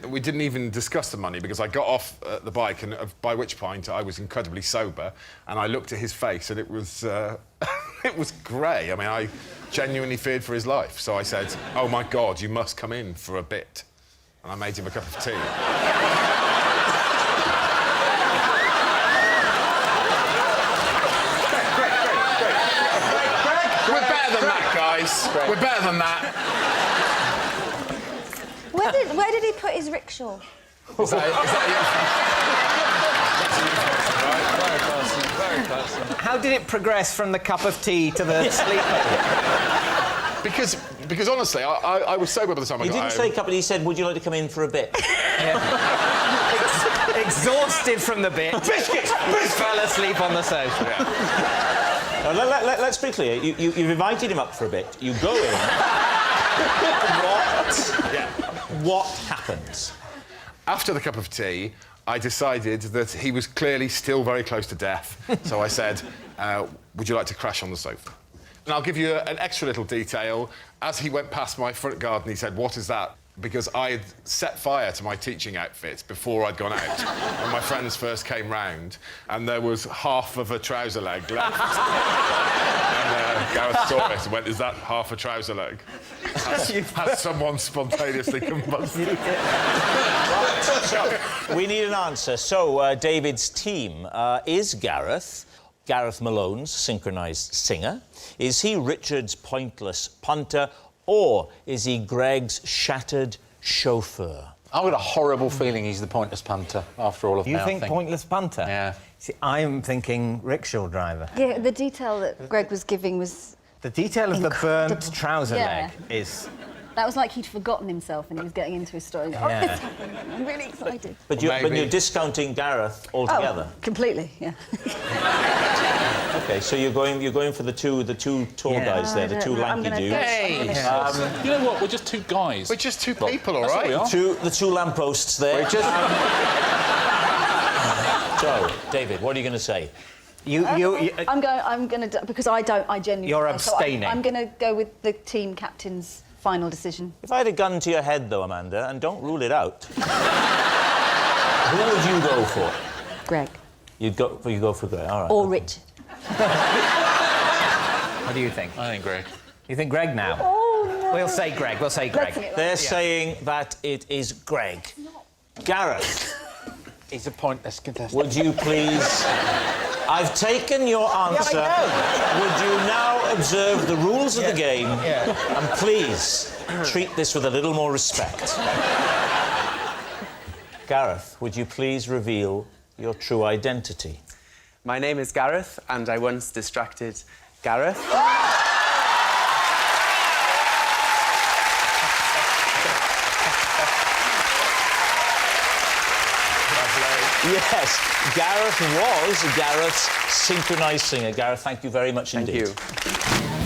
We didn't even discuss the money because I got off the bike and by which point I was incredibly sober and I looked at his face and it was it was grey. I mean, I genuinely feared for his life. So I said, oh my God, you must come in for a bit. And I made him a cup of tea. Great. We're better than that, guys. We're better than that. Where did he put his rickshaw? Is that Very personal. How did it progress from the cup of tea to the sleeper? Because honestly, I was sober by the time I got home. He didn't say cup, but he said, would you like to come in for a bit? Exhausted from the bit. Biscuits! Fell asleep on the sofa. Yeah. Let's be clear. You've invited him up for a bit. You go in. What happens? After the cup of tea, I decided that he was clearly still very close to death. So I said, would you like to crash on the sofa? And I'll give you an extra little detail. As he went past my front garden, he said, what is that? Because I had set fire to my teaching outfit before I'd gone out. When my friends first came round, and there was half of a trouser leg left. And Gareth saw it and went, is that half a trouser leg? Has someone spontaneously combusted? We need an answer. So, David's team is Gareth Malone's synchronised singer? Is he Richard's pointless punter? Or is he Greg's shattered chauffeur? I've got a horrible feeling he's the pointless punter after all of that. You think pointless punter? Yeah. See, I'm thinking rickshaw driver. Yeah, the detail that Greg was giving was... The detail of the burnt trouser leg is... That was like he'd forgotten himself and he was getting into his story. Yeah. Oh, this happened. I'm really excited. But you're discounting Gareth altogether. Oh, completely, yeah. OK, so you're going for the two tall guys there, the two lanky dudes. Hey! You know what? We're just two guys. We're just two people, all right? The two lampposts there. So, David, what are you going to say? I'm going to because I genuinely. You're abstaining. So I'm going to go with the team captain's final decision. If I had a gun to your head, though, Amanda, and don't rule it out, who would you go for? Greg. You go for Greg. All right. Or Richard. What do you think? I think Greg. You think Greg now? Oh, no. We'll say Greg. They're saying that it is Greg. Gareth. He's a pointless contestant. Would you please I've taken your answer. Would you now observe the rules of the game and please treat this with a little more respect? Gareth, would you please reveal your true identity? My name is Gareth, and I once distracted Gareth. Yes, Gareth was Gareth's synchronised singer. Gareth, thank you very much indeed. Thank you.